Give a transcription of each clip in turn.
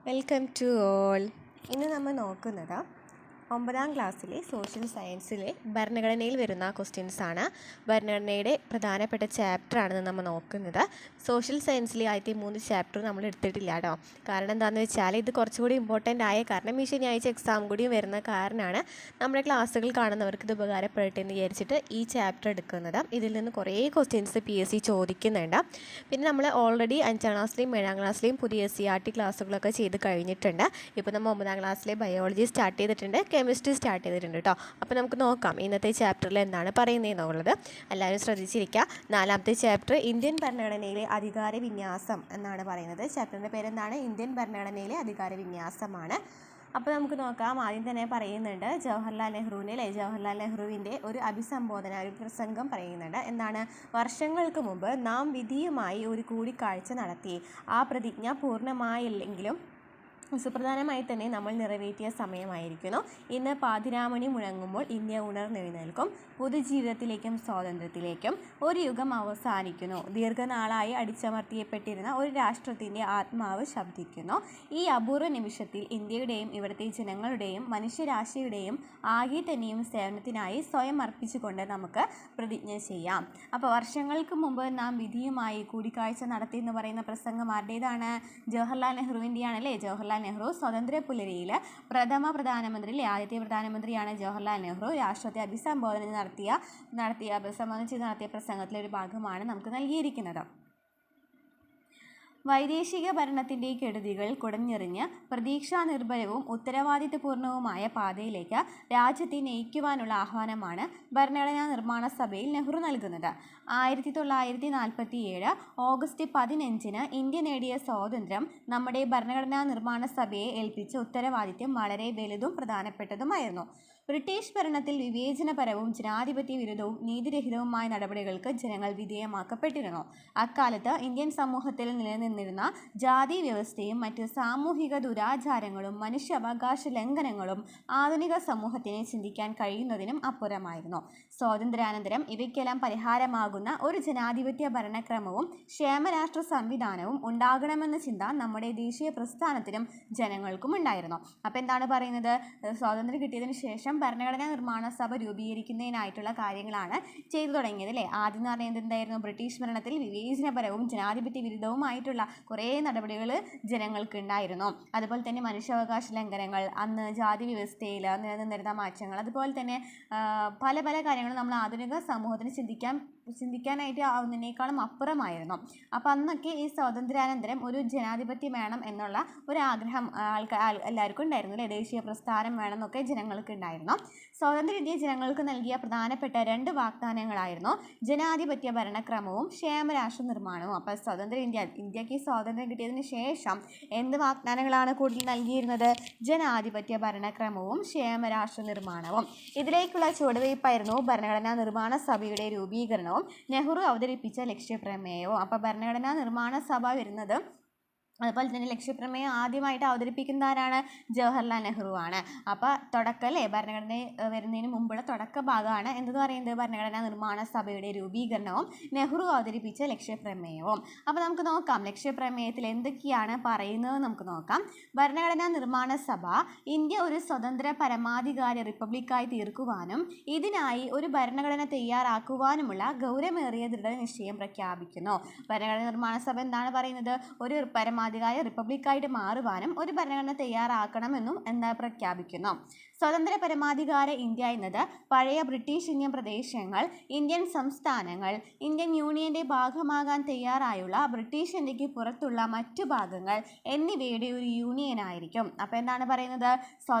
Welcome to all. ഇന്ന് നമ്മൾ നോക്കുന്നത് 9ാം ക്ലാസ്സിലെ സോഷ്യൽ സയൻസിലെ ഭരണഘടനയിൽ വരുന്ന ക്വസ്റ്റ്യൻസാണ്. ഭരണഘടനയുടെ പ്രധാനപ്പെട്ട ചാപ്റ്ററാണ് നമ്മൾ നോക്കുന്നത്. സോഷ്യൽ സയൻസിലെ ആദ്യത്തെ 3 ചാപ്റ്റർ നമ്മൾ എടുത്തിട്ടില്ല കേട്ടോ. കാരണം എന്താണെന്ന് വെച്ചാൽ ഇത് കുറച്ചുകൂടി ഇമ്പോർട്ടൻ്റ് ആയ കാരണം ഈ ശനിയാഴ്ച എക്സാം കൂടി വരുന്ന കാരണമാണ് നമ്മുടെ ക്ലാസ്സുകൾ കാണുന്നവർക്ക് ഇത് ഉപകാരപ്പെടട്ടെ എന്ന് വിചാരിച്ചിട്ട് ഈ ചാപ്റ്റർ എടുക്കുന്നത്. ഇതിൽ നിന്ന് കുറേ ക്വസ്റ്റ്യൻസ് PSC ചോദിക്കുന്നുണ്ട്. പിന്നെ നമ്മൾ ഓൾറെഡി 5ാം ക്ലാസ്സിലെയും 7ാം ക്ലാസ്സിലെയും പുതിയ SCERT ക്ലാസ്സുകളൊക്കെ ചെയ്ത് കഴിഞ്ഞിട്ടുണ്ട്. ഇപ്പോൾ നമ്മൾ 9ാം ക്ലാസ്സിലെ ബയോളജി സ്റ്റാർട്ട് ചെയ്തിട്ടുണ്ട്, കെമിസ്ട്രി സ്റ്റാർട്ട് ചെയ്തിട്ടുണ്ട് കേട്ടോ. അപ്പോൾ നമുക്ക് നോക്കാം ഇന്നത്തെ ചാപ്റ്ററിൽ എന്താണ് പറയുന്നതെന്നുള്ളത്. എല്ലാവരും ശ്രദ്ധിച്ചിരിക്കുക. 4ാമത്തെ ചാപ്റ്റർ ഇന്ത്യൻ ഭരണഘടനയിലെ അധികാര വിന്യാസം എന്നാണ് പറയുന്നത്. ചാപ്റ്ററിൻ്റെ പേരെന്താണ്? ഇന്ത്യൻ ഭരണഘടനയിലെ അധികാര വിന്യാസമാണ്. അപ്പോൾ നമുക്ക് നോക്കാം. ആദ്യം തന്നെ പറയുന്നുണ്ട് ജവഹർലാൽ നെഹ്റുവിൻ്റെ ഒരു അഭിസംബോധന, ഒരു പ്രസംഗം പറയുന്നുണ്ട്. എന്താണ്? വർഷങ്ങൾക്ക് മുമ്പ് നാം വിധിയുമായി ഒരു കൂടിക്കാഴ്ച നടത്തി. ആ പ്രതിജ്ഞ പൂർണ്ണമായില്ലെങ്കിലും സുപ്രധാനമായി തന്നെ നമ്മൾ നിറവേറ്റിയ സമയമായിരിക്കുന്നു. ഇന്ന് പാതിരാമണി മുഴങ്ങുമ്പോൾ ഇന്ത്യ ഉണർന്നെഴുന്നേൽക്കും. പൊതുജീവിതത്തിലേക്കും സ്വാതന്ത്ര്യത്തിലേക്കും ഒരു യുഗം അവസാനിക്കുന്നു. ദീർഘനാളായി അടിച്ചമർത്തിയപ്പെട്ടിരുന്ന ഒരു രാഷ്ട്രത്തിൻ്റെ ആത്മാവ് ശബ്ദിക്കുന്നു. ഈ അപൂർവ നിമിഷത്തിൽ ഇന്ത്യയുടെയും ഇവിടുത്തെ ജനങ്ങളുടെയും മനുഷ്യരാശിയുടെയും ആകെ തന്നെയും സേവനത്തിനായി സ്വയം അർപ്പിച്ചുകൊണ്ട് നമുക്ക് പ്രതിജ്ഞ ചെയ്യാം. അപ്പോൾ വർഷങ്ങൾക്ക് മുമ്പ് നാം വിധിയുമായി കൂടിക്കാഴ്ച നടത്തി എന്ന് പറയുന്ന പ്രസംഗം ആരുടേതാണ്? ജവഹർലാൽ നെഹ്റുവിൻ്റെയാണല്ലേ. ജവഹർലാൽ നെഹ്റു സ്വതന്ത്ര പുലരിയിൽ ആദ്യത്തെ പ്രധാനമന്ത്രിയാണ് ജവഹർലാൽ നെഹ്റു. രാഷ്ട്രത്തെ അഭിസംബോധന നടത്തിയ പ്രസംഗത്തിലെ ഒരു ഭാഗമാണ് നമുക്ക് നൽകിയിരിക്കുന്നത്. വൈദേശിക ഭരണത്തിൻ്റെ കെടുതികൾ കുടഞ്ഞെറിഞ്ഞ് പ്രതീക്ഷാനിർഭരവും ഉത്തരവാദിത്വപൂർണവുമായ പാതയിലേക്ക് രാജ്യത്തെ നയിക്കുവാനുള്ള ആഹ്വാനമാണ് ഭരണഘടനാ നിർമ്മാണ സഭയിൽ നെഹ്റു നൽകുന്നത്. 1947 ഓഗസ്റ്റ് 15 ഇന്ത്യ നേടിയ സ്വാതന്ത്ര്യം നമ്മുടെ ഭരണഘടനാ നിർമ്മാണ സഭയെ ഏൽപ്പിച്ച ഉത്തരവാദിത്വം വളരെ വലുതും പ്രധാനപ്പെട്ടതുമായിരുന്നു. ബ്രിട്ടീഷ് ഭരണത്തിൽ വിവേചനപരവും ജനാധിപത്യ വിരുദ്ധവും നീതിരഹിതവുമായ നടപടികൾക്ക് ജനങ്ങൾ വിധേയമാക്കപ്പെട്ടിരുന്നു. അക്കാലത്ത് ഇന്ത്യൻ സമൂഹത്തിൽ നിലനിന്നിരുന്ന ജാതി വ്യവസ്ഥയും മറ്റ് സാമൂഹിക ദുരാചാരങ്ങളും മനുഷ്യാവകാശ ലംഘനങ്ങളും ആധുനിക സമൂഹത്തിന് ചിന്തിക്കാൻ കഴിയുന്നതിനും അപ്പുറമായിരുന്നു. സ്വാതന്ത്ര്യാനന്തരം ഇവയ്ക്കെല്ലാം പരിഹാരമാകുന്ന ഒരു ജനാധിപത്യ ഭരണക്രമവും ക്ഷേമരാഷ്ട്ര സംവിധാനവും ഉണ്ടാകണമെന്ന ചിന്ത നമ്മുടെ ദേശീയ പ്രസ്ഥാനത്തിനും ജനങ്ങൾക്കും ഉണ്ടായിരുന്നു. അപ്പോൾ എന്താണ് പറയുന്നത്? സ്വാതന്ത്ര്യം കിട്ടിയതിന് ശേഷം ഭരണഘടനാ നിർമ്മാണ സഭ രൂപീകരിക്കുന്നതിനായിട്ടുള്ള കാര്യങ്ങളാണ് ചെയ്തു തുടങ്ങിയത് അല്ലേ. ആദ്യം എന്ന് പറയുന്നത് എന്തായിരുന്നു? ബ്രിട്ടീഷ് ഭരണത്തിൽ വിവേചനപരവും ജനാധിപത്യ വിരുദ്ധവുമായിട്ടുള്ള കുറേ നടപടികൾ ജനങ്ങൾക്ക് ഉണ്ടായിരുന്നു. അതുപോലെ തന്നെ മനുഷ്യാവകാശ ലംഘനങ്ങൾ, അന്ന് ജാതി വ്യവസ്ഥയിൽ നിലനിന്നിരുന്ന മാറ്റങ്ങൾ, അതുപോലെ തന്നെ പല പല കാര്യങ്ങളും നമ്മൾ ആധുനിക സമൂഹത്തിന് ചിന്തിക്കാനായിട്ട് ആവുന്നതിനേക്കാളും അപ്പുറമായിരുന്നു. അപ്പോൾ അന്നൊക്കെ ഈ സ്വാതന്ത്ര്യാനന്തരം ഒരു ജനാധിപത്യം വേണം എന്നുള്ള ഒരു ആഗ്രഹം എല്ലാവർക്കും ഉണ്ടായിരുന്നു അല്ലേ. ദേശീയ പ്രസ്ഥാനം വേണം എന്നൊക്കെ ജനങ്ങൾക്ക് ഉണ്ടായിരുന്നു. സ്വാതന്ത്ര്യ ഇന്ത്യ ജനങ്ങൾക്ക് നൽകിയ പ്രധാനപ്പെട്ട 2 വാഗ്ദാനങ്ങളായിരുന്നു ജനാധിപത്യ ഭരണക്രമവും ക്ഷേമരാഷ്ട്ര നിർമ്മാണവും. അപ്പോൾ ഇന്ത്യക്ക് സ്വാതന്ത്ര്യം കിട്ടിയതിന് ശേഷം എന്ത് വാഗ്ദാനങ്ങളാണ് കൂടുതൽ നൽകിയിരുന്നത്? ജനാധിപത്യ ഭരണക്രമവും ക്ഷേമരാഷ്ട്ര നിർമ്മാണവും. ഇതിലേക്കുള്ള ചുവടുവയ്പ്പായിരുന്നു ഭരണഘടനാ നിർമ്മാണ സഭയുടെ രൂപീകരണവും നെഹ്റു അവതരിപ്പിച്ച ലക്ഷ്യപ്രമേയവും. അപ്പോൾ ഭരണഘടനാ നിർമ്മാണ സഭ വരുന്നത്, അതുപോലെ തന്നെ ലക്ഷ്യപ്രമേയം ആദ്യമായിട്ട് അവതരിപ്പിക്കുന്ന ആരാണ്? ജവഹർലാൽ നെഹ്റു ആണ്. അപ്പോൾ തുടക്കമല്ലേ, ഭരണഘടന വരുന്നതിന് മുമ്പുള്ള തുടക്ക ഭാഗമാണ് എന്തെന്ന് പറയുന്നത്? ഭരണഘടനാ നിർമ്മാണ സഭയുടെ രൂപീകരണവും നെഹ്റു അവതരിപ്പിച്ച ലക്ഷ്യപ്രമേയവും. അപ്പോൾ നമുക്ക് നോക്കാം ലക്ഷ്യപ്രമേയത്തിൽ എന്തൊക്കെയാണ് പറയുന്നത് നമുക്ക് നോക്കാം. ഭരണഘടനാ നിർമ്മാണ സഭ ഇന്ത്യ ഒരു സ്വതന്ത്ര പരമാധികാര റിപ്പബ്ലിക്കായി തീർക്കുവാനും ഇതിനായി ഒരു ഭരണഘടന തയ്യാറാക്കുവാനുമുള്ള ഗൗരവമേറിയ ദൃഢനിശ്ചയം പ്രഖ്യാപിക്കുന്നു. ഭരണഘടനാ നിർമ്മാണ സഭ എന്താണ് പറയുന്നത്? ഒരു പരമാധികാര റിപ്പബ്ലിക്കായിട്ട് മാറുവാനും ഒരു ഭരണഘടന തയ്യാറാക്കണമെന്നും പ്രഖ്യാപിക്കുന്നു. സ്വതന്ത്ര പരമാധികാര ഇന്ത്യ എന്നത് പഴയ ബ്രിട്ടീഷ് ഇന്ത്യൻ പ്രദേശങ്ങൾ, ഇന്ത്യൻ സംസ്ഥാനങ്ങൾ, ഇന്ത്യൻ യൂണിയൻ്റെ ഭാഗമാകാൻ തയ്യാറായുള്ള ബ്രിട്ടീഷ് ഇന്ത്യക്ക് പുറത്തുള്ള മറ്റു ഭാഗങ്ങൾ എന്നിവയുടെ ഒരു യൂണിയൻ ആയിരിക്കും. അപ്പോൾ എന്താണ് പറയുന്നത്?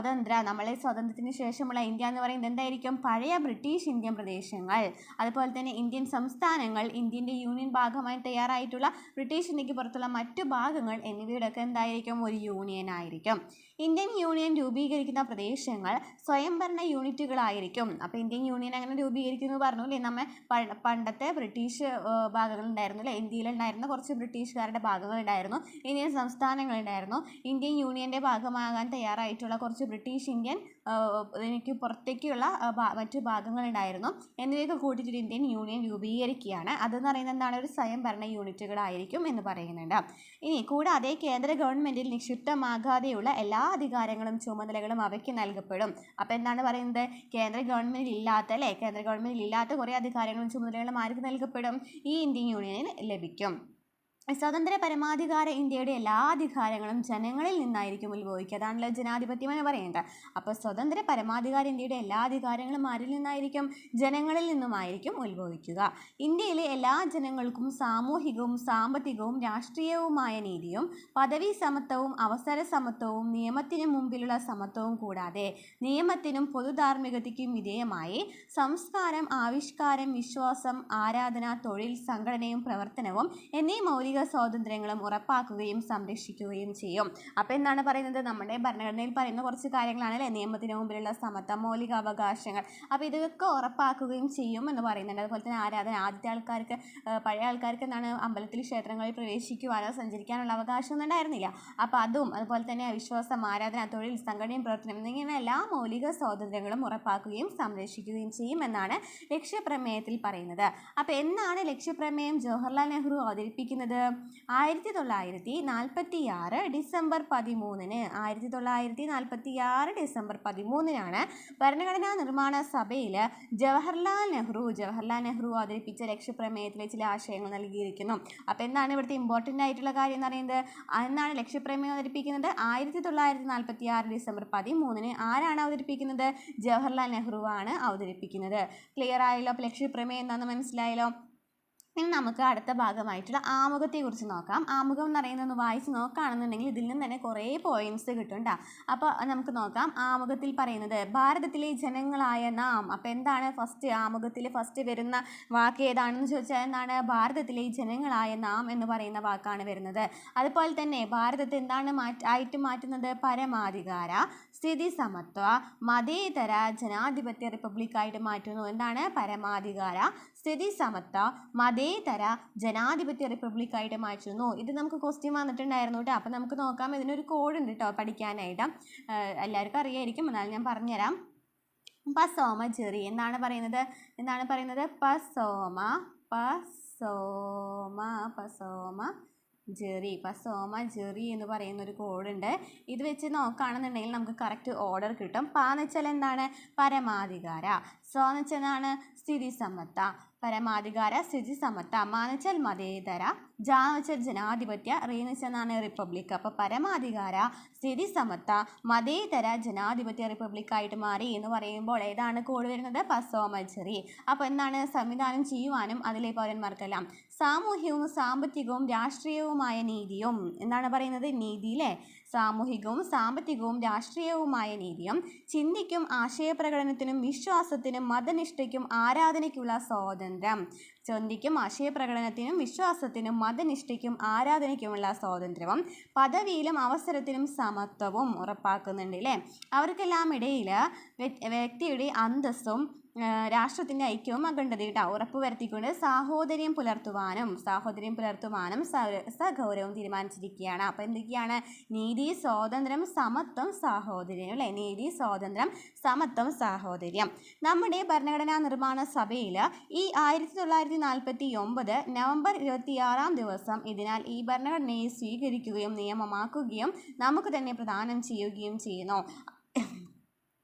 നമ്മളെ സ്വാതന്ത്ര്യത്തിന് ശേഷമുള്ള ഇന്ത്യ എന്ന് പറയുന്നത് എന്തായിരിക്കും? പഴയ ബ്രിട്ടീഷ് ഇന്ത്യൻ പ്രദേശങ്ങൾ, അതുപോലെ തന്നെ ഇന്ത്യൻ സംസ്ഥാനങ്ങൾ, ഇന്ത്യൻ്റെ യൂണിയൻ ഭാഗമായി തയ്യാറായിട്ടുള്ള ബ്രിട്ടീഷ് ഇന്ത്യക്ക് പുറത്തുള്ള മറ്റു ഭാഗങ്ങൾ എന്നിവയുടെയൊക്കെ എന്തായിരിക്കും? ഒരു യൂണിയൻ ആയിരിക്കും. ഇന്ത്യൻ യൂണിയൻ രൂപീകരിക്കുന്ന പ്രദേശങ്ങൾ സ്വയംഭരണ യൂണിറ്റുകളായിരിക്കും. അപ്പോൾ ഇന്ത്യൻ യൂണിയൻ അങ്ങനെ രൂപീകരിക്കുന്നു പറഞ്ഞു അല്ലേ. പണ്ടത്തെ ബ്രിട്ടീഷ് ഭാഗങ്ങൾ ഉണ്ടായിരുന്നു അല്ലേ. ഇന്ത്യയിലുണ്ടായിരുന്ന കുറച്ച് ബ്രിട്ടീഷുകാരുടെ ഭാഗങ്ങൾ ഉണ്ടായിരുന്നു, ഇന്ത്യൻ സംസ്ഥാനങ്ങൾ ഉണ്ടായിരുന്നു. ഇന്ത്യൻ യൂണിയൻ്റെ ഭാഗമാകാൻ തയ്യാറായിട്ടുള്ള കുറച്ച് ബ്രിട്ടീഷ് ഇന്ത്യൻ എനിക്ക് പുറത്തേക്കുള്ള മറ്റു ഭാഗങ്ങളുണ്ടായിരുന്നു എന്നിവയൊക്കെ കൂട്ടിയിട്ട് ഇന്ത്യൻ യൂണിയൻ രൂപീകരിക്കുകയാണ്. അതെന്ന് പറയുന്നത് എന്താണ്, ഒരു സ്വയംഭരണ യൂണിറ്റുകളായിരിക്കും എന്ന് പറയുന്നുണ്ട്. ഇനി കൂടാതെ കേന്ദ്ര ഗവൺമെൻറ്റിൽ നിക്ഷിപ്തമാകാതെയുള്ള എല്ലാ അധികാരങ്ങളും ചുമതലകളും അവയ്ക്ക് നൽകപ്പെടും. അപ്പോൾ എന്താണ് പറയുന്നത്, കേന്ദ്ര ഗവൺമെൻറ്റിൽ ഇല്ലാത്ത കുറേ അധികാരങ്ങളും ചുമതലകളും ആർക്ക് നൽകപ്പെടും, ഈ ഇന്ത്യൻ യൂണിയനിൽ ലഭിക്കും. സ്വതന്ത്ര പരമാധികാര ഇന്ത്യയുടെ എല്ലാ അധികാരങ്ങളും ജനങ്ങളിൽ നിന്നായിരിക്കും ഉത്ഭവിക്കുക. അതാണല്ലോ ജനാധിപത്യം എന്ന് പറയുന്നത്. അപ്പോൾ സ്വതന്ത്ര പരമാധികാര ഇന്ത്യയുടെ എല്ലാ അധികാരങ്ങളും ആരിൽ നിന്നായിരിക്കും, ജനങ്ങളിൽ നിന്നുമായിരിക്കും ഉത്ഭവിക്കുക. ഇന്ത്യയിലെ എല്ലാ ജനങ്ങൾക്കും സാമൂഹികവും സാമ്പത്തികവും രാഷ്ട്രീയവുമായ നീതിയും പദവി സമത്വവും അവസര സമത്വവും നിയമത്തിനു മുമ്പിലുള്ള സമത്വവും കൂടാതെ നിയമത്തിനും പൊതുധാർമ്മികതയ്ക്കും വിധേയമായി സംസ്കാരം, ആവിഷ്കാരം, വിശ്വാസം, ആരാധന, തൊഴിൽ, സംഘടനയും പ്രവർത്തനവും എന്നീ മൗലിക സ്വാതന്ത്ര്യങ്ങളും ഉറപ്പാക്കുകയും സംരക്ഷിക്കുകയും ചെയ്യും. അപ്പോൾ എന്താണ് പറയുന്നത്, നമ്മുടെ ഭരണഘടനയിൽ പറയുന്ന കുറച്ച് കാര്യങ്ങളാണ് അല്ലേ, നിയമത്തിന് മുമ്പിലുള്ള സമത്വം, മൗലിക അവകാശങ്ങൾ. അപ്പോൾ ഇതൊക്കെ ഉറപ്പാക്കുകയും ചെയ്യും എന്ന് പറയുന്നുണ്ട്. അതുപോലെ തന്നെ ആരാധന, ആദ്യത്തെ ആൾക്കാർക്ക്, പഴയ ആൾക്കാർക്ക് എന്താണ്, അമ്പലത്തിൽ ക്ഷേത്രങ്ങളിൽ പ്രവേശിക്കുവാനോ സഞ്ചരിക്കാനുള്ള അവകാശമൊന്നും ഉണ്ടായിരുന്നില്ല. അപ്പോൾ അതും, അതുപോലെ തന്നെ വിശ്വാസം, ആരാധന, തൊഴിൽ, സംഘടനയും പ്രവർത്തനം എന്നിങ്ങനെ എല്ലാ മൗലിക സ്വാതന്ത്ര്യങ്ങളും ഉറപ്പാക്കുകയും സംരക്ഷിക്കുകയും ചെയ്യും എന്നാണ് ലക്ഷ്യപ്രമേയത്തിൽ പറയുന്നത്. അപ്പോൾ എന്നാണ് ലക്ഷ്യപ്രമേയം ജവഹർലാൽ നെഹ്റു അവതരിപ്പിക്കുന്നത്? 1946 ഡിസംബർ 13-ന് 1946 ഡിസംബർ 13-നാണ് ഭരണഘടനാ നിർമ്മാണ സഭയിൽ ജവഹർലാൽ നെഹ്റു അവതരിപ്പിച്ച ലക്ഷ്യപ്രമേയത്തിലെ ചില ആശയങ്ങൾ നൽകിയിരിക്കുന്നു. അപ്പോൾ എന്താണ് ഇവിടുത്തെ ഇമ്പോർട്ടൻ്റ് ആയിട്ടുള്ള കാര്യം എന്ന് പറയുന്നത്, എന്നാണ് ലക്ഷ്യപ്രമേയം അവതരിപ്പിക്കുന്നത്? 1946 ഡിസംബർ 13-ന്. ആരാണ് അവതരിപ്പിക്കുന്നത്? ജവഹർലാൽ നെഹ്റു ആണ് അവതരിപ്പിക്കുന്നത്. ക്ലിയർ ആയല്ലോ? അപ്പോൾ ലക്ഷ്യപ്രമേയം എന്താണെന്ന് മനസ്സിലായല്ലോ? ഇനി നമുക്ക് അടുത്ത ഭാഗമായിട്ടുള്ള ആമുഖത്തെക്കുറിച്ച് നോക്കാം. ആമുഖം എന്ന് പറയുന്നത് വായിച്ച് നോക്കുകയാണെന്നുണ്ടെങ്കിൽ ഇതിൽ നിന്ന് തന്നെ കുറേ പോയിന്റ്സ് കിട്ടും കേട്ടോ. അപ്പോൾ നമുക്ക് നോക്കാം. ആമുഖത്തിൽ പറയുന്നത് ഭാരതത്തിലെ ജനങ്ങളായ നാം. അപ്പോൾ എന്താണ് ആമുഖത്തിൽ ഫസ്റ്റ് വരുന്ന വാക്ക് ഏതാണെന്ന് ചോദിച്ചാൽ എന്താണ്, ഭാരതത്തിലെ ജനങ്ങളായ നാം എന്ന് പറയുന്ന വാക്കാണ് വരുന്നത്. അതുപോലെ തന്നെ ഭാരതത്തെ എന്താണ് മാറ്റുന്നത്, പരമാധികാര, സ്ഥിതി സമത്വ, മതേതര ജനാധിപത്യ റിപ്പബ്ലിക്കായിട്ട് മാറ്റുന്നു. എന്താണ്, പരമാധികാര, സ്ഥിതി സമത്വ, മതേതര ജനാധിപത്യ റിപ്പബ്ലിക്കായിട്ട് മാറ്റുന്നു. ഇത് നമുക്ക് ക്വസ്റ്റ്യൻ വന്നിട്ടുണ്ടായിരുന്നു കേട്ടോ. അപ്പോൾ നമുക്ക് നോക്കാം. ഇതിനൊരു കോഡ് ഉണ്ട് കേട്ടോ പഠിക്കാനായിട്ട്. എല്ലാവർക്കും അറിയായിരിക്കും, എന്നാലും ഞാൻ പറഞ്ഞുതരാം. പസോമ ജെറി എന്താണ് പറയുന്നത്, പസോമ ജെറി എന്ന് പറയുന്ന ഒരു കോഡുണ്ട്. ഇത് വെച്ച് നോക്കുകയാണെന്നുണ്ടെങ്കിൽ നമുക്ക് കറക്റ്റ് ഓർഡർ കിട്ടും. എന്ന് വെച്ചാൽ എന്താണ്, പരമാധികാര. എന്ന് വെച്ചാൽ എന്താണ്, സ്ഥിതി സമത്വ. പരമാധികാര, സ്ഥിതി സമത്വ. എന്ന് വെച്ചാൽ മതേതര. എന്ന് വെച്ചാൽ ജനാധിപത്യ. എന്ന് വെച്ചാൽ എന്താണ്, റിപ്പബ്ലിക്. അപ്പോൾ പരമാധികാര, സ്ഥിതി സമത്വ, മതേതര ജനാധിപത്യ റിപ്പബ്ലിക്കായിട്ട് മാറി എന്ന് പറയുമ്പോൾ ഏതാണ് കോഡ് വരുന്നത്, പസോമ ജെറി. അപ്പോൾ എന്താണ്, സംവിധാനം ചെയ്യുവാനും അതിലെ പൗരന്മാർക്കെല്ലാം സാമൂഹികവും സാമ്പത്തികവും രാഷ്ട്രീയവുമായ നീതിയും. എന്താണ് പറയുന്നത്, നീതിയിലെ സാമൂഹികവും സാമ്പത്തികവും രാഷ്ട്രീയവുമായ നീതിയും ചിന്തയ്ക്കും ആശയപ്രകടനത്തിനും വിശ്വാസത്തിനും മതനിഷ്ഠയ്ക്കും ആരാധനയ്ക്കുള്ള സ്വാതന്ത്ര്യം. ചിന്തയ്ക്കും ആശയപ്രകടനത്തിനും വിശ്വാസത്തിനും മതനിഷ്ഠയ്ക്കും ആരാധനയ്ക്കുമുള്ള സ്വാതന്ത്ര്യവും പദവിയിലും അവസരത്തിനും സമത്വവും ഉറപ്പാക്കുന്നുണ്ട് അല്ലേ. അവർക്കെല്ലാം ഇടയിൽ വ്യക്തിയുടെ അന്തസ്സും രാഷ്ട്രത്തിൻ്റെ ഐക്യവും അഖണ്ഡതയും ഉറപ്പുവരുത്തിക്കൊണ്ട് സാഹോദര്യം പുലർത്തുവാനും സഗൗരവം തീരുമാനിച്ചിരിക്കുകയാണ്. അപ്പോൾ എന്തൊക്കെയാണ്, നീതി, സ്വാതന്ത്ര്യം, സമത്വം, സാഹോദര്യം അല്ലേ. നീതി, സ്വാതന്ത്ര്യം, സമത്വം, സാഹോദര്യം. നമ്മുടെ ഭരണഘടനാ നിർമ്മാണ സഭയിൽ ഈ 1949 നവംബർ 26-ാം ദിവസം ഇതിനാൽ ഈ ഭരണഘടനയെ സ്വീകരിക്കുകയും നിയമമാക്കുകയും നമുക്ക് തന്നെ പ്രദാനം ചെയ്യുകയും ചെയ്യുന്നു.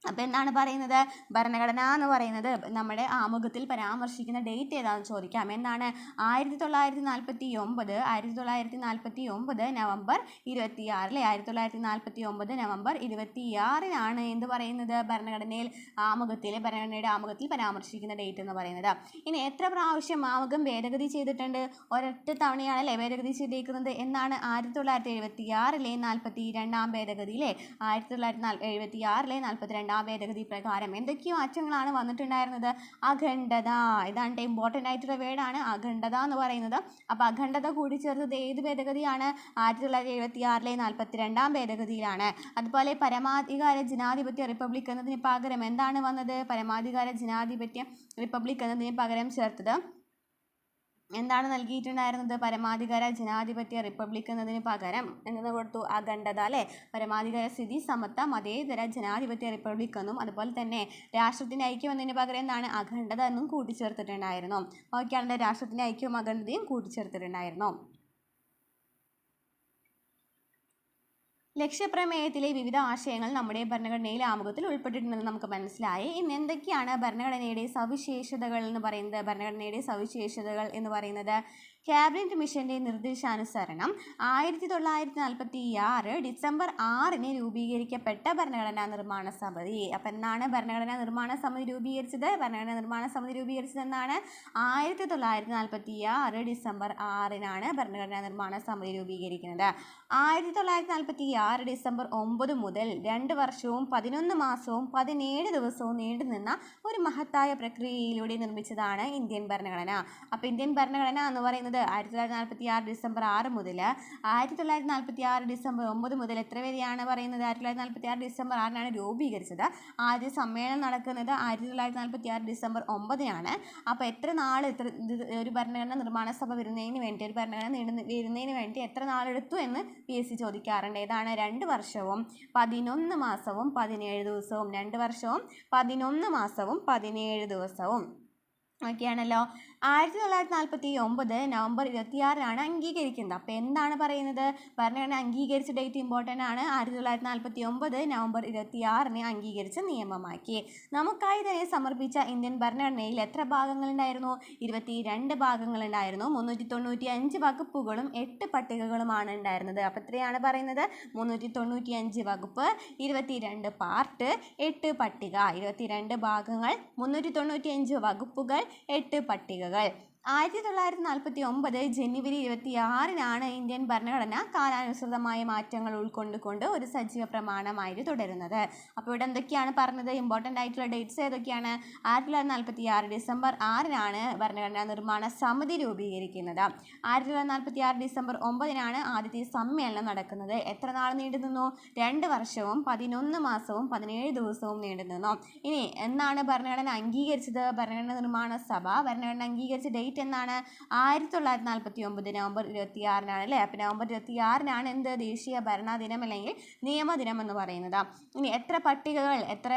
അപ്പോൾ എന്താണ് പറയുന്നത്, ഭരണഘടന എന്ന് പറയുന്നത് നമ്മുടെ ആമുഖത്തിൽ പരാമർശിക്കുന്ന ഡേറ്റ് ഏതാണെന്ന് ചോദിക്കാം. എന്താണ്, 1949 നവംബർ 26 1949 നവംബർ 26-നാണ് എന്ത് പറയുന്നത്, ഭരണഘടനയുടെ ആമുഖത്തിൽ പരാമർശിക്കുന്ന ഡേറ്റ് എന്ന് പറയുന്നത്. ഇനി എത്ര പ്രാവശ്യം ആമുഖം ഭേദഗതി ചെയ്തിട്ടുണ്ട്, ഒരൊറ്റ തവണയാണല്ലേ ഭേദഗതി ചെയ്തേക്കുന്നത്. എന്നാണ്, 1976-ലെ 42-ാം ഭേദഗതിയിലെ 1976-ലെ 42-ാം ഭേദഗതി പ്രകാരം എന്തൊക്കെയോ മാറ്റങ്ങളാണ് വന്നിട്ടുണ്ടായിരുന്നത്. അഖണ്ഡത, ഇതാണ് ഇമ്പോർട്ടൻ്റ് ആയിട്ടുള്ള വേർഡാണ് അഖണ്ഡത എന്ന് പറയുന്നത്. അപ്പോൾ അഖണ്ഡത കൂടി ചേർത്തത് ഏത് ഭേദഗതിയാണ്, 1976-ലെ 42-ാം ഭേദഗതിയിലാണ്. അതുപോലെ പരമാധികാര ജനാധിപത്യ റിപ്പബ്ലിക് എന്നതിന് പകരം എന്താണ് വന്നത്, പരമാധികാര ജനാധിപത്യ റിപ്പബ്ലിക് എന്നതിന് പകരം ചേർത്തത് എന്താണ് നൽകിയിട്ടുണ്ടായിരുന്നത്? പരമാധികാര ജനാധിപത്യ റിപ്പബ്ലിക് എന്നതിന് പകരം എന്നത് കൊടുത്തു? അഖണ്ഡത അല്ലേ? പരമാധികാര സ്ഥിതി സമത്വ മതേതര ജനാധിപത്യ റിപ്പബ്ലിക് എന്നും അതുപോലെ തന്നെ രാഷ്ട്രത്തിൻ്റെ ഐക്യം എന്നതിന് പകരം എന്താണ്? അഖണ്ഡത എന്നും കൂട്ടിച്ചേർത്തിട്ടുണ്ടായിരുന്നു. ഓക്കെയാണ്, രാഷ്ട്രത്തിൻ്റെ ഐക്യവും അഖണ്ഡതയും കൂട്ടിച്ചേർത്തിട്ടുണ്ടായിരുന്നു. ലക്ഷ്യപ്രമേയത്തിലെ വിവിധ ആശയങ്ങൾ നമ്മുടെ ഭരണഘടനയിലെ ആമുഖത്തിൽ ഉൾപ്പെട്ടിട്ടുണ്ടെന്ന് നമുക്ക് മനസ്സിലായി. ഇനി എന്തൊക്കെയാണ് ഭരണഘടനയുടെ സവിശേഷതകൾ എന്ന് പറയുന്നത്? ഭരണഘടനയുടെ സവിശേഷതകൾ എന്ന് പറയുന്നത് ക്യാബിനറ്റ് മിഷന്റെ നിർദ്ദേശാനുസരണം 1946 ഡിസംബർ 6 രൂപീകരിക്കപ്പെട്ട ഭരണഘടനാ നിർമ്മാണ സമിതി. അപ്പം എന്നാണ് ഭരണഘടനാ നിർമ്മാണ സമിതി രൂപീകരിച്ചത്? ഭരണഘടനാ നിർമ്മാണ സമിതി രൂപീകരിച്ചത് എന്നാണ്? 1946 ഡിസംബർ 6 ഭരണഘടനാ നിർമ്മാണ സമിതി രൂപീകരിക്കുന്നത്. 1946 ഡിസംബർ 9 മുതൽ 2 വർഷവും 11 മാസവും 17 ദിവസവും നീണ്ടുനിന്ന ഒരു മഹത്തായ പ്രക്രിയയിലൂടെ നിർമ്മിച്ചതാണ് ഇന്ത്യൻ ഭരണഘടന. അപ്പോൾ ഇന്ത്യൻ ഭരണഘടന എന്ന് പറയുന്നത് 1946 ഡിസംബർ 6 മുതൽ 1946 ഡിസംബർ 9 മുതൽ എത്ര വരെയാണ് പറയുന്നത്? 1946 ഡിസംബർ 6 രൂപീകരിച്ചത്. ആദ്യ സമ്മേളനം നടക്കുന്നത് 1946 ഡിസംബർ 9. അപ്പോൾ എത്ര നാൾ ഒരു ഭരണഘടന നിർമ്മാണ സഭ വരുന്നതിന് വേണ്ടി, ഒരു ഭരണഘടന വരുന്നതിന് വേണ്ടി എത്ര നാളെടുത്തു എന്ന് PSC ചോദിക്കാറുണ്ട്. ഏതാണ്? 2 വർഷവും 11 മാസവും 17 ദിവസവും. 2 വർഷവും 11 മാസവും 17 ദിവസവും. ഓക്കെയാണല്ലോ. 1949 നവംബർ 26 അംഗീകരിക്കുന്നത്. അപ്പോൾ എന്താണ് പറയുന്നത്? ഭരണഘടന അംഗീകരിച്ച ഡേറ്റ് ഇമ്പോർട്ടൻ്റ് ആണ്. 1949 നവംബർ 26 അംഗീകരിച്ച നിയമമാക്കി. നമുക്കായി തന്നെ സമർപ്പിച്ച ഇന്ത്യൻ ഭരണഘടനയിൽ എത്ര ഭാഗങ്ങളുണ്ടായിരുന്നു? 22 ഭാഗങ്ങളുണ്ടായിരുന്നു. 395 വകുപ്പുകളും 8 പട്ടികകളുമാണ് ഉണ്ടായിരുന്നത്. അപ്പോൾ എത്രയാണ് പറയുന്നത്? 395 വകുപ്പ്, 22 പാർട്ട്, 8 പട്ടിക. 22 ഭാഗങ്ങൾ, 395 വകുപ്പുകൾ, 8 പട്ടികകൾ. 1949 ജനുവരി 26 ഇന്ത്യൻ ഭരണഘടന കാലാനുസൃതമായ മാറ്റങ്ങൾ ഉൾക്കൊണ്ടുകൊണ്ട് ഒരു സജീവ പ്രമാണമായിട്ട് തുടരുന്നത്. അപ്പോൾ ഇവിടെ എന്തൊക്കെയാണ് പറഞ്ഞത്? ഇമ്പോർട്ടൻ്റ് ആയിട്ടുള്ള ഡേറ്റ്സ് ഏതൊക്കെയാണ്? 1946 ഡിസംബർ 6 ഭരണഘടനാ നിർമ്മാണ സമിതി രൂപീകരിക്കുന്നത്. 1946 ഡിസംബർ 9 ആദ്യത്തെ സമ്മേളനം നടക്കുന്നത്. എത്ര നാൾ നീണ്ടു നിന്നു? 2 വർഷവും 11 മാസവും 17 ദിവസവും നീണ്ടു നിന്നു. ഇനി എന്നാണ് ഭരണഘടന അംഗീകരിച്ചത്? ഭരണഘടനാ നിർമ്മാണ സഭ ഭരണഘടന അംഗീകരിച്ച ഡേറ്റ് എന്നാണ്? 1949 നവംബർ 26 അല്ലേ? അപ്പോൾ നവംബർ 26 എന്ത്? ദേശീയ ഭരണ ദിനം അല്ലെങ്കിൽ നിയമദിനം എന്ന് പറയുന്നത്. ഇനി എത്ര പട്ടികകൾ, എത്ര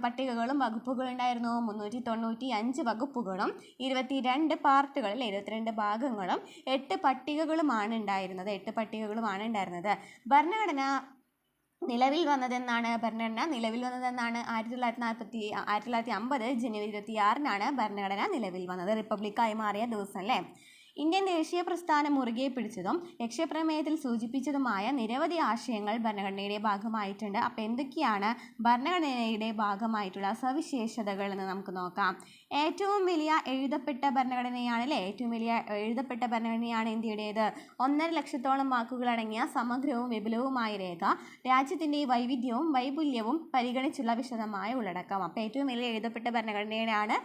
പട്ടികകളും വകുപ്പുകളും ഉണ്ടായിരുന്നു? 395 വകുപ്പുകളും 22 പാർട്ടുകളിൽ 22 ഭാഗങ്ങളും 8 പട്ടികകളുമാണ് ഉണ്ടായിരുന്നത്. 8 പട്ടികകളുമാണ് ഉണ്ടായിരുന്നത്. ഭരണഘടന നിലവിൽ വന്നതെന്നാണ്? ഭരണഘടന നിലവിൽ വന്നതെന്നാണ്? 1950 ജനുവരി 26 ഭരണഘടന നിലവിൽ വന്നത്. റിപ്പബ്ലിക്കായി മാറിയ ദിവസം അല്ലേ? ഇന്ത്യൻ ദേശീയ പ്രസ്ഥാനം മുറുകെ പിടിച്ചതും ലക്ഷ്യപ്രമേയത്തിൽ സൂചിപ്പിച്ചതുമായ നിരവധി ആശയങ്ങൾ ഭരണഘടനയുടെ ഭാഗമായിട്ടുണ്ട്. അപ്പോൾ എന്തൊക്കെയാണ് ഭരണഘടനയുടെ ഭാഗമായിട്ടുള്ള സവിശേഷതകൾ എന്ന് നമുക്ക് നോക്കാം. ഏറ്റവും വലിയ എഴുതപ്പെട്ട ഭരണഘടനയാണ് അല്ലേ? ഏറ്റവും വലിയ എഴുതപ്പെട്ട ഭരണഘടനയാണ് ഇന്ത്യയുടേത്. 1.5 ലക്ഷത്തോളം വാക്കുകളടങ്ങിയ സമഗ്രവും വിപുലവുമായ രേഖ, രാജ്യത്തിൻ്റെ വൈവിധ്യവും വൈപുല്യവും പരിഗണിച്ചുള്ള വിശദമായ ഉള്ളടക്കം. അപ്പോൾ ഏറ്റവും വലിയ എഴുതപ്പെട്ട ഭരണഘടനയാണ്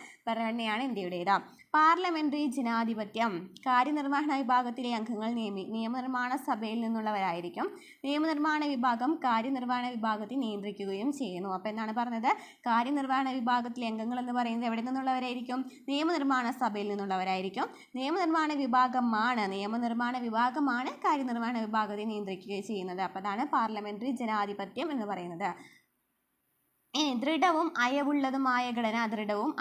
ഇന്ത്യയുടേത്. പാർലമെന്ററി ജനാധിപത്യം. കാര്യനിർവഹണ വിഭാഗത്തിലെ അംഗങ്ങൾ നിയമനിർമ്മാണ സഭയിൽ നിന്നുള്ളവരായിരിക്കും. നിയമനിർമ്മാണ വിഭാഗം കാര്യനിർവഹണ വിഭാഗത്തെ നിയന്ത്രിക്കുകയും ചെയ്യുന്നു. അപ്പോൾ എന്താണ് പറഞ്ഞത്? കാര്യനിർവഹണ വിഭാഗത്തിലെ അംഗങ്ങൾ എന്ന് പറയുന്നത് എവിടെ നിന്നുള്ളവരായിരിക്കും? നിയമനിർമ്മാണ സഭയിൽ നിന്നുള്ളവരായിരിക്കും. നിയമനിർമ്മാണ വിഭാഗമാണ് കാര്യനിർവഹണ വിഭാഗത്തെ നിയന്ത്രിക്കുകയും ചെയ്യുന്നത്. അപ്പോൾ അതാണ് പാർലമെന്ററി ജനാധിപത്യം എന്ന് പറയുന്നത്. ഇനി ദൃഢവും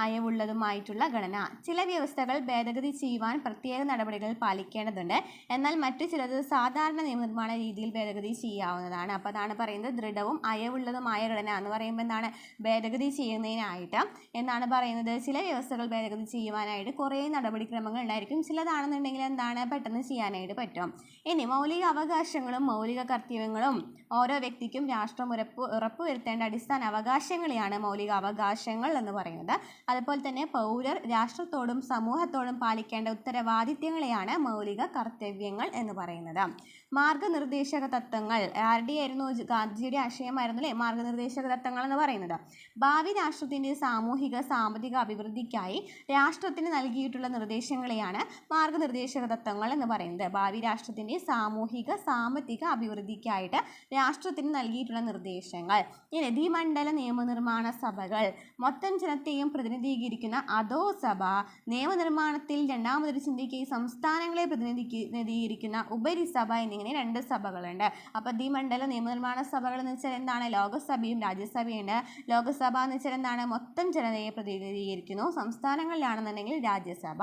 അയവുള്ളതുമായിട്ടുള്ള ഘടന. ചില വ്യവസ്ഥകൾ ഭേദഗതി ചെയ്യുവാൻ പ്രത്യേക നടപടികൾ പാലിക്കേണ്ടതുണ്ട്. എന്നാൽ മറ്റു ചിലത് സാധാരണ നിയമനിർമ്മാണ രീതിയിൽ ഭേദഗതി ചെയ്യാവുന്നതാണ്. അപ്പോൾ അതാണ് പറയുന്നത് ദൃഢവും അയവുള്ളതുമായ ഘടന എന്ന് പറയുമ്പോൾ എന്താണ്? ഭേദഗതി ചെയ്യുന്നതിനായിട്ട് എന്താണ് പറയുന്നത്? ചില വ്യവസ്ഥകൾ ഭേദഗതി ചെയ്യുവാനായിട്ട് കുറേ നടപടിക്രമങ്ങൾ ഉണ്ടായിരിക്കും. ചിലതാണെന്നുണ്ടെങ്കിൽ എന്താണ്? പെട്ടെന്ന് ചെയ്യാനായിട്ട് പറ്റും. ഇനി മൗലിക അവകാശങ്ങളും മൗലിക കർത്തവ്യങ്ങളും ഓരോ വ്യക്തിക്കും രാഷ്ട്രം ഉറപ്പുവരുത്തേണ്ട അടിസ്ഥാന അവകാശങ്ങളെയാണ് മൗലിക അവകാശങ്ങൾ എന്ന് പറയുന്നത്. അതുപോലെ തന്നെ പൗരർ രാഷ്ട്രത്തോടും സമൂഹത്തോടും പാലിക്കേണ്ട ഉത്തരവാദിത്തങ്ങളെയാണ് മൗലിക കർത്തവ്യങ്ങൾ എന്ന് പറയുന്നത്. മാർഗനിർദ്ദേശക തത്വങ്ങൾ ആരുടെയായിരുന്നു? ഗാന്ധിജിയുടെ ആശയമായിരുന്നു അല്ലേ മാർഗനിർദ്ദേശക തത്വങ്ങൾ എന്ന് പറയുന്നത്. ഭാവി രാഷ്ട്രത്തിൻ്റെ സാമൂഹിക സാമ്പത്തിക അഭിവൃദ്ധിക്കായി രാഷ്ട്രത്തിന് നൽകിയിട്ടുള്ള നിർദ്ദേശങ്ങളെയാണ് മാർഗനിർദ്ദേശക തത്വങ്ങൾ എന്ന് പറയുന്നത്. ഭാവി രാഷ്ട്രത്തിൻ്റെ സാമൂഹിക സാമ്പത്തിക അഭിവൃദ്ധിക്കായിട്ട് രാഷ്ട്രത്തിന് നൽകിയിട്ടുള്ള നിർദ്ദേശങ്ങൾ. ഇനി ദ്വിമണ്ഡല നിയമനിർമ്മാണ സഭകൾ, മൊത്തം ജനത്തെയും പ്രതിനിധീകരിക്കുന്ന അധോസഭ, നിയമനിർമ്മാണത്തിൽ രണ്ടാമതൊരു ചിന്തയ്ക്ക് സംസ്ഥാനങ്ങളെ പ്രതിനിധീകരിക്കുന്ന ഉപരിസഭ എന്നിങ്ങനെ 2 സഭകളുണ്ട്. അപ്പോൾ ദ്വിമണ്ഡല നിയമനിർമ്മാണ സഭകൾ എന്ന് വെച്ചാൽ എന്താണ്? ലോകസഭയും രാജ്യസഭയുണ്ട്. ലോകസഭ എന്ന് വെച്ചാൽ എന്താണ്? മൊത്തം ജനതയെ പ്രതിനിധീകരിക്കുന്നു. സംസ്ഥാനങ്ങളിലാണെന്നുണ്ടെങ്കിൽ രാജ്യസഭ.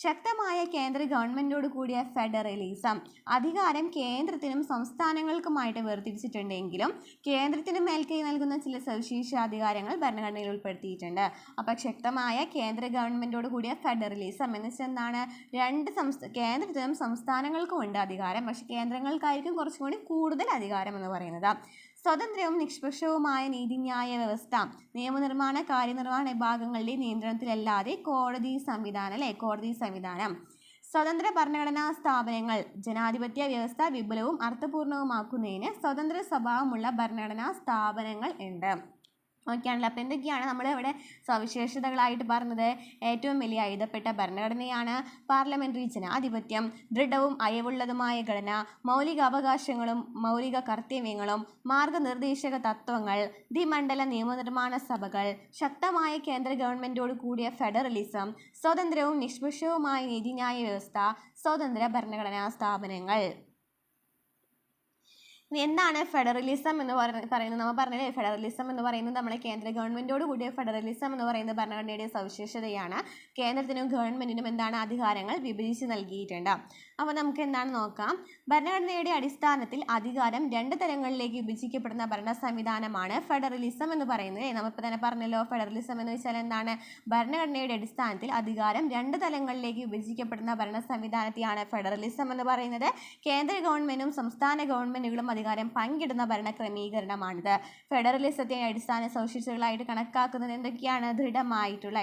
ശക്തമായ കേന്ദ്ര ഗവൺമെൻറ്റോട് കൂടിയ ഫെഡറലിസം, അധികാരം കേന്ദ്രത്തിനും സംസ്ഥാനങ്ങൾക്കുമായിട്ട് വേർതിരിച്ചിട്ടുണ്ടെങ്കിലും കേന്ദ്രത്തിന് മേൽക്കൈ നൽകുന്ന ചില സവിശേഷാധികാരങ്ങൾ ഭരണഘടനയിൽ ഉൾപ്പെടുത്തിയിട്ടുണ്ട്. അപ്പോൾ ശക്തമായ കേന്ദ്ര ഗവൺമെൻറ്റോട് കൂടിയ ഫെഡറലിസം എന്ന് വെച്ചാൽ എന്താണ്? കേന്ദ്രത്തിനും സംസ്ഥാനങ്ങൾക്കും ഉണ്ട് അധികാരം, പക്ഷേ കേന്ദ്രങ്ങൾക്കായിരിക്കും കുറച്ചും കൂടി കൂടുതൽ അധികാരം എന്ന് പറയുന്നത്. സ്വതന്ത്രവും നിഷ്പക്ഷവുമായ നീതിന്യായ വ്യവസ്ഥ, നിയമനിർമ്മാണ കാര്യനിർവഹണ വിഭാഗങ്ങളുടെ നിയന്ത്രണത്തിലല്ലാതെ കോടതി സംവിധാനം. സ്വതന്ത്ര ഭരണഘടനാ സ്ഥാപനങ്ങൾ, ജനാധിപത്യ വ്യവസ്ഥ വിപുലവും അർത്ഥപൂർണവുമാക്കുന്നതിന് സ്വതന്ത്ര സ്വഭാവമുള്ള ഭരണഘടനാ സ്ഥാപനങ്ങൾ ഉണ്ട്. ഓക്കെയാണല്ലോ. അപ്പോൾ എന്തൊക്കെയാണ് നമ്മൾ ഇവിടെ സവിശേഷതകളായിട്ട് പറഞ്ഞത്? ഏറ്റവും വലിയ എഴുതപ്പെട്ട ഭരണഘടനയാണ്, പാർലമെൻ്ററി ജനാധിപത്യം, ദൃഢവും അയവുള്ളതുമായ ഘടന, മൗലിക അവകാശങ്ങളും മൗലിക കർത്തവ്യങ്ങളും, മാർഗനിർദ്ദേശക തത്വങ്ങൾ, ദ്വിമണ്ഡല നിയമനിർമ്മാണ സഭകൾ, ശക്തമായ കേന്ദ്ര ഗവൺമെൻറ്റോട് കൂടിയ ഫെഡറലിസം, സ്വതന്ത്രവും നിഷ്പക്ഷവുമായ നീതിന്യായ വ്യവസ്ഥ, സ്വതന്ത്ര ഭരണഘടനാ സ്ഥാപനങ്ങൾ. എന്താണ് ഫെഡറലിസം എന്ന് പറയുന്നത്? നമ്മൾ പറഞ്ഞില്ലേ, ഫെഡറലിസം എന്ന് പറയുന്നത് നമ്മളെ കേന്ദ്ര ഗവൺമെൻറ്റോട് കൂടിയ ഫെഡറലിസം എന്ന് പറയുന്നത് ഭരണഘടനയുടെ സവിശേഷതയാണ്. കേന്ദ്രത്തിനും ഗവൺമെൻറ്റിനും എന്താണ്? അധികാരങ്ങൾ വിഭജിച്ച് നൽകിയിട്ടുണ്ട്. അപ്പോൾ നമുക്ക് എന്താണ് നോക്കാം. ഭരണഘടനയുടെ അടിസ്ഥാനത്തിൽ അധികാരം 2 തലങ്ങളിലേക്ക് വിഭജിക്കപ്പെടുന്ന ഭരണ സംവിധാനമാണ് ഫെഡറലിസം എന്ന് പറയുന്നത്. നമ്മളിപ്പോൾ തന്നെ പറഞ്ഞല്ലോ, ഫെഡറലിസം എന്ന് വെച്ചാൽ എന്താണ്? ഭരണഘടനയുടെ അടിസ്ഥാനത്തിൽ അധികാരം 2 തലങ്ങളിലേക്ക് വിഭജിക്കപ്പെടുന്ന ഭരണ സംവിധാനത്തെയാണ് ഫെഡറലിസം എന്ന് പറയുന്നത്. കേന്ദ്ര ഗവൺമെൻറ്റും സംസ്ഥാന ഗവൺമെൻറ്റുകളും അധികാരം പങ്കിടുന്ന ഭരണ ക്രമീകരണമാണിത്. ഫെഡറലിസത്തെ അടിസ്ഥാന സവിശേഷതകളായിട്ട് കണക്കാക്കുന്നത് എന്തൊക്കെയാണ്?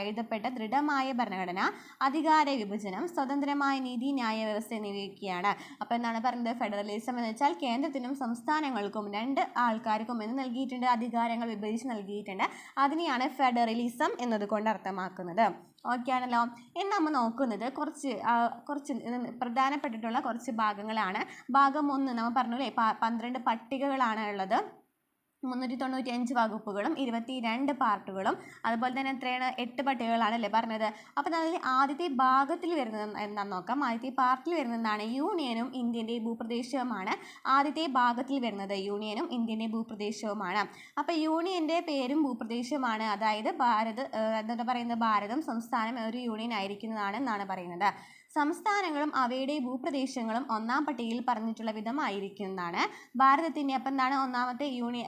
എഴുതപ്പെട്ട ദൃഢമായ ഭരണഘടന, അധികാര വിഭജനം, സ്വതന്ത്രമായ നീതിന്യായ വ്യവസ്ഥ എന്നിവയൊക്കെയാണ്. അപ്പോൾ എന്താണ് പറയുന്നത്? ഫെഡറലിസം എന്ന് വെച്ചാൽ കേന്ദ്രത്തിനും സംസ്ഥാനങ്ങൾക്കും 2 ആൾക്കാർക്കും എന്ന് നൽകിയിട്ടുണ്ട്, അധികാരങ്ങൾ വിഭജിച്ച് നൽകിയിട്ടുണ്ട്. അതിനെയാണ് ഫെഡറലിസം എന്നതുകൊണ്ട് അർത്ഥമാക്കുന്നത്. ഓക്കെ ആണല്ലോ. ഇനി നമ്മൾ നോക്കുന്നത് കുറച്ച് പ്രധാനപ്പെട്ടിട്ടുള്ള കുറച്ച് ഭാഗങ്ങളാണ്. ഭാഗം 1 നമ്മൾ പറഞ്ഞു അല്ലേ, 12 പട്ടികകളാണ് ഉള്ളത്. 395 വകുപ്പുകളും 22 പാർട്ടുകളും, അതുപോലെ തന്നെ എത്രയാണ്? 8 പട്ടികകളാണല്ലേ പറഞ്ഞത്. അപ്പോൾ അതിൽ ആദ്യത്തെ ഭാഗത്തിൽ വരുന്നത് എന്താണെന്ന് നോക്കാം. ആദ്യത്തെ പാർട്ടിൽ വരുന്നതാണ് യൂണിയനും ഇന്ത്യൻ്റെ ഭൂപ്രദേശവുമാണ്. ആദ്യത്തെ ഭാഗത്തിൽ വരുന്നത് യൂണിയനും ഇന്ത്യൻ്റെ ഭൂപ്രദേശവുമാണ്. അപ്പോൾ യൂണിയൻ്റെ പേരും ഭൂപ്രദേശവുമാണ്, അതായത് ഭാരതം സംസ്ഥാനം ഒരു യൂണിയൻ ആയിരിക്കുന്നതാണ് എന്നാണ് പറയുന്നത്. സംസ്ഥാനങ്ങളും അവയുടെ ഭൂപ്രദേശങ്ങളും 1-ാം പട്ടികയിൽ പറഞ്ഞിട്ടുള്ള വിധമായിരിക്കുന്നതാണ് ഭാരതത്തിൻ്റെ. അപ്പം എന്താണ്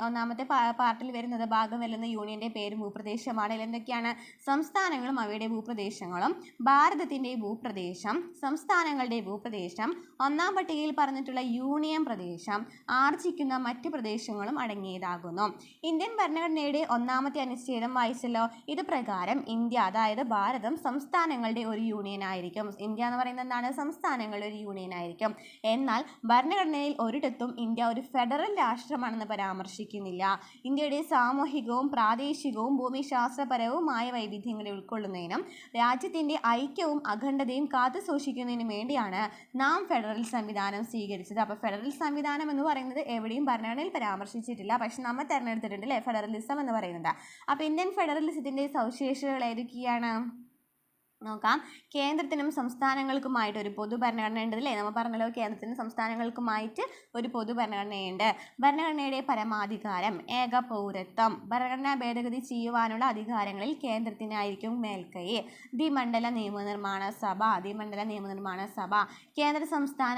ഒന്നാമത്തെ പാർട്ടിൽ വരുന്നത് ഭാഗം വരുന്ന യൂണിയൻ്റെ പേരും ഭൂപ്രദേശമാണ്. എന്തൊക്കെയാണ്? സംസ്ഥാനങ്ങളും അവയുടെ ഭൂപ്രദേശങ്ങളും, ഭാരതത്തിൻ്റെ ഭൂപ്രദേശം, സംസ്ഥാനങ്ങളുടെ ഭൂപ്രദേശം, 1-ാം പട്ടികയിൽ പറഞ്ഞിട്ടുള്ള യൂണിയൻ പ്രദേശം, ആർജിക്കുന്ന മറ്റ് പ്രദേശങ്ങളും അടങ്ങിയതാകുന്നു. ഇന്ത്യൻ ഭരണഘടനയുടെ 1-ാമത്തെ അനുച്ഛേദം വായിച്ചല്ലോ. ഇത് പ്രകാരം ഇന്ത്യ, അതായത് ഭാരതം, സംസ്ഥാനങ്ങളുടെ ഒരു യൂണിയൻ ആയിരിക്കും. ഇന്ത്യ എന്ന് പറയുന്നത് എന്താണ്? സംസ്ഥാനങ്ങളുടെ ഒരു യൂണിയൻ ആയിരിക്കും. എന്നാൽ ഭരണഘടനയിൽ ഒരിടത്തും ഇന്ത്യ ഒരു ഫെഡറൽ രാഷ്ട്രമാണെന്ന് പരാമർശിക്കുന്നില്ല. ഇന്ത്യയുടെ സാമൂഹികവും പ്രാദേശികവും ഭൂമിശാസ്ത്രപരവുമായ വൈവിധ്യങ്ങളെ ഉൾക്കൊള്ളുന്നതിനും രാജ്യത്തിൻ്റെ ഐക്യവും അഖണ്ഡതയും കാത്തുസൂക്ഷിക്കുന്നതിനും വേണ്ടിയാണ് നാം ഫെഡറൽ സംവിധാനം സ്വീകരിച്ചത്. അപ്പോൾ ഫെഡറൽ സംവിധാനം എന്ന് പറയുന്നത് എവിടെയും ഭരണഘടനയിൽ പരാമർശിച്ചിട്ടില്ല, പക്ഷെ നമ്മൾ തിരഞ്ഞെടുത്തിട്ടുണ്ട് അല്ലേ ഫെഡറലിസം എന്ന് പറയുന്നത്. അപ്പോൾ ഇന്ത്യൻ ഫെഡറലിസത്തിൻ്റെ സവിശേഷതകൾ ഏതൊക്കെയാണ് നോക്കാം. കേന്ദ്രത്തിനും സംസ്ഥാനങ്ങൾക്കുമായിട്ട് ഒരു പൊതു ഭരണഘടന ഉണ്ട് അല്ലേ. നമ്മൾ പറഞ്ഞല്ലോ, കേന്ദ്രത്തിനും സംസ്ഥാനങ്ങൾക്കുമായിട്ട് ഒരു പൊതു ഭരണഘടനയുണ്ട്. ഭരണഘടനയുടെ പരമാധികാരം, ഏക പൗരത്വം, ഭരണഘടനാ ഭേദഗതി ചെയ്യുവാനുള്ള അധികാരങ്ങളിൽ കേന്ദ്രത്തിനായിരിക്കും മേൽക്കൈ. ദ്വിമണ്ഡല നിയമനിർമ്മാണ സഭ, കേന്ദ്ര സംസ്ഥാന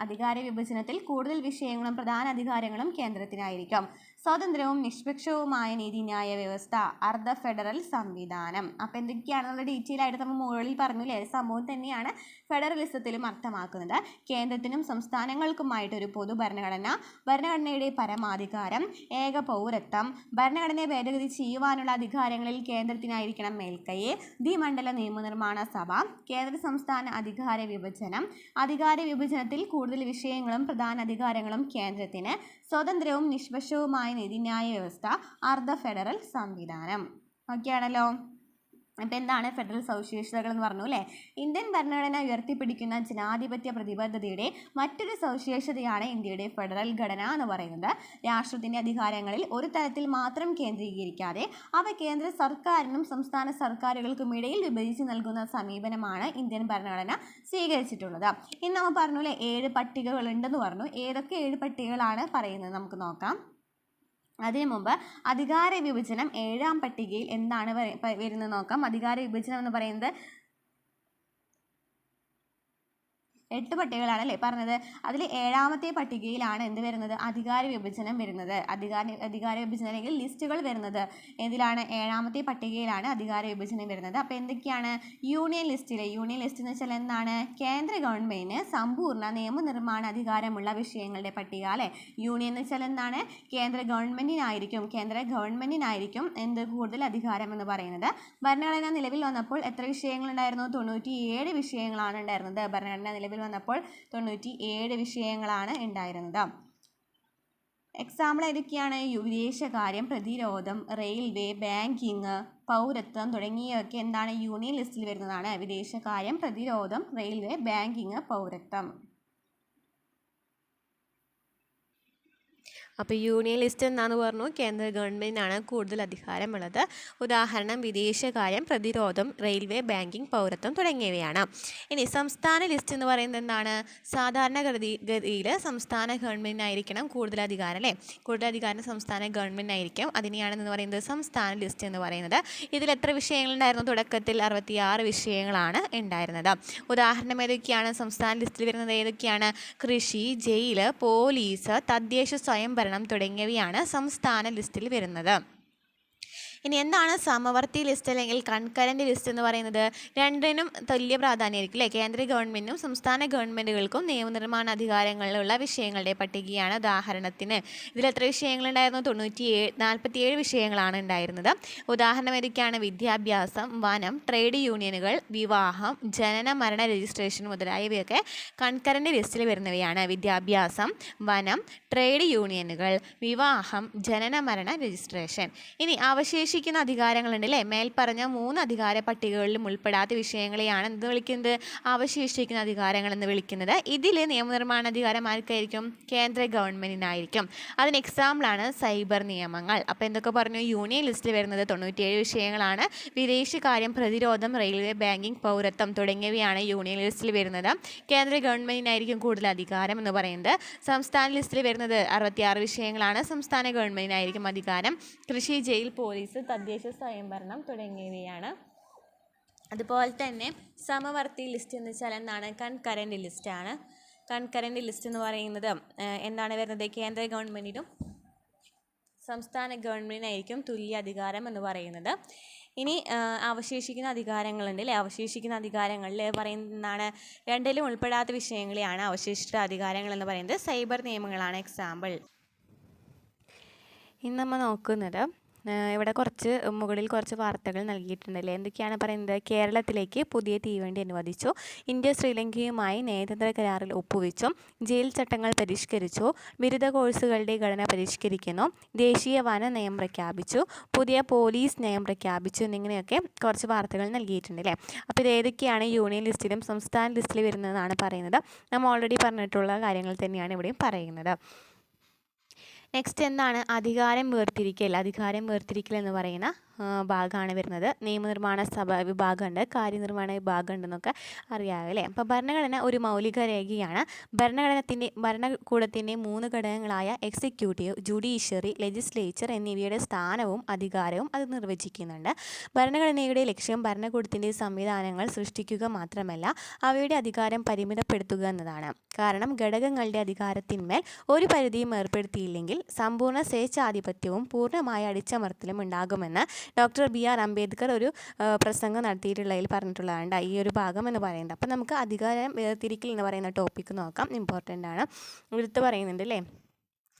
അധികാര വിഭജനത്തിൽ കൂടുതൽ വിഷയങ്ങളും പ്രധാന അധികാരങ്ങളും കേന്ദ്രത്തിനായിരിക്കും. സ്വതന്ത്രവും നിഷ്പക്ഷവുമായ നീതിന്യായ വ്യവസ്ഥ, അർദ്ധ ഫെഡറൽ സംവിധാനം. അപ്പം എന്തൊക്കെയാണെന്നുള്ള ഡീറ്റെയിൽ ആയിട്ട് നമ്മൾ മുകളിൽ പറഞ്ഞില്ലേ, സംഭവം തന്നെയാണ് ഫെഡറലിസത്തിലും അർത്ഥമാക്കുന്നത്. കേന്ദ്രത്തിനും സംസ്ഥാനങ്ങൾക്കുമായിട്ടൊരു പൊതു ഭരണഘടന, ഭരണഘടനയുടെ പരമാധികാരം, ഏക പൗരത്വം, ഭരണഘടനയെ ഭേദഗതി ചെയ്യുവാനുള്ള അധികാരങ്ങളിൽ കേന്ദ്രത്തിനായിരിക്കണം മേൽക്കൈ, ദ്വിമണ്ഡല നിയമനിർമ്മാണ സഭ, കേന്ദ്ര സംസ്ഥാന അധികാര വിഭജനം, അധികാര വിഭജനത്തിൽ കൂടുതൽ വിഷയങ്ങളും പ്രധാന അധികാരങ്ങളും കേന്ദ്രത്തിന്, സ്വതന്ത്രവും നിഷ്പക്ഷവുമായ നീതിന്യായ വ്യവസ്ഥ, അർദ്ധ ഫെഡറൽ സംവിധാനം. ഓക്കെ ആണല്ലോ. അപ്പം എന്താണ് ഫെഡറൽ സവിശേഷതകൾ എന്ന് പറഞ്ഞു അല്ലേ. ഇന്ത്യൻ ഭരണഘടന ഉയർത്തിപ്പിടിക്കുന്ന ജനാധിപത്യ പ്രതിബദ്ധതയുടെ മറ്റൊരു സവിശേഷതയാണ് ഇന്ത്യയുടെ ഫെഡറൽ ഘടന എന്ന് പറയുന്നത്. രാഷ്ട്രത്തിൻ്റെ അധികാരങ്ങളിൽ ഒരു തലത്തിൽ മാത്രം കേന്ദ്രീകരിക്കാതെ അവ കേന്ദ്ര സർക്കാരിനും സംസ്ഥാന സർക്കാരുകൾക്കും ഇടയിൽ വിഭജിച്ച് നൽകുന്ന സമീപനമാണ് ഇന്ത്യൻ ഭരണഘടന സ്വീകരിച്ചിട്ടുള്ളത്. ഇന്ന് നമ്മൾ പറഞ്ഞു അല്ലേ, 7 പട്ടികകളുണ്ടെന്ന് പറഞ്ഞു. ഏതൊക്കെ 7 പട്ടികകളാണ് പറയുന്നത് നമുക്ക് നോക്കാം. അതിനു മുമ്പ് അധികാര വിഭജനം 7ാം പട്ടികയിൽ എന്താണ് വരുന്നത് നോക്കാം. അധികാര വിഭജനം എന്ന് പറയുന്നത് 8 പട്ടികകളാണ് അല്ലേ പറഞ്ഞത്. അതിൽ 7ാമത്തെ പട്ടികയിലാണ് എന്ത് വരുന്നത്, അധികാര വിഭജനം വരുന്നത്. അധികാര വിഭജനം അല്ലെങ്കിൽ ലിസ്റ്റുകൾ വരുന്നത് ഏതിലാണ്, 7ാമത്തെ പട്ടികയിലാണ് അധികാര വിഭജനം വരുന്നത്. അപ്പോൾ എന്തൊക്കെയാണ് യൂണിയൻ ലിസ്റ്റ് എന്ന് വെച്ചാൽ എന്താണ്, കേന്ദ്ര ഗവൺമെൻറ്റിന് സമ്പൂർണ്ണ നിയമനിർമ്മാണ അധികാരമുള്ള വിഷയങ്ങളുടെ പട്ടിക അല്ലേ. യൂണിയൻ എന്ന് വെച്ചാൽ എന്താണ്, കേന്ദ്ര ഗവൺമെൻറ്റിനായിരിക്കും എന്ത് കൂടുതൽ അധികാരം എന്ന് പറയുന്നത്. ഭരണഘടന നിലവിൽ വന്നപ്പോൾ എത്ര വിഷയങ്ങളുണ്ടായിരുന്നു, 97 വിഷയങ്ങളാണ് ഉണ്ടായിരുന്നത്. ഭരണഘടന നിലവിൽ വന്നപ്പോൾ 97 വിഷയങ്ങളാണ് ഉണ്ടായിരുന്നത്. എക്സാമ്പിൾ ഏതൊക്കെയാണ്, വിദേശകാര്യം, പ്രതിരോധം, റെയിൽവേ, ബാങ്കിങ്, പൗരത്വം തുടങ്ങിയവയൊക്കെ എന്താണ് യൂണിയൻ ലിസ്റ്റിൽ വരുന്നതാണ്. വിദേശകാര്യം, പ്രതിരോധം, റെയിൽവേ, ബാങ്കിങ്, പൗരത്വം. അപ്പോൾ യൂണിയൻ ലിസ്റ്റ് എന്താണെന്ന് പറഞ്ഞു, കേന്ദ്ര ഗവൺമെൻറ്റിനാണ് കൂടുതൽ അധികാരമുള്ളത്. ഉദാഹരണം വിദേശകാര്യം, പ്രതിരോധം, റെയിൽവേ, ബാങ്കിങ്, പൗരത്വം തുടങ്ങിയവയാണ്. ഇനി സംസ്ഥാന ലിസ്റ്റ് എന്ന് പറയുന്നത് എന്താണ്, ഗതിയിൽ സംസ്ഥാന ഗവൺമെൻറ്റിനായിരിക്കണം കൂടുതൽ അധികാരം അല്ലേ. കൂടുതൽ അധികാരം സംസ്ഥാന ഗവൺമെൻറ്റിനായിരിക്കും. അതിനെയാണെന്ന് പറയുന്നത് സംസ്ഥാന ലിസ്റ്റ് എന്ന് പറയുന്നത്. ഇതിൽ എത്ര വിഷയങ്ങളുണ്ടായിരുന്നു, തുടക്കത്തിൽ 66 വിഷയങ്ങളാണ് ഉണ്ടായിരുന്നത്. ഉദാഹരണം ഏതൊക്കെയാണ് സംസ്ഥാന ലിസ്റ്റിൽ വരുന്നത്, ഏതൊക്കെയാണ്, കൃഷി, ജയിൽ, പോലീസ്, തദ്ദേശ സ്വയംഭരണം തുടങ്ങിയവയാണ് സംസ്ഥാന ലിസ്റ്റിൽ വരുന്നത്. ഇനി എന്താണ് സമവർത്തി ലിസ്റ്റ് അല്ലെങ്കിൽ കൺകറൻറ്റ് ലിസ്റ്റ് എന്ന് പറയുന്നത്, രണ്ടിനും തുല്യ പ്രാധാന്യമായിരിക്കും അല്ലേ. കേന്ദ്ര ഗവൺമെൻറ്റിനും സംസ്ഥാന ഗവൺമെൻറ്റുകൾക്കും നിയമനിർമ്മാണ അധികാരങ്ങളുള്ള വിഷയങ്ങളുടെ പട്ടികയാണ്. ഉദാഹരണത്തിന് ഇതിൽ എത്ര വിഷയങ്ങളുണ്ടായിരുന്നു, 47 വിഷയങ്ങളാണ് ഉണ്ടായിരുന്നത്. ഉദാഹരണം ഏതൊക്കെയാണ്, വിദ്യാഭ്യാസം, വനം, ട്രേഡ് യൂണിയനുകൾ, വിവാഹം, ജനന മരണ രജിസ്ട്രേഷൻ മുതലായവയൊക്കെ കൺകറൻറ്റ് ലിസ്റ്റിൽ വരുന്നവയാണ്. വിദ്യാഭ്യാസം, വനം, ട്രേഡ് യൂണിയനുകൾ, വിവാഹം, ജനന മരണ രജിസ്ട്രേഷൻ. ഇനി അവശേഷിക്കുന്ന അധികാരങ്ങളുണ്ട് അല്ലേ. മേൽപ്പറഞ്ഞ 3 അധികാര പട്ടികകളിലും ഉൾപ്പെടാത്ത വിഷയങ്ങളെയാണ് എന്ത് വിളിക്കുന്നത്, അവശേഷിക്കുന്ന അധികാരങ്ങൾ എന്ന് വിളിക്കുന്നത്. ഇതിൽ നിയമനിർമ്മാണ അധികാരം ആർക്കായിരിക്കും, കേന്ദ്ര ഗവൺമെൻറ്റിനായിരിക്കും. അതിന് എക്സാമ്പിളാണ് സൈബർ നിയമങ്ങൾ. അപ്പോൾ എന്തൊക്കെ പറഞ്ഞു, യൂണിയൻ ലിസ്റ്റിൽ വരുന്നത് 97 വിഷയങ്ങളാണ്. വിദേശകാര്യം, പ്രതിരോധം, റെയിൽവേ, ബാങ്കിങ്, പൗരത്വം തുടങ്ങിയവയാണ് യൂണിയൻ ലിസ്റ്റിൽ വരുന്നത്. കേന്ദ്ര ഗവൺമെൻറ്റിനായിരിക്കും കൂടുതൽ അധികാരം എന്ന് പറയുന്നത്. സംസ്ഥാന ലിസ്റ്റിൽ വരുന്നത് 66 വിഷയങ്ങളാണ്. സംസ്ഥാന ഗവൺമെൻറ്റിനായിരിക്കും അധികാരം. കൃഷി, ജയിൽ, പോലീസ്, തദ്ദേശ സ്വയംഭരണം തുടങ്ങിയവയാണ്. അതുപോലെ തന്നെ സമവർത്തി ലിസ്റ്റ് എന്ന് വെച്ചാൽ എന്താണ്, കൺകറൻറ്റ് ലിസ്റ്റാണ്. കൺകറൻറ്റ് ലിസ്റ്റ് എന്ന് പറയുന്നത് എന്താണ് വരുന്നത്, കേന്ദ്ര ഗവൺമെൻറ്റിനും സംസ്ഥാന ഗവൺമെൻറ്റിനായിരിക്കും തുല്യ അധികാരം എന്ന് പറയുന്നത്. ഇനി അവശേഷിക്കുന്ന അധികാരങ്ങളുണ്ട് അല്ലേ. അവശേഷിക്കുന്ന അധികാരങ്ങളിൽ പറയുന്നതാണ്, രണ്ടിലും ഉൾപ്പെടാത്ത വിഷയങ്ങളെയാണ് അവശേഷിച്ച അധികാരങ്ങൾ എന്ന് പറയുന്നത്. സൈബർ നിയമങ്ങളാണ് എക്സാമ്പിൾ. ഇന്ന് നമ്മൾ നോക്കുന്നത് ഇവിടെ മുകളിൽ കുറച്ച് വാർത്തകൾ നൽകിയിട്ടുണ്ടല്ലേ. എന്തൊക്കെയാണ് പറയുന്നത്, കേരളത്തിലേക്ക് പുതിയ തീവണ്ടി അനുവദിച്ചു, ഇന്ത്യ ശ്രീലങ്കയുമായി നയതന്ത്ര കരാറിൽ ഒപ്പുവെച്ചു, ജയിൽ ചട്ടങ്ങൾ പരിഷ്കരിച്ചു, ബിരുദ കോഴ്സുകളുടെ ഘടന പരിഷ്കരിക്കുന്നു, ദേശീയ വന നയം പ്രഖ്യാപിച്ചു, പുതിയ പോലീസ് നയം പ്രഖ്യാപിച്ചു എന്നിങ്ങനെയൊക്കെ കുറച്ച് വാർത്തകൾ നൽകിയിട്ടുണ്ടല്ലേ. അപ്പോൾ ഇത് ഏതൊക്കെയാണ് യൂണിയൻ ലിസ്റ്റിലും സംസ്ഥാന ലിസ്റ്റിലും വരുന്നതെന്നാണ് പറയുന്നത്. നമ്മൾ ഓൾറെഡി പറഞ്ഞിട്ടുള്ള കാര്യങ്ങൾ തന്നെയാണ് ഇവിടെയും പറയുന്നത്. നെക്സ്റ്റ് എന്താണ്, അധികാരം വേർതിരിക്കൽ എന്ന് പറയുന്ന ഭാഗമാണ് വരുന്നത്. നിയമനിർമ്മാണ സഭ വിഭാഗമുണ്ട്, കാര്യനിർവഹണ വിഭാഗമുണ്ടെന്നൊക്കെ അറിയാമല്ലേ. അപ്പോൾ ഭരണഘടന ഒരു മൗലിക രേഖയാണ്. ഭരണകൂടത്തിൻ്റെ 3 ഘടകങ്ങളായ എക്സിക്യൂട്ടീവ്, ജുഡീഷ്യറി, ലെജിസ്ലേച്ചർ എന്നിവയുടെ സ്ഥാനവും അധികാരവും അത് നിർവചിക്കുന്നുണ്ട്. ഭരണഘടനയുടെ ലക്ഷ്യം ഭരണകൂടത്തിൻ്റെ സംവിധാനങ്ങൾ സൃഷ്ടിക്കുക മാത്രമല്ല അവയുടെ അധികാരം പരിമിതപ്പെടുത്തുക എന്നതാണ്. കാരണം ഘടകങ്ങളുടെ അധികാരത്തിന്മേൽ ഒരു പരിധിയും ഏർപ്പെടുത്തിയില്ലെങ്കിൽ സമ്പൂർണ്ണ സ്വേച്ഛാധിപത്യവും പൂർണ്ണമായ അടിച്ചമർത്തലും ഉണ്ടാകുമെന്ന് ഡോക്ടർ BR അംബേദ്കർ ഒരു പ്രസംഗം നടത്തിയിട്ടുള്ളതിൽ പറഞ്ഞിട്ടുള്ളതാണ് ഈ ഒരു ഭാഗം എന്ന് പറയുന്നത്. അപ്പം നമുക്ക് അധികാരം വേർതിരിക്കൽ എന്ന് പറയുന്ന ടോപ്പിക്ക് നോക്കാം. ഇമ്പോർട്ടൻ്റ് ആണ്, എടുത്ത് പറയുന്നുണ്ട് അല്ലേ.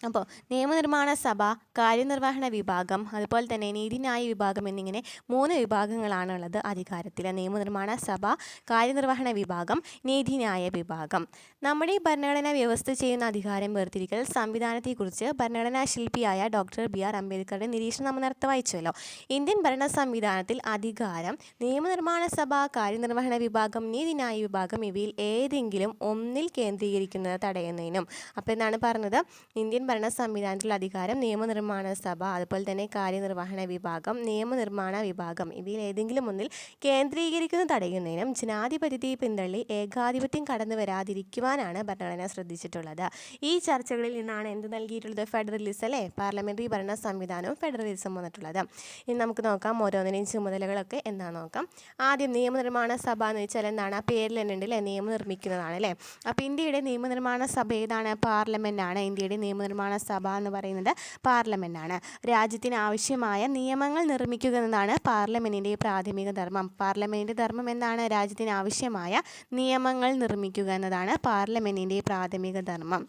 അപ്പോൾ നിയമനിർമ്മാണ സഭ, കാര്യനിർവഹണ വിഭാഗം, അതുപോലെ തന്നെ നീതിന്യായ വിഭാഗം എന്നിങ്ങനെ 3 വിഭാഗങ്ങളാണുള്ളത് അധികാരത്തിൽ. നിയമനിർമ്മാണ സഭ, കാര്യനിർവഹണ വിഭാഗം, നീതിന്യായ വിഭാഗം. നമ്മുടെ ഈ ഭരണഘടന വ്യവസ്ഥ ചെയ്യുന്ന അധികാരം വേർതിരിക്കൽ സംവിധാനത്തെക്കുറിച്ച് ഭരണഘടനാ ശില്പിയായ ഡോക്ടർ BR അംബേദ്കറുടെ നിരീക്ഷണം നമ്മൾ നേരത്തെ വായിച്ചല്ലോ. ഇന്ത്യൻ ഭരണ സംവിധാനത്തിൽ അധികാരം നിയമനിർമ്മാണ സഭ, കാര്യനിർവഹണ വിഭാഗം, നീതിന്യായ വിഭാഗം ഇവയിൽ ഏതെങ്കിലും ഒന്നിൽ കേന്ദ്രീകരിക്കുന്നത് തടയുന്നതിനും. അപ്പോൾ എന്താണ് പറഞ്ഞത്? ഇന്ത്യൻ ഭരണ സംവിധാനത്തിൽ അധികാരം നിയമനിർമ്മാണ സഭ, അതുപോലെ തന്നെ കാര്യനിർവഹണ വിഭാഗം, നിയമനിർമ്മാണ വിഭാഗം ഇവയിൽ ഏതെങ്കിലും ഒന്നിൽ കേന്ദ്രീകരിക്കുന്നത് തടയുന്നതിനും ജനാധിപത്യത്തെ പിന്തള്ളി ഏകാധിപത്യം കടന്നു വരാതിരിക്കുവാനാണ് ഭരണഘടന ശ്രദ്ധിച്ചിട്ടുള്ളത്. ഈ ചർച്ചകളിൽ നിന്നാണ് എന്ത് നൽകിയിട്ടുള്ളത്? ഫെഡറലിസം അല്ലേ, പാർലമെൻ്ററി ഭരണ സംവിധാനവും ഫെഡറലിസം വന്നിട്ടുള്ളത്. ഇനി നമുക്ക് നോക്കാം ഓരോന്നിനെയും ചുമതലകളൊക്കെ എന്താണെന്ന് നോക്കാം. ആദ്യം നിയമനിർമ്മാണ സഭ എന്ന് വെച്ചാൽ എന്താണ്? ആ പേരിൽ തന്നെ ഉണ്ട് അല്ലേ, നിയമം നിർമ്മിക്കുന്നതാണ് അല്ലേ. അപ്പോൾ ഇന്ത്യയുടെ നിയമനിർമ്മാണ സഭ ഏതാണ്? പാർലമെൻറ്റാണ്. ഇന്ത്യയുടെ നിയമനിർമ്മാണ സഭ എന്ന് പറയുന്നത് പാർലമെൻറ്റാണ്. രാജ്യത്തിന് ആവശ്യമായ നിയമങ്ങൾ നിർമ്മിക്കുക എന്നതാണ് പാർലമെൻറ്റിൻ്റെ പ്രാഥമിക ധർമ്മം. പാർലമെൻറ്റിൻ്റെ ധർമ്മം എന്താണ്? രാജ്യത്തിന് ആവശ്യമായ നിയമങ്ങൾ നിർമ്മിക്കുക എന്നതാണ് പാർലമെൻറ്റിൻ്റെ പ്രാഥമിക ധർമ്മം.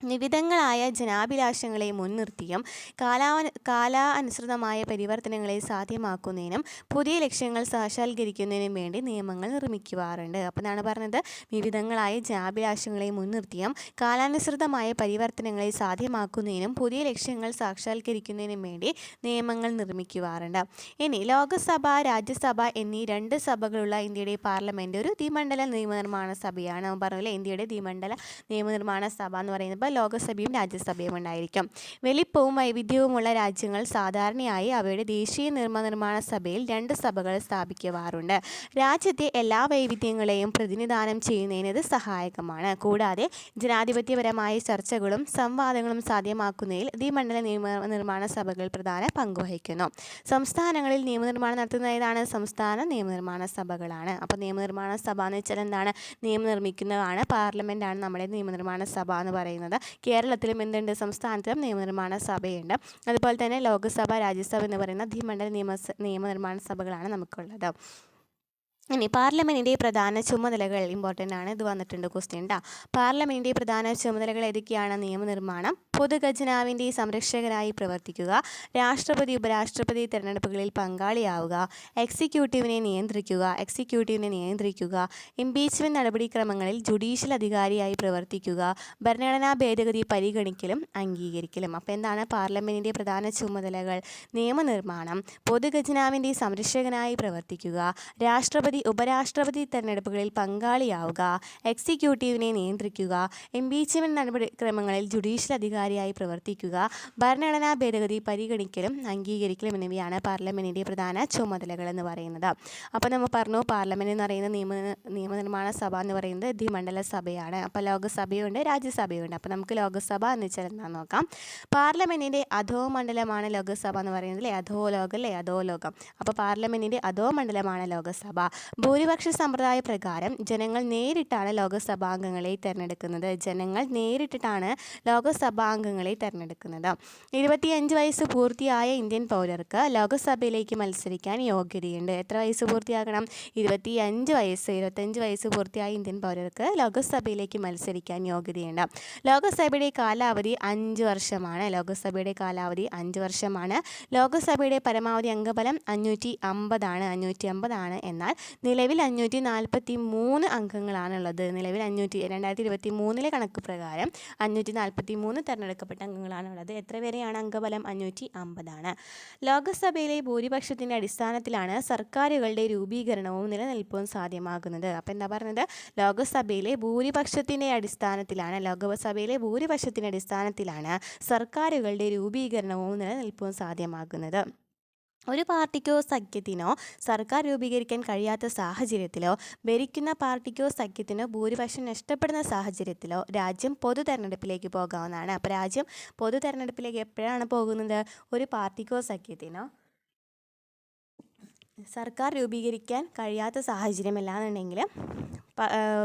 വിവിധങ്ങളായ ജനാഭിലാഷങ്ങളെ മുൻനിർത്തിയും കാലാനുസൃതമായ പരിവർത്തനങ്ങളെ സാധ്യമാക്കുന്നതിനും പുതിയ ലക്ഷ്യങ്ങൾ സാക്ഷാത്കരിക്കുന്നതിനും വേണ്ടി നിയമങ്ങൾ നിർമ്മിക്കുവാറുണ്ട്. അപ്പോൾ എന്നാണ് പറഞ്ഞത്? വിവിധങ്ങളായ ജനാഭിലാഷങ്ങളെ മുൻനിർത്തിയും കാലാനുസൃതമായ പരിവർത്തനങ്ങളെ സാധ്യമാക്കുന്നതിനും പുതിയ ലക്ഷ്യങ്ങൾ സാക്ഷാത്കരിക്കുന്നതിനും വേണ്ടി നിയമങ്ങൾ നിർമ്മിക്കുവാറുണ്ട്. ഇനി ലോകസഭ, രാജ്യസഭ എന്നീ 2 സഭകളുള്ള ഇന്ത്യയുടെ പാർലമെൻറ്റ് ഒരു ദ്വിമണ്ഡല നിയമനിർമ്മാണ സഭയാണ്. പറഞ്ഞില്ലേ, ഇന്ത്യയുടെ ദ്വിമണ്ഡല നിയമനിർമ്മാണ സഭ എന്ന് പറയുന്നത് ലോകസഭയും രാജ്യസഭയും ഉണ്ടായിരിക്കും. വലിപ്പവും വൈവിധ്യവുമുള്ള രാജ്യങ്ങൾ സാധാരണയായി അവയുടെ ദേശീയ നിയമനിർമ്മാണ സഭയിൽ 2 സഭകൾ സ്ഥാപിക്കുവാറുണ്ട്. രാജ്യത്തെ എല്ലാ വൈവിധ്യങ്ങളെയും പ്രതിനിധാനം ചെയ്യുന്നതിന് ഇത് സഹായകമാണ്. കൂടാതെ ജനാധിപത്യപരമായ ചർച്ചകളും സംവാദങ്ങളും സാധ്യമാക്കുന്നതിൽ ദ്വിമണ്ഡല നിയമനിർമ്മാണ സഭകൾ പ്രധാന പങ്കുവഹിക്കുന്നു. സംസ്ഥാനങ്ങളിൽ നിയമനിർമ്മാണം നടത്തുന്ന ഏതാണ്? സംസ്ഥാന നിയമനിർമ്മാണ സഭകളാണ്. അപ്പോൾ നിയമനിർമ്മാണ സഭ എന്ന് വെച്ചാൽ എന്താണ്? നിയമം നിർമ്മിക്കുന്നതാണ്. പാർലമെൻറ്റാണ് നമ്മുടെ നിയമനിർമ്മാണ സഭ എന്ന് പറയുന്നത്. കേരളത്തിലും എന്തുണ്ട്? സംസ്ഥാനത്തിലും നിയമനിർമ്മാണ സഭയുണ്ട്. അതുപോലെ തന്നെ ലോകസഭ, രാജ്യസഭ എന്ന് പറയുന്ന ദ്വിമണ്ഡല നിയമനിർമ്മാണ സഭകളാണ് നമുക്കുള്ളത്. ഇനി പാർലമെൻറ്റിൻ്റെ പ്രധാന ചുമതലകൾ ഇമ്പോർട്ടൻ്റ് ആണ്, ഇത് വന്നിട്ടുണ്ട് ക്വസ്റ്റ്യൻ ട്ടാ. പാർലമെൻറ്റിൻ്റെ പ്രധാന ചുമതലകൾ ഏതൊക്കെയാണ്? നിയമനിർമ്മാണം, പൊതുഖജനാവിൻ്റെ സംരക്ഷകരായി പ്രവർത്തിക്കുക, രാഷ്ട്രപതി ഉപരാഷ്ട്രപതി തിരഞ്ഞെടുപ്പുകളിൽ പങ്കാളിയാവുക, എക്സിക്യൂട്ടീവിനെ നിയന്ത്രിക്കുക, ഇംപീച്ച്മെൻറ്റ് നടപടിക്രമങ്ങളിൽ ജുഡീഷ്യൽ അധികാരിയായി പ്രവർത്തിക്കുക, ഭരണഘടനാ ഭേദഗതി പരിഗണിക്കലും അംഗീകരിക്കലും. അപ്പോൾ എന്താണ് പാർലമെൻറ്റിൻ്റെ പ്രധാന ചുമതലകൾ? നിയമനിർമ്മാണം, പൊതുഖജനാവിൻ്റെ സംരക്ഷകനായി പ്രവർത്തിക്കുക, രാഷ്ട്രപതി ഉപരാഷ്ട്രപതി തിരഞ്ഞെടുപ്പുകളിൽ പങ്കാളിയാവുക, എക്സിക്യൂട്ടീവിനെ നിയന്ത്രിക്കുക, ഇംപീച്ച്മെൻറ്റ് നടപടിക്രമങ്ങളിൽ ജുഡീഷ്യൽ അധികാരിയായി പ്രവർത്തിക്കുക, ഭരണഘടനാ ഭേദഗതി പരിഗണിക്കലും അംഗീകരിക്കലും എന്നിവയാണ് പാർലമെൻറ്റിൻ്റെ പ്രധാന ചുമതലകൾ എന്ന് പറയുന്നത്. അപ്പോൾ നമ്മൾ പറഞ്ഞു പാർലമെൻറ്റ് എന്ന് പറയുന്ന നിയമനിർമ്മാണ സഭ എന്ന് പറയുന്നത് ദ്വിമണ്ഡല സഭയാണ്. അപ്പോൾ ലോകസഭയുണ്ട്, രാജ്യസഭയുണ്ട്. അപ്പോൾ നമുക്ക് ലോകസഭ എന്ന് വെച്ചാൽ എന്താണെന്ന് നോക്കാം. പാർലമെൻറ്റിൻ്റെ അധോമണ്ഡലമാണ് ലോകസഭ എന്ന് പറയുന്നത് അല്ലേ, അധോലോകം. അപ്പോൾ പാർലമെൻറ്റിൻ്റെ അധോമണ്ഡലമാണ് ലോകസഭ. ഭൂരിപക്ഷ സമ്പ്രദായ പ്രകാരം ജനങ്ങൾ നേരിട്ടാണ് ലോകസഭാംഗങ്ങളെ തിരഞ്ഞെടുക്കുന്നത്. 25 വയസ്സ് പൂർത്തിയായ ഇന്ത്യൻ പൗരർക്ക് ലോകസഭയിലേക്ക് മത്സരിക്കാൻ യോഗ്യതയുണ്ട്. എത്ര വയസ്സ് പൂർത്തിയാകണം? 25 വയസ്സ് പൂർത്തിയായ ഇന്ത്യൻ പൗരർക്ക് ലോകസഭയിലേക്ക് മത്സരിക്കാൻ യോഗ്യതയുണ്ട്. ലോകസഭയുടെ കാലാവധി 5 വർഷമാണ്. ലോകസഭയുടെ പരമാവധി അംഗബലം 550 ആണ്. എന്നാൽ നിലവിൽ 543 അംഗങ്ങളാണുള്ളത്. 2023 കണക്ക് പ്രകാരം 543 തിരഞ്ഞെടുക്കപ്പെട്ട അംഗങ്ങളാണുള്ളത്. എത്ര പേരെയാണ് അംഗബലം? 550 ആണ്. ലോകസഭയിലെ ഭൂരിപക്ഷത്തിൻ്റെ അടിസ്ഥാനത്തിലാണ് സർക്കാരുകളുടെ രൂപീകരണവും നിലനിൽപ്പും സാധ്യമാകുന്നത്. അപ്പോൾ എന്താ പറഞ്ഞത്? ലോകസഭയിലെ ഭൂരിപക്ഷത്തിൻ്റെ അടിസ്ഥാനത്തിലാണ് സർക്കാരുകളുടെ രൂപീകരണവും നിലനിൽപ്പും സാധ്യമാകുന്നത്. ഒരു പാർട്ടിക്കോ സഖ്യത്തിനോ സർക്കാർ രൂപീകരിക്കാൻ കഴിയാത്ത സാഹചര്യത്തിലോ ഭരിക്കുന്ന പാർട്ടിക്കോ സഖ്യത്തിനോ ഭൂരിപക്ഷം നഷ്ടപ്പെടുന്ന സാഹചര്യത്തിലോ രാജ്യം പൊതു തെരഞ്ഞെടുപ്പിലേക്ക് പോകാവുന്നതാണ്. അപ്പോൾ രാജ്യം പൊതു തെരഞ്ഞെടുപ്പിലേക്ക് എപ്പോഴാണ് പോകുന്നത്? ഒരു പാർട്ടിക്കോ സഖ്യത്തിനോ സർക്കാർ രൂപീകരിക്കാൻ കഴിയാത്ത സാഹചര്യമല്ലാന്നുണ്ടെങ്കിൽ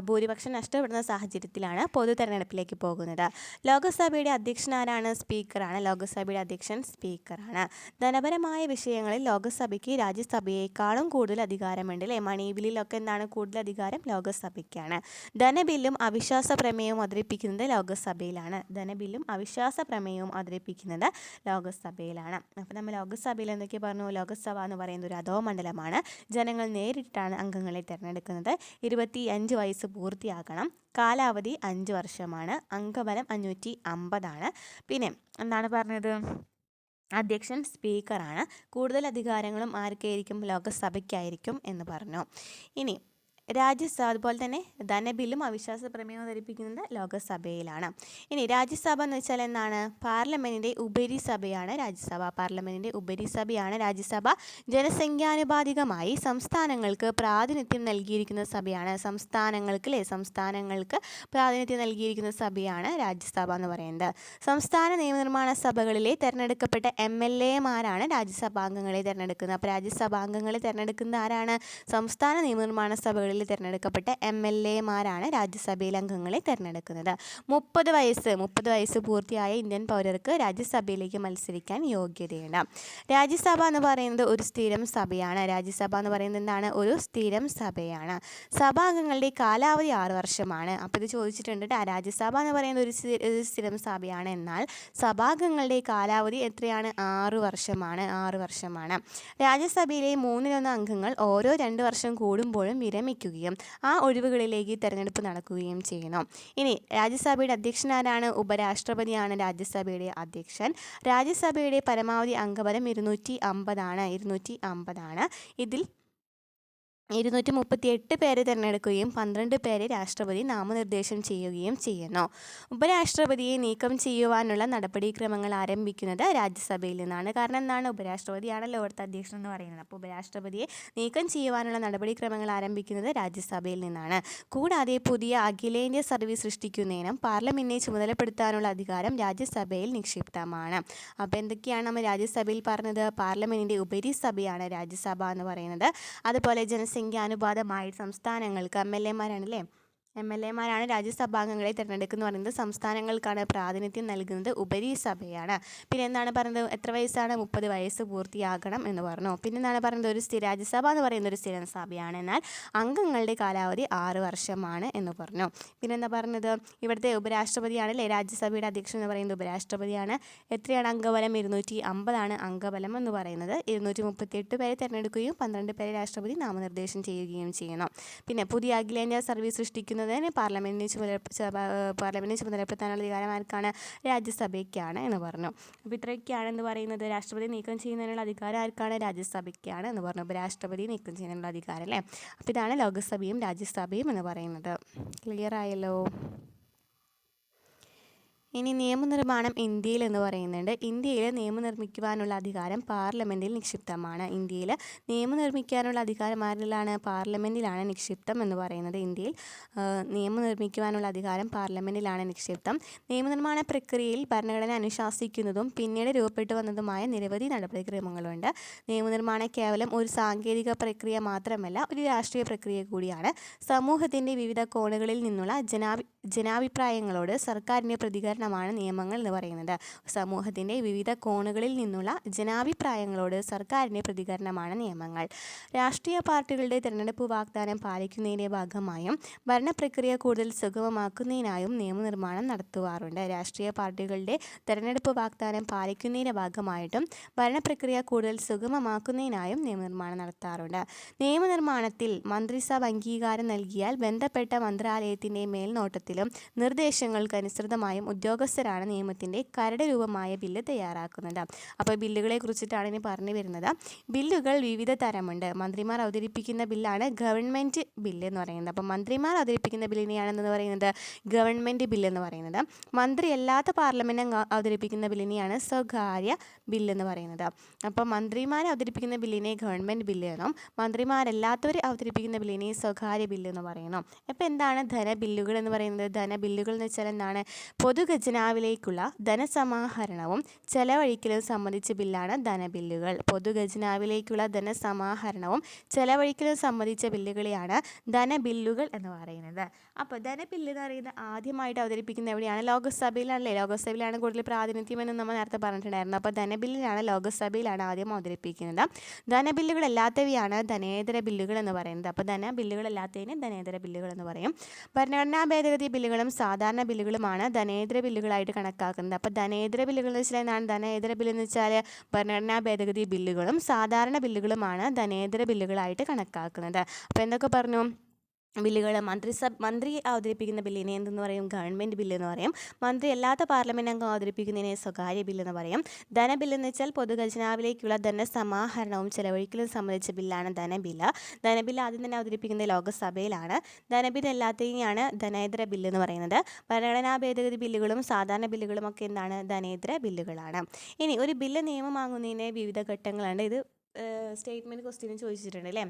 ഭൂരിപക്ഷം നഷ്ടപ്പെടുന്ന സാഹചര്യത്തിലാണ് പൊതു തെരഞ്ഞെടുപ്പിലേക്ക് പോകുന്നത്. ലോകസഭയുടെ അധ്യക്ഷൻ ആരാണ്? സ്പീക്കറാണ്. ലോകസഭയുടെ അധ്യക്ഷൻ സ്പീക്കറാണ്. ധനപരമായ വിഷയങ്ങളിൽ ലോകസഭയ്ക്ക് രാജ്യസഭയേക്കാളും കൂടുതൽ അധികാരമുണ്ട് അല്ലേ? മണി ബില്ലിലൊക്കെ എന്താണ് കൂടുതൽ അധികാരം? ലോകസഭയ്ക്കാണ്. ധനബില്ലും അവിശ്വാസ പ്രമേയവും അവതരിപ്പിക്കുന്നത് ലോകസഭയിലാണ്. ധനബില്ലും അവിശ്വാസ പ്രമേയവും അവതരിപ്പിക്കുന്നത് ലോകസഭയിലാണ്. അപ്പോൾ നമ്മൾ ലോകസഭയിൽ എന്തൊക്കെ പറഞ്ഞു? ലോകസഭ എന്ന് പറയുന്നത് ഒരു അധോമണ്ഡലമാണ്. ജനങ്ങൾ നേരിട്ടാണ് അംഗങ്ങളെ തിരഞ്ഞെടുക്കുന്നത്. 25 വയസ്സ് പൂർത്തിയാക്കണം. കാലാവധി 5 വർഷമാണ്. അംഗബലം 550 പിന്നെ എന്താണ് പറഞ്ഞത്? അധ്യക്ഷൻ സ്പീക്കറാണ്. കൂടുതൽ അധികാരങ്ങളും ആർക്കായിരിക്കും? ലോകസഭയ്ക്കായിരിക്കും എന്ന് പറഞ്ഞു. ഇനി രാജ്യസഭ അതുപോലെ തന്നെ ധനബില്ലും അവിശ്വാസ പ്രമേയവും അവതരിപ്പിക്കുന്നത് ലോകസഭയിലാണ്. ഇനി രാജ്യസഭ എന്ന് വെച്ചാൽ എന്താണ്? പാർലമെൻറ്റിൻ്റെ ഉപരിസഭയാണ് രാജ്യസഭ. പാർലമെൻറ്റിൻ്റെ ഉപരിസഭയാണ് രാജ്യസഭ. ജനസംഖ്യാനുപാതികമായി സംസ്ഥാനങ്ങൾക്ക് പ്രാതിനിധ്യം നൽകിയിരിക്കുന്ന സഭയാണ്. സംസ്ഥാനങ്ങൾക്ക് പ്രാതിനിധ്യം നൽകിയിരിക്കുന്ന സഭയാണ് രാജ്യസഭ എന്ന് പറയുന്നത്. സംസ്ഥാന നിയമനിർമ്മാണ സഭകളിലെ തിരഞ്ഞെടുക്കപ്പെട്ട MLAമാരാണ് രാജ്യസഭാംഗങ്ങളെ തിരഞ്ഞെടുക്കുന്നത്. അപ്പോൾ രാജ്യസഭാംഗങ്ങളെ തിരഞ്ഞെടുക്കുന്ന ആരാണ്? സംസ്ഥാന നിയമനിർമ്മാണ സഭകളിൽ തിരഞ്ഞെടുക്കപ്പെട്ട MLAമാരാണ് രാജ്യസഭയിൽ അംഗങ്ങളെ തിരഞ്ഞെടുക്കുന്നത്. 30 വയസ്സ് പൂർത്തിയായ ഇന്ത്യൻ പൗരർക്ക് രാജ്യസഭയിലേക്ക് മത്സരിക്കാൻ യോഗ്യതയുണ്ട്. രാജ്യസഭ എന്ന് പറയുന്നത് ഒരു സ്ഥിരം സഭയാണ്. രാജ്യസഭ എന്ന് പറയുന്നത് എന്താണ്? ഒരു സ്ഥിരം സഭയാണ്. സഭാംഗങ്ങളുടെ കാലാവധി 6 വർഷമാണ്. അപ്പോൾ ഇത് ചോദിച്ചിട്ടുണ്ട്. രാജ്യസഭ എന്ന് പറയുന്നത് ഒരു സ്ഥിരം സഭയാണ്. എന്നാൽ സഭാംഗങ്ങളുടെ കാലാവധി എത്രയാണ്? 6 വർഷമാണ്. രാജ്യസഭയിലെ 1/3 അംഗങ്ങൾ ഓരോ 2 വർഷം കൂടുമ്പോഴും വിരമിക്കുകയും ആ ഒഴിവുകളിലേക്ക് തെരഞ്ഞെടുപ്പ് നടക്കുകയും ചെയ്യുന്നു. ഇനി രാജ്യസഭയുടെ അധ്യക്ഷൻ ആരാണ്? ഉപരാഷ്ട്രപതിയാണ് രാജ്യസഭയുടെ അധ്യക്ഷൻ. രാജ്യസഭയുടെ പരമാവധി അംഗബലം 250 ഇതിൽ 238 പേരെ തിരഞ്ഞെടുക്കുകയും 12 പേരെ രാഷ്ട്രപതി നാമനിർദ്ദേശം ചെയ്യുകയും ചെയ്യുന്നു. ഉപരാഷ്ട്രപതിയെ നീക്കം ചെയ്യുവാനുള്ള നടപടിക്രമങ്ങൾ ആരംഭിക്കുന്നത് രാജ്യസഭയിൽ നിന്നാണ്. കാരണം എന്താണ്? ഉപരാഷ്ട്രപതിയാണല്ലോ ഇവിടുത്തെ അധ്യക്ഷൻ എന്ന് പറയുന്നത്. അപ്പോൾ ഉപരാഷ്ട്രപതിയെ നീക്കം ചെയ്യുവാനുള്ള നടപടിക്രമങ്ങൾ ആരംഭിക്കുന്നത് രാജ്യസഭയിൽ നിന്നാണ്. കൂടാതെ പുതിയ അഖിലേന്ത്യാ സർവീസ് സൃഷ്ടിക്കുന്നതിനും പാർലമെന്റിനെ ചുമതലപ്പെടുത്താനുള്ള അധികാരം രാജ്യസഭയിൽ നിക്ഷിപ്തമാണ്. അപ്പോൾ എന്തൊക്കെയാണ് നമ്മൾ രാജ്യസഭയിൽ പറഞ്ഞത്? പാർലമെന്റിൻ്റെ ഉപരിസഭയാണ് രാജ്യസഭ എന്ന് പറയുന്നത്. അതുപോലെ ജനസംഖ്യാനുപാതമായി സംസ്ഥാനങ്ങൾക്ക് MLAമാരാണ് രാജ്യസഭാംഗങ്ങളെ തിരഞ്ഞെടുക്കുന്നത് പറയുന്നത്. സംസ്ഥാനങ്ങൾക്കാണ് പ്രാതിനിധ്യം നൽകുന്നത് ഉപരിസഭയാണ്. പിന്നെ എന്താണ് പറയുന്നത്? എത്ര വയസ്സാണ്? 30 വയസ്സ് പൂർത്തിയാകണം എന്ന് പറഞ്ഞു. പിന്നെ എന്താണ് പറയുന്നത്? രാജ്യസഭ എന്ന് പറയുന്ന ഒരു സ്ഥിരം സഭയാണ്. എന്നാൽ അംഗങ്ങളുടെ കാലാവധി 6 വർഷമാണ് എന്ന് പറഞ്ഞു. പിന്നെ എന്താ പറഞ്ഞത്? ഇവിടുത്തെ ഉപരാഷ്ട്രപതിയാണല്ലേ രാജ്യസഭയുടെ അധ്യക്ഷൻ എന്ന് പറയുന്നത് ഉപരാഷ്ട്രപതിയാണ്. എത്രയാണ് അംഗബലം? 250 അംഗബലം എന്ന് പറയുന്നത്. 238 പേരെ തിരഞ്ഞെടുക്കുകയും 12 പേരെ രാഷ്ട്രപതി നാമനിർദ്ദേശം ചെയ്യുകയും ചെയ്യുന്നു. പിന്നെ പുതിയ അഖിലേന്ത്യാ സർവീസ് സൃഷ്ടിക്കുന്നതിന് പാർലമെന്റിനെ ചുമതലപ്പെടുത്താനുള്ള അധികാരം ആർക്കാണ്? രാജ്യസഭയ്ക്കാണ് എന്ന് പറഞ്ഞു. അപ്പോൾ ഇത്രയൊക്കെയാണ് എന്ന് പറയുന്നത്. രാഷ്ട്രപതി നീക്കം ചെയ്യുന്നതിനുള്ള അധികാരം ആർക്കാണ്? രാജ്യസഭയ്ക്കാണ് എന്ന് പറഞ്ഞു. അപ്പോൾ രാഷ്ട്രപതി നീക്കം ചെയ്യുന്നതിനുള്ള അധികാരം അല്ലേ. അപ്പോൾ ഇതാണ് ലോകസഭയും രാജ്യസഭയും എന്ന് പറയുന്നത്. ക്ലിയർ ആയല്ലോ? ഇനി നിയമനിർമ്മാണം ഇന്ത്യയിൽ എന്ന് പറയുന്നുണ്ട്. ഇന്ത്യയിൽ നിയമം നിർമ്മിക്കുവാനുള്ള അധികാരം പാർലമെൻറ്റിൽ നിക്ഷിപ്തമാണ്. ഇന്ത്യയിൽ നിയമം നിർമ്മിക്കാനുള്ള അധികാരം ആരിലാണ്? പാർലമെൻറ്റിലാണ് നിക്ഷിപ്തം എന്ന് പറയുന്നത്. ഇന്ത്യയിൽ നിയമം നിർമ്മിക്കുവാനുള്ള അധികാരം പാർലമെൻറ്റിലാണ് നിക്ഷിപ്തം. നിയമനിർമ്മാണ പ്രക്രിയയിൽ ഭരണഘടന അനുശാസിക്കുന്നതും പിന്നീട് രൂപപ്പെട്ടു വന്നതുമായ നിരവധി നടപടിക്രമങ്ങളുണ്ട്. നിയമനിർമ്മാണം കേവലം ഒരു സാങ്കേതിക പ്രക്രിയ മാത്രമല്ല, ഒരു രാഷ്ട്രീയ പ്രക്രിയ കൂടിയാണ്. സമൂഹത്തിൻ്റെ വിവിധ കോണുകളിൽ നിന്നുള്ള ജനാഭിപ്രായങ്ങളോട് സർക്കാരിൻ്റെ പ്രതികരണമാണ് നിയമങ്ങൾ എന്ന് പറയുന്നത്. സമൂഹത്തിൻ്റെ വിവിധ കോണുകളിൽ നിന്നുള്ള ജനാഭിപ്രായങ്ങളോട് സർക്കാരിൻ്റെ പ്രതികരണമാണ് നിയമങ്ങൾ. രാഷ്ട്രീയ പാർട്ടികളുടെ തിരഞ്ഞെടുപ്പ് വാഗ്ദാനം പാലിക്കുന്നതിൻ്റെ ഭാഗമായും ഭരണപ്രക്രിയ കൂടുതൽ സുഗമമാക്കുന്നതിനായും നിയമനിർമ്മാണം നടത്തുവാറുണ്ട്. രാഷ്ട്രീയ പാർട്ടികളുടെ തിരഞ്ഞെടുപ്പ് വാഗ്ദാനം പാലിക്കുന്നതിൻ്റെ ഭാഗമായിട്ടും ഭരണപ്രക്രിയ കൂടുതൽ സുഗമമാക്കുന്നതിനായും നിയമനിർമ്മാണം നടത്താറുണ്ട്. നിയമനിർമ്മാണത്തിൽ മന്ത്രിസഭ അംഗീകാരം നൽകിയാൽ ബന്ധപ്പെട്ട മന്ത്രാലയത്തിൻ്റെ മേൽനോട്ടത്തിലും നിർദ്ദേശങ്ങൾക്കനുസൃതമായും ഉദ്യോഗസ്ഥരാണ് നിയമത്തിൻ്റെ കരട് രൂപമായ ബില്ല് തയ്യാറാക്കുന്നത്. അപ്പോൾ ബില്ലുകളെ കുറിച്ചിട്ടാണ് ഇനി പറഞ്ഞു വരുന്നത്. ബില്ലുകൾ വിവിധ തരമുണ്ട്. മന്ത്രിമാർ അവതരിപ്പിക്കുന്ന ബില്ലാണ് ഗവൺമെൻറ് ബില്ല് എന്ന് പറയുന്നത്. അപ്പോൾ മന്ത്രിമാർ അവതരിപ്പിക്കുന്ന ബില്ലിനെയാണെന്ന് പറയുന്നത് ഗവൺമെൻറ് ബില്ല് എന്ന് പറയുന്നത്. മന്ത്രിയല്ലാത്ത പാർലമെൻറ്റ് അംഗം അവതരിപ്പിക്കുന്ന ബില്ലിനെയാണ് സ്വകാര്യ ബില്ലെന്ന് പറയുന്നത്. അപ്പോൾ മന്ത്രിമാർ അവതരിപ്പിക്കുന്ന ബില്ലിനെ ഗവൺമെൻറ് ബില്ല് എന്നും മന്ത്രിമാരല്ലാത്തവർ അവതരിപ്പിക്കുന്ന ബില്ലിനെ സ്വകാര്യ ബില്ല് എന്ന് പറയുന്നു. അപ്പോൾ എന്താണ് ധനബില്ലുകൾ എന്ന് പറയുന്നത്? ധനബില്ലുകൾ എന്ന് വെച്ചാൽ എന്താണ്? പൊതുഖജനാവിലേക്കുള്ള ധനസമാഹരണവും ചെലവഴിക്കലും സംബന്ധിച്ച ബില്ലാണ് ധനബില്ലുകൾ. പൊതുഖജനാവിലേക്കുള്ള ധനസമാഹരണവും ചെലവഴിക്കലും സംബന്ധിച്ച ബില്ലുകളെയാണ് ധനബില്ലുകൾ എന്ന് പറയുന്നത്. അപ്പോൾ ധനബില്ല് എന്ന് പറയുന്നത് ആദ്യമായിട്ട് അവതരിപ്പിക്കുന്നത് എവിടെയാണ്? ലോകസഭയിലാണല്ലേ. ലോകസഭയിലാണ് കൂടുതൽ പ്രാതിനിധ്യം എന്ന് നമ്മൾ നേരത്തെ പറഞ്ഞിട്ടുണ്ടായിരുന്നു. അപ്പോൾ ധനബില്ലിലാണ് ലോകസഭയിലാണ് ആദ്യം അവതരിപ്പിക്കുന്നത്. ധനബില്ലുകളല്ലാത്തവയാണ് ധനേതര ബില്ലുകൾ എന്ന് പറയുന്നത്. അപ്പോൾ ധനബില്ലുകളല്ലാത്തതിന് ധനേതര ബില്ലുകൾ എന്ന് പറയും. ഭരണഘടനാ ഭേദഗതി ബില്ലുകളും സാധാരണ ബില്ലുകളുമാണ് ധനേതര ബില്ലുകളായിട്ട് കണക്കാക്കുന്നത്. അപ്പോൾ ധനേതര ബില്ലുകൾ എന്ന് വെച്ചാൽ എന്താണ്? ധനേതര ബില്ല് എന്ന് വെച്ചാൽ ഭരണഘടനാ ഭേദഗതി ബില്ലുകളും സാധാരണ ബില്ലുകളുമാണ് ധനേതര ബില്ലുകളായിട്ട് കണക്കാക്കുന്നത്. അപ്പോൾ എന്തൊക്കെ പറഞ്ഞു? ബില്ലുകൾ മന്ത്രി അവതരിപ്പിക്കുന്ന ബില്ലിനെ എന്തെന്ന് പറയും? ഗവൺമെൻറ് ബില്ല് എന്ന് പറയും. മന്ത്രി അല്ലാത്ത പാർലമെൻറ്റ് അംഗം അവതരിപ്പിക്കുന്നതിനെ സ്വകാര്യ ബില്ലെന്ന് പറയും. ധനബില്ല് എന്ന് വെച്ചാൽ പൊതുഖജനാവിലേക്കുള്ള ധനസമാഹരണവും ചെലവഴിക്കലും സംബന്ധിച്ച ബില്ലാണ് ധനബില്ല്. ധനബില്ല് ആദ്യം തന്നെ അവതരിപ്പിക്കുന്നത് ലോകസഭയിലാണ്. ധനബില്ല് അല്ലാത്തതിനെയാണ് ധനേതര ബില്ല് എന്ന് പറയുന്നത്. ഭരണഘടനാ ഭേദഗതി ബില്ലുകളും സാധാരണ ബില്ലുകളും ഒക്കെ എന്താണ്? ധനേതര ബില്ലുകളാണ്. ഇനി ഒരു ബില്ല് നിയമമാകുന്നതിന് വിവിധ ഘട്ടങ്ങളുണ്ട്. ഇത് സ്റ്റേറ്റ്മെൻറ്റ് ക്വസ്റ്റ്യൻ ചോദിച്ചിട്ടുണ്ട് അല്ലേ?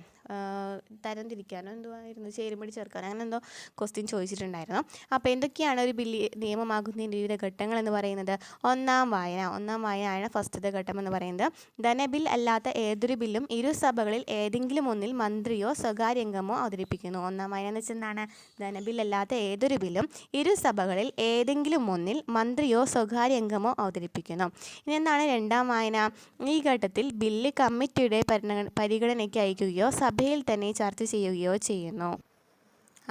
തരംതിരിക്കാനോ എന്തുവായിരുന്നു, ചേരുംപടി ചേർക്കാനോ അങ്ങനെ എന്തോ ക്വസ്റ്റ്യൻ ചോദിച്ചിട്ടുണ്ടായിരുന്നു. അപ്പോൾ എന്തൊക്കെയാണ് ഒരു ബില്ല് നിയമമാകുന്നതിൻ്റെ വിവിധ ഘട്ടങ്ങൾ എന്ന് പറയുന്നത്? ഒന്നാം വായനയാണ് ഫസ്റ്റത്തെ ഘട്ടം എന്ന് പറയുന്നത്. ധനബിൽ അല്ലാത്ത ഏതൊരു ബില്ലും ഇരുസഭകളിൽ ഏതെങ്കിലും ഒന്നിൽ മന്ത്രിയോ സ്വകാര്യ അംഗമോ അവതരിപ്പിക്കുന്നു. ഒന്നാം വായന എന്ന് വെച്ചാൽ എന്താണ്? ധനബിൽ അല്ലാത്ത ഏതൊരു ബില്ലും ഇരുസഭകളിൽ ഏതെങ്കിലും ഒന്നിൽ മന്ത്രിയോ സ്വകാര്യ അംഗമോ അവതരിപ്പിക്കുന്നു. ഇനി എന്താണ് രണ്ടാം വായന? ഈ ഘട്ടത്തിൽ ബില്ല് കമ്മിറ്റിയുടെ പരിഗണനയ്ക്ക് അയക്കുകയോ സഭയിൽ തന്നെ ചർച്ച ചെയ്യുകയോ ചെയ്യുന്നു.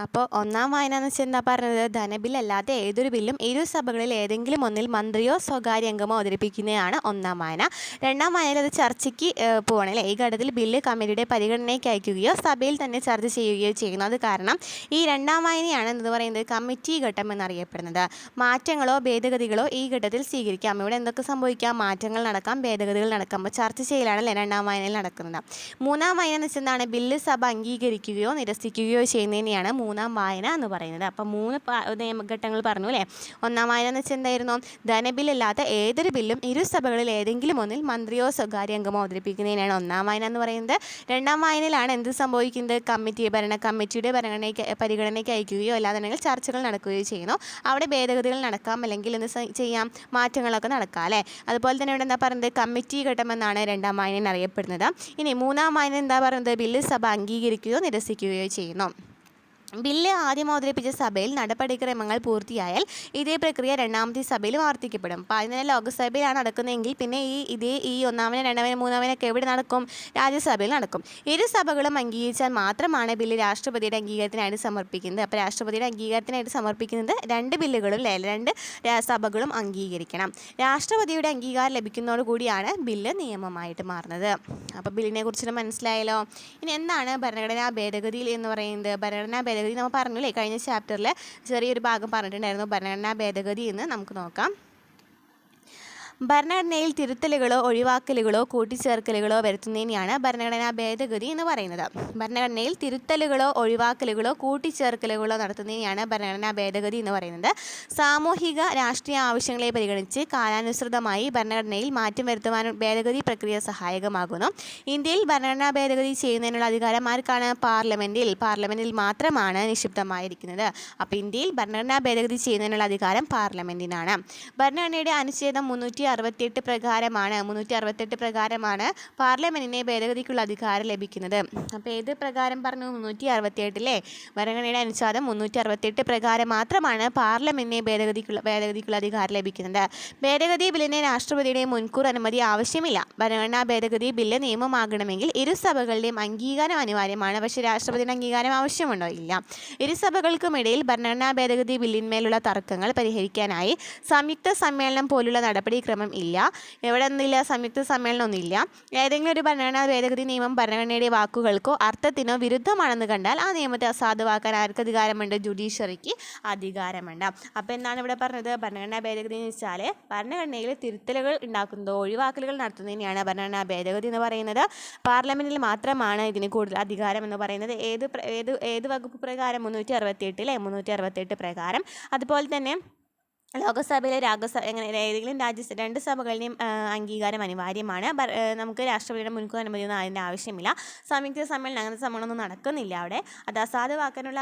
അപ്പോൾ ഒന്നാം വായന എന്ന് വെച്ചാൽ എന്താ പറഞ്ഞത്? ധനബില്ലല്ലാത്ത ഏതൊരു ബില്ലും ഇരുസഭകളിൽ ഏതെങ്കിലും ഒന്നിൽ മന്ത്രിയോ സ്വകാര്യ അംഗമോ അവതരിപ്പിക്കുന്നതാണ് ഒന്നാം വായന. രണ്ടാം വായനയിൽ അത് ചർച്ചയ്ക്ക് പോകണം അല്ലേ? ഈ ഘട്ടത്തിൽ ബില്ല് കമ്മിറ്റിയുടെ പരിഗണനയ്ക്ക് അയക്കുകയോ സഭയിൽ തന്നെ ചർച്ച ചെയ്യുകയോ ചെയ്യുന്നു. അത് കാരണം ഈ രണ്ടാം വായനയാണ് എന്ന് പറയുന്നത് കമ്മിറ്റി ഘട്ടം എന്നറിയപ്പെടുന്നത്. മാറ്റങ്ങളോ ഭേദഗതികളോ ഈ ഘട്ടത്തിൽ സ്വീകരിക്കാം. ഇവിടെ എന്തൊക്കെ സംഭവിക്കാം? മാറ്റങ്ങൾ നടക്കാം, ഭേദഗതികൾ നടക്കാം. അപ്പോൾ ചർച്ച ചെയ്യലാണല്ലേ രണ്ടാം വായനയിൽ നടക്കുന്നത്. മൂന്നാം വായന എന്ന് വെച്ചാൽ എന്താണ്? ബില്ല് സഭ അംഗീകരിക്കുകയോ നിരസിക്കുകയോ ചെയ്യുന്നതിനെയാണ് മൂന്നാം വായന എന്ന് പറയുന്നത്. അപ്പോൾ 3 നിയമഘട്ടങ്ങൾ പറഞ്ഞു അല്ലേ? ഒന്നാം വായന എന്ന് വെച്ചാൽ എന്തായിരുന്നു? ധനബില്ലല്ലാത്ത ഏതൊരു ബില്ലും ഇരുസഭകളിൽ ഏതെങ്കിലും ഒന്നിൽ മന്ത്രിയോ സ്വകാര്യ അംഗമോ അവതരിപ്പിക്കുന്നതിനാണ് ഒന്നാം വായന എന്ന് പറയുന്നത്. രണ്ടാം വായനയിലാണ് എന്ത് സംഭവിക്കുന്നത്? കമ്മിറ്റിയുടെ പരിഗണനയ്ക്ക് അയക്കുകയോ അല്ലാതെങ്കിൽ ചർച്ചകൾ നടക്കുകയോ ചെയ്യുന്നു. അവിടെ ഭേദഗതികൾ നടക്കാം, അല്ലെങ്കിൽ എന്ത് ചെയ്യാം? മാറ്റങ്ങളൊക്കെ നടക്കാം അല്ലേ? അതുപോലെ തന്നെ ഇവിടെ എന്താ പറയുന്നത്? കമ്മിറ്റി ഘട്ടം എന്നാണ് രണ്ടാം വായന അറിയപ്പെടുന്നത്. ഇനി മൂന്നാം വായന എന്താ പറയുന്നത്? ബില്ല് സഭ അംഗീകരിക്കുകയോ നിരസിക്കുകയോ ചെയ്യുന്നു. ബില്ല് ആദ്യം അവതരിപ്പിച്ച സഭയിൽ നടപടിക്രമങ്ങൾ പൂർത്തിയായാൽ ഇതേ പ്രക്രിയ രണ്ടാമത്തെ സഭയിലും ആവർത്തിക്കപ്പെടും. അപ്പോൾ അതിന് ലോകസഭയിലാണ് നടക്കുന്നതെങ്കിൽ പിന്നെ ഈ ഒന്നാമനെ രണ്ടാമനെ മൂന്നാമനൊക്കെ എവിടെ നടക്കും? രാജ്യസഭയിൽ നടക്കും. ഇരു സഭകളും അംഗീകരിച്ചാൽ മാത്രമാണ് ബില്ല് രാഷ്ട്രപതിയുടെ അംഗീകാരത്തിനായിട്ട് സമർപ്പിക്കുന്നത്. അപ്പോൾ രാഷ്ട്രപതിയുടെ അംഗീകാരത്തിനായിട്ട് സമർപ്പിക്കുന്നത് 2 ബില്ലുകളും 2 സഭകളും അംഗീകരിക്കണം. രാഷ്ട്രപതിയുടെ അംഗീകാരം ലഭിക്കുന്നതോടുകൂടിയാണ് ബില്ല് നിയമമായിട്ട് മാറുന്നത്. അപ്പോൾ ബില്ലിനെ കുറിച്ച് മനസ്സിലായല്ലോ. ഇനി എന്താണ് ഭരണഘടനാ ഭേദഗതി എന്ന് പറയുന്നത്? ഭരണഘടനാ ഭേദഗതി നമ്മൾ പറഞ്ഞില്ലേ, കഴിഞ്ഞ ചാപ്റ്ററിൽ ചെറിയൊരു ഭാഗം പറഞ്ഞിട്ടുണ്ടായിരുന്നു ഭരണഘടനാ ഭേദഗതി എന്ന്. നമുക്ക് നോക്കാം. ഭരണഘടനയിൽ തിരുത്തലുകളോ ഒഴിവാക്കലുകളോ കൂട്ടിച്ചേർക്കലുകളോ വരുത്തുന്നതിനെയാണ് ഭരണഘടനാ ഭേദഗതി എന്ന് പറയുന്നത്. ഭരണഘടനയിൽ തിരുത്തലുകളോ ഒഴിവാക്കലുകളോ കൂട്ടിച്ചേർക്കലുകളോ നടത്തുന്നതിനെയാണ് ഭരണഘടനാ ഭേദഗതി എന്ന് പറയുന്നത്. സാമൂഹിക രാഷ്ട്രീയ ആവശ്യങ്ങളെ പരിഗണിച്ച് കാലാനുസൃതമായി ഭരണഘടനയിൽ മാറ്റം വരുത്തുവാൻ ഭേദഗതി പ്രക്രിയ സഹായകമാകുന്നു. ഇന്ത്യയിൽ ഭരണഘടനാ ഭേദഗതി ചെയ്യുന്നതിനുള്ള അധികാരം ആർക്കാണ്? പാർലമെൻറ്റിൽ മാത്രമാണ് നിക്ഷിപ്തമായിരിക്കുന്നത്. അപ്പോൾ ഇന്ത്യയിൽ ഭരണഘടനാ ഭേദഗതി ചെയ്യുന്നതിനുള്ള അധികാരം പാർലമെൻറ്റിനാണ്. ഭരണഘടനയുടെ അനുച്ഛേദം 368 പ്രകാരമാണ് പാർലമെൻറ്റിനെ ഭേദഗതിക്കുള്ള അധികാരം ലഭിക്കുന്നത്. അപ്പോൾ ഏത് പ്രകാരം പറഞ്ഞു? 368 ഭരണഘടനയുടെ അനുച്ഛേദം 368 പ്രകാരം മാത്രമാണ് പാർലമെൻറ്റിനെ ഭേദഗതിക്കുള്ള അധികാരം ലഭിക്കുന്നത്. ഭേദഗതി ബില്ലിന് രാഷ്ട്രപതിയുടെ മുൻകൂർ അനുമതി ആവശ്യമില്ല. ഭരണഘടനാ ഭേദഗതി ബില്ല് നിയമമാകണമെങ്കിൽ ഇരുസഭകളുടെയും അംഗീകാരം അനിവാര്യമാണ്. പക്ഷേ രാഷ്ട്രപതിയുടെ അംഗീകാരം ആവശ്യമുണ്ടോ? ഇല്ല. ഇരുസഭകൾക്കുമിടയിൽ ഭരണഘടനാ ഭേദഗതി ബില്ലിന്മേലുള്ള തർക്കങ്ങൾ പരിഹരിക്കാനായി സംയുക്ത സമ്മേളനം പോലുള്ള നടപടിക്രമങ്ങൾ നടപടിക്രമം ഇല്ല. എവിടെ ഒന്നുമില്ല, സംയുക്ത സമ്മേളനം ഒന്നുമില്ല. ഏതെങ്കിലും ഒരു ഭരണഘടനാ ഭേദഗതി നിയമം ഭരണഘടനയുടെ വാക്കുകൾക്കോ അർത്ഥത്തിനോ വിരുദ്ധമാണെന്ന് കണ്ടാൽ ആ നിയമത്തെ അസാധുവാക്കാൻ ആർക്ക് അധികാരമുണ്ട്? ജുഡീഷ്യറിക്ക് അധികാരമുണ്ട്. അപ്പോൾ എന്താണ് ഇവിടെ പറഞ്ഞത്? ഭരണഘടനാ ഭേദഗതി എന്ന് വെച്ചാൽ ഭരണഘടനയിൽ തിരുത്തലുകൾ ഉണ്ടാക്കുന്നതോ ഒഴിവാക്കലുകൾ നടത്തുന്നതിനെയാണ് ഭരണഘടനാ ഭേദഗതി എന്ന് പറയുന്നത്. പാർലമെൻറ്റിൽ മാത്രമാണ് ഇതിന് കൂടുതൽ അധികാരം എന്ന് പറയുന്നത്. ഏത് വകുപ്പ് പ്രകാരം? 368 പ്രകാരം. അതുപോലെ തന്നെ ലോകസഭയിലെ ഏതെങ്കിലും രണ്ട് സഭകളുടെയും അംഗീകാരം അനിവാര്യമാണ്. നമുക്ക് രാഷ്ട്രപതിയുടെ മുൻകൂർ അനുമതിയൊന്നും അതിൻ്റെ ആവശ്യമില്ല. സംയുക്ത സമ്മേളനം അങ്ങനത്തെ സമ്മേളനമൊന്നും നടക്കുന്നില്ല അവിടെ. അത് അസാധുവാക്കാനുള്ള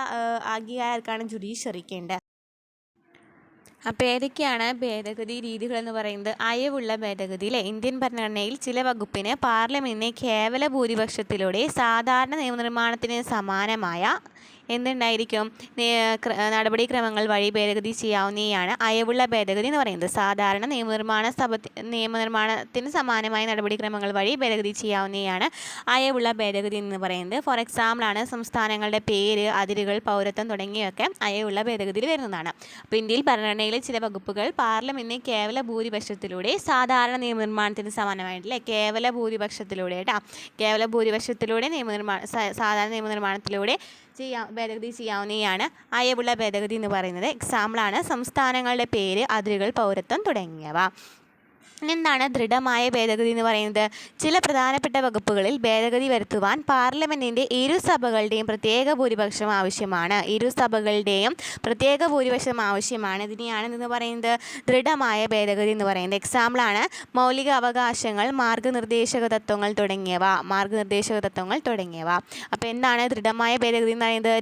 അംഗീകാരക്കാണ് ജുഡീഷ്യറിക്കുണ്ട്. അപ്പോൾ ഏതൊക്കെയാണ് ഭേദഗതി രീതികളെന്ന് പറയുന്നത്? അയവുള്ള ഭേദഗതിയിലെ ഇന്ത്യൻ ഭരണഘടനയിൽ ചില വകുപ്പിന് പാർലമെൻറ്റിനെ കേവല ഭൂരിപക്ഷത്തിലൂടെ സാധാരണ നിയമനിർമ്മാണത്തിന് സമാനമായ എന്തുണ്ടായിരിക്കും നടപടിക്രമങ്ങൾ വഴി ഭേദഗതി ചെയ്യാവുന്നതാണ് അയവുള്ള ഭേദഗതി എന്ന് പറയുന്നത്. സാധാരണ നിയമനിർമ്മാണത്തിന് സമാനമായ നടപടിക്രമങ്ങൾ വഴി ഭേദഗതി ചെയ്യാവുന്നതാണ് അയവുള്ള ഭേദഗതി എന്ന് പറയുന്നത്. ഫോർ എക്സാമ്പിളാണ് സംസ്ഥാനങ്ങളുടെ പേര്, അതിരുകൾ, പൗരത്വം തുടങ്ങിയൊക്കെ അയവുള്ള ഭേദഗതിയിൽ വരുന്നതാണ്. അപ്പോൾ ഇന്ത്യയിൽ ഭരണഘടനയിലെ ചില വകുപ്പുകൾ പാർലമെൻറ്റിനെ കേവല ഭൂരിപക്ഷത്തിലൂടെ സാധാരണ നിയമനിർമ്മാണത്തിന് സമാനമായിട്ടില്ലേ, കേവല ഭൂരിപക്ഷത്തിലൂടെ സാധാരണ നിയമനിർമ്മാണത്തിലൂടെ ഭേദഗതി ചെയ്യാവുന്നതാണ് അയവുള്ള ഭേദഗതി എന്ന് പറയുന്നത്. എക്സാമ്പിളാണ് സംസ്ഥാനങ്ങളുടെ പേര്, അതിരുകൾ, പൗരത്വം തുടങ്ങിയവ. എന്താണ് ദൃഢമായ ഭേദഗതി എന്ന് പറയുന്നത്? ചില പ്രധാനപ്പെട്ട വകുപ്പുകളിൽ ഭേദഗതി വരുത്തുവാൻ പാർലമെൻറ്റിൻ്റെ ഇരുസഭകളുടെയും പ്രത്യേക ഭൂരിപക്ഷം ആവശ്യമാണ്. ഇതിനെയാണ് എന്ന് പറയുന്നത് ദൃഢമായ ഭേദഗതി എന്ന് പറയുന്നത്. എക്സാമ്പിളാണ് മൗലിക അവകാശങ്ങൾ, മാർഗനിർദ്ദേശക തത്വങ്ങൾ തുടങ്ങിയവ. അപ്പോൾ എന്താണ് ദൃഢമായ ഭേദഗതി എന്ന് പറയുന്നത്?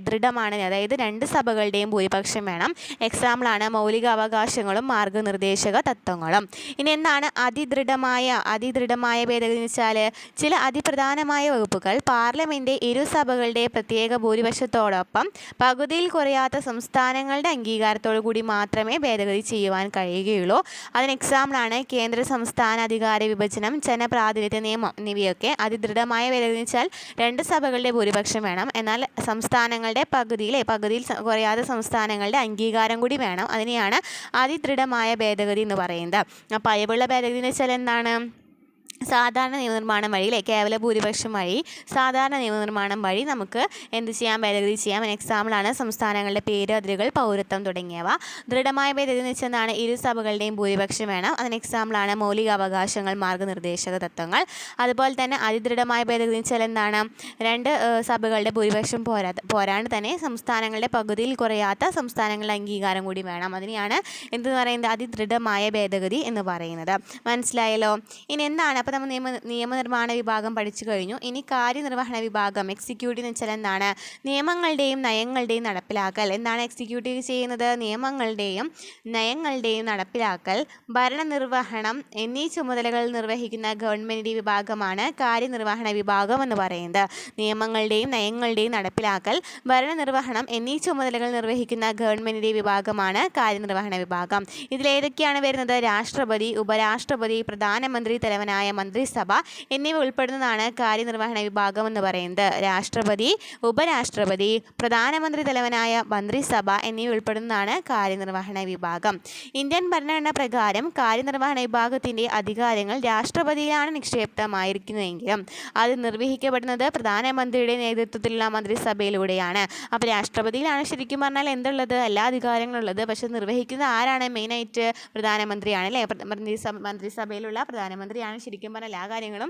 ദൃഢമാണ്, അതായത് രണ്ട് സഭകളുടെയും ഭൂരിപക്ഷം വേണം. എക്സാമ്പിളാണ് മൗലിക അവകാശങ്ങളും മാർഗനിർദ്ദേശക തത്വങ്ങളും. ഇനി എന്താണ് അതിദൃഢമായ ഭേദഗതി എന്ന് വെച്ചാൽ ചില അതിപ്രധാനമായ വകുപ്പുകൾ പാർലമെൻറ്റ് ഇരുസഭകളുടെ പ്രത്യേക ഭൂരിപക്ഷത്തോടൊപ്പം പകുതിയിൽ കുറയാത്ത സംസ്ഥാനങ്ങളുടെ അംഗീകാരത്തോടു കൂടി മാത്രമേ ഭേദഗതി ചെയ്യുവാൻ കഴിയുകയുള്ളൂ. അതിന് എക്സാമ്പിളാണ് കേന്ദ്ര സംസ്ഥാന അധികാര വിഭജനം, ജനപ്രാതിനിധ്യ നിയമം എന്നിവയൊക്കെ. അതിദൃഢമായ ഭേദഗതി എന്ന് വെച്ചാൽ രണ്ട് സഭകളുടെ ഭൂരിപക്ഷം വേണം, എന്നാൽ സംസ്ഥാനങ്ങളുടെ പകുതിയിൽ കുറയാതെ സംസ്ഥാനങ്ങളുടെ അംഗീകാരം കൂടി വേണം. അതിനെയാണ് അതിദൃഢമായ ഭേദഗതി എന്ന് പറയുന്നത്. അപ്പോൾ അയവുള്ള ഭേദഗതി എന്ന് വെച്ചാൽ എന്താണ്? സാധാരണ നിയമനിർമ്മാണം വഴി കേവല ഭൂരിപക്ഷം വഴി സാധാരണ നിയമനിർമ്മാണം വഴി നമുക്ക് എന്ത് ചെയ്യാം? ഭേദഗതി ചെയ്യാം. എക്സാമ്പിളാണ് സംസ്ഥാനങ്ങളുടെ പേര്, അതിരുകൾ, പൗരത്വം തുടങ്ങിയവ. ദൃഢമായ ഭേദഗതി എന്ന് വെച്ചാൽ എന്താണ്? ഇരു സഭകളുടെയും ഭൂരിപക്ഷം വേണം. അതിന് എക്സാമ്പിളാണ് മൗലിക അവകാശങ്ങൾ, മാർഗനിർദ്ദേശക തത്വങ്ങൾ. അതുപോലെ തന്നെ അതിദൃഢമായ ഭേദഗതി എന്ന് വെച്ചാൽ എന്താണ്? രണ്ട് സഭകളുടെ ഭൂരിപക്ഷം പോരാണ്ട് തന്നെ സംസ്ഥാനങ്ങളുടെ പകുതിയിൽ കുറയാത്ത സംസ്ഥാനങ്ങളുടെ അംഗീകാരം കൂടി വേണം. അതിനെയാണ് എന്തെന്ന് പറയുന്നത്? അതിദൃഢമായ ഭേദഗതി എന്ന് പറയുന്നത്. മനസ്സിലായല്ലോ? ഇനി എന്താണ്? അപ്പോൾ നമ്മൾ നിയമനിർമ്മാണ വിഭാഗം പഠിച്ചു കഴിഞ്ഞു. ഇനി കാര്യനിർവഹണ വിഭാഗം, എക്സിക്യൂട്ടീവ് എന്ന് വെച്ചാൽ എന്താണ്? നിയമങ്ങളുടെയും നയങ്ങളുടെയും നടപ്പിലാക്കൽ. എന്താണ് എക്സിക്യൂട്ടീവ് ചെയ്യുന്നത്? നിയമങ്ങളുടെയും നയങ്ങളുടെയും നടപ്പിലാക്കൽ, ഭരണനിർവഹണം എന്നീ ചുമതലകൾ നിർവഹിക്കുന്ന ഗവൺമെൻറ് വിഭാഗമാണ് കാര്യനിർവഹണ വിഭാഗം എന്ന് പറയുന്നത്. നിയമങ്ങളുടെയും നയങ്ങളുടെയും നടപ്പിലാക്കൽ, ഭരണനിർവഹണം എന്നീ ചുമതലകൾ നിർവഹിക്കുന്ന ഗവൺമെൻറ് വിഭാഗമാണ് കാര്യനിർവഹണ വിഭാഗം. ഇതിലേതൊക്കെയാണ് വരുന്നത്? രാഷ്ട്രപതി, ഉപരാഷ്ട്രപതി, പ്രധാനമന്ത്രി തലവനായ മന്ത്രിസഭ എന്നിവ ഉൾപ്പെടുന്നതാണ് കാര്യനിർവഹണ വിഭാഗം എന്ന് പറയുന്നത്. രാഷ്ട്രപതി, ഉപരാഷ്ട്രപതി, പ്രധാനമന്ത്രി തലവനായ മന്ത്രിസഭ എന്നിവ ഉൾപ്പെടുന്നതാണ് കാര്യനിർവഹണ വിഭാഗം. ഇന്ത്യൻ ഭരണഘടന പ്രകാരം കാര്യനിർവഹണ വിഭാഗത്തിൻ്റെ അധികാരങ്ങൾ രാഷ്ട്രപതിയിലാണ് നിക്ഷിപ്തമായിരിക്കുന്നതെങ്കിലും അത് നിർവഹിക്കപ്പെടുന്നത് പ്രധാനമന്ത്രിയുടെ നേതൃത്വത്തിലുള്ള മന്ത്രിസഭയിലൂടെയാണ്. അപ്പോൾ രാഷ്ട്രപതിയിലാണ് ശരിക്കും പറഞ്ഞാൽ എന്തുള്ളത്? എല്ലാ അധികാരങ്ങളും ഉള്ളത്. പക്ഷെ നിർവഹിക്കുന്നത് ആരാണ്? മെയിനായിട്ട് പ്രധാനമന്ത്രിയാണ് അല്ലേ? മന്ത്രിസഭയിലുള്ള പ്രധാനമന്ത്രിയാണ് ശരിക്കും പറഞ്ഞാൽ എല്ലാ കാര്യങ്ങളും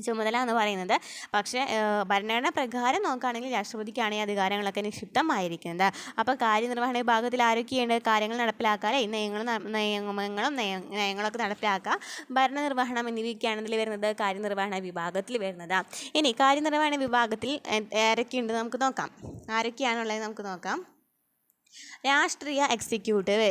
ചുമതല എന്ന് പറയുന്നത്. പക്ഷേ ഭരണഘടന പ്രകാരം നോക്കുകയാണെങ്കിൽ രാഷ്ട്രപതിക്കാണ് ഈ അധികാരങ്ങളൊക്കെ നിക്ഷിപ്തമായിരിക്കുന്നത്. അപ്പോൾ കാര്യനിർവഹണ വിഭാഗത്തിൽ ആരൊക്കെയുണ്ട്? കാര്യങ്ങൾ നടപ്പിലാക്കുക, നയങ്ങളൊക്കെ നടപ്പിലാക്കുക, ഭരണനിർവഹണം എന്നിവയൊക്കെയാണ് ഇതിൽ വരുന്നത്, കാര്യനിർവഹണ വിഭാഗത്തിൽ വരുന്നത്. ഇനി കാര്യനിർവഹണ വിഭാഗത്തിൽ ആരൊക്കെയുണ്ട് നമുക്ക് നോക്കാം. ആരൊക്കെയാണുള്ളത് നമുക്ക് നോക്കാം. രാഷ്ട്രീയ എക്സിക്യൂട്ടീവ്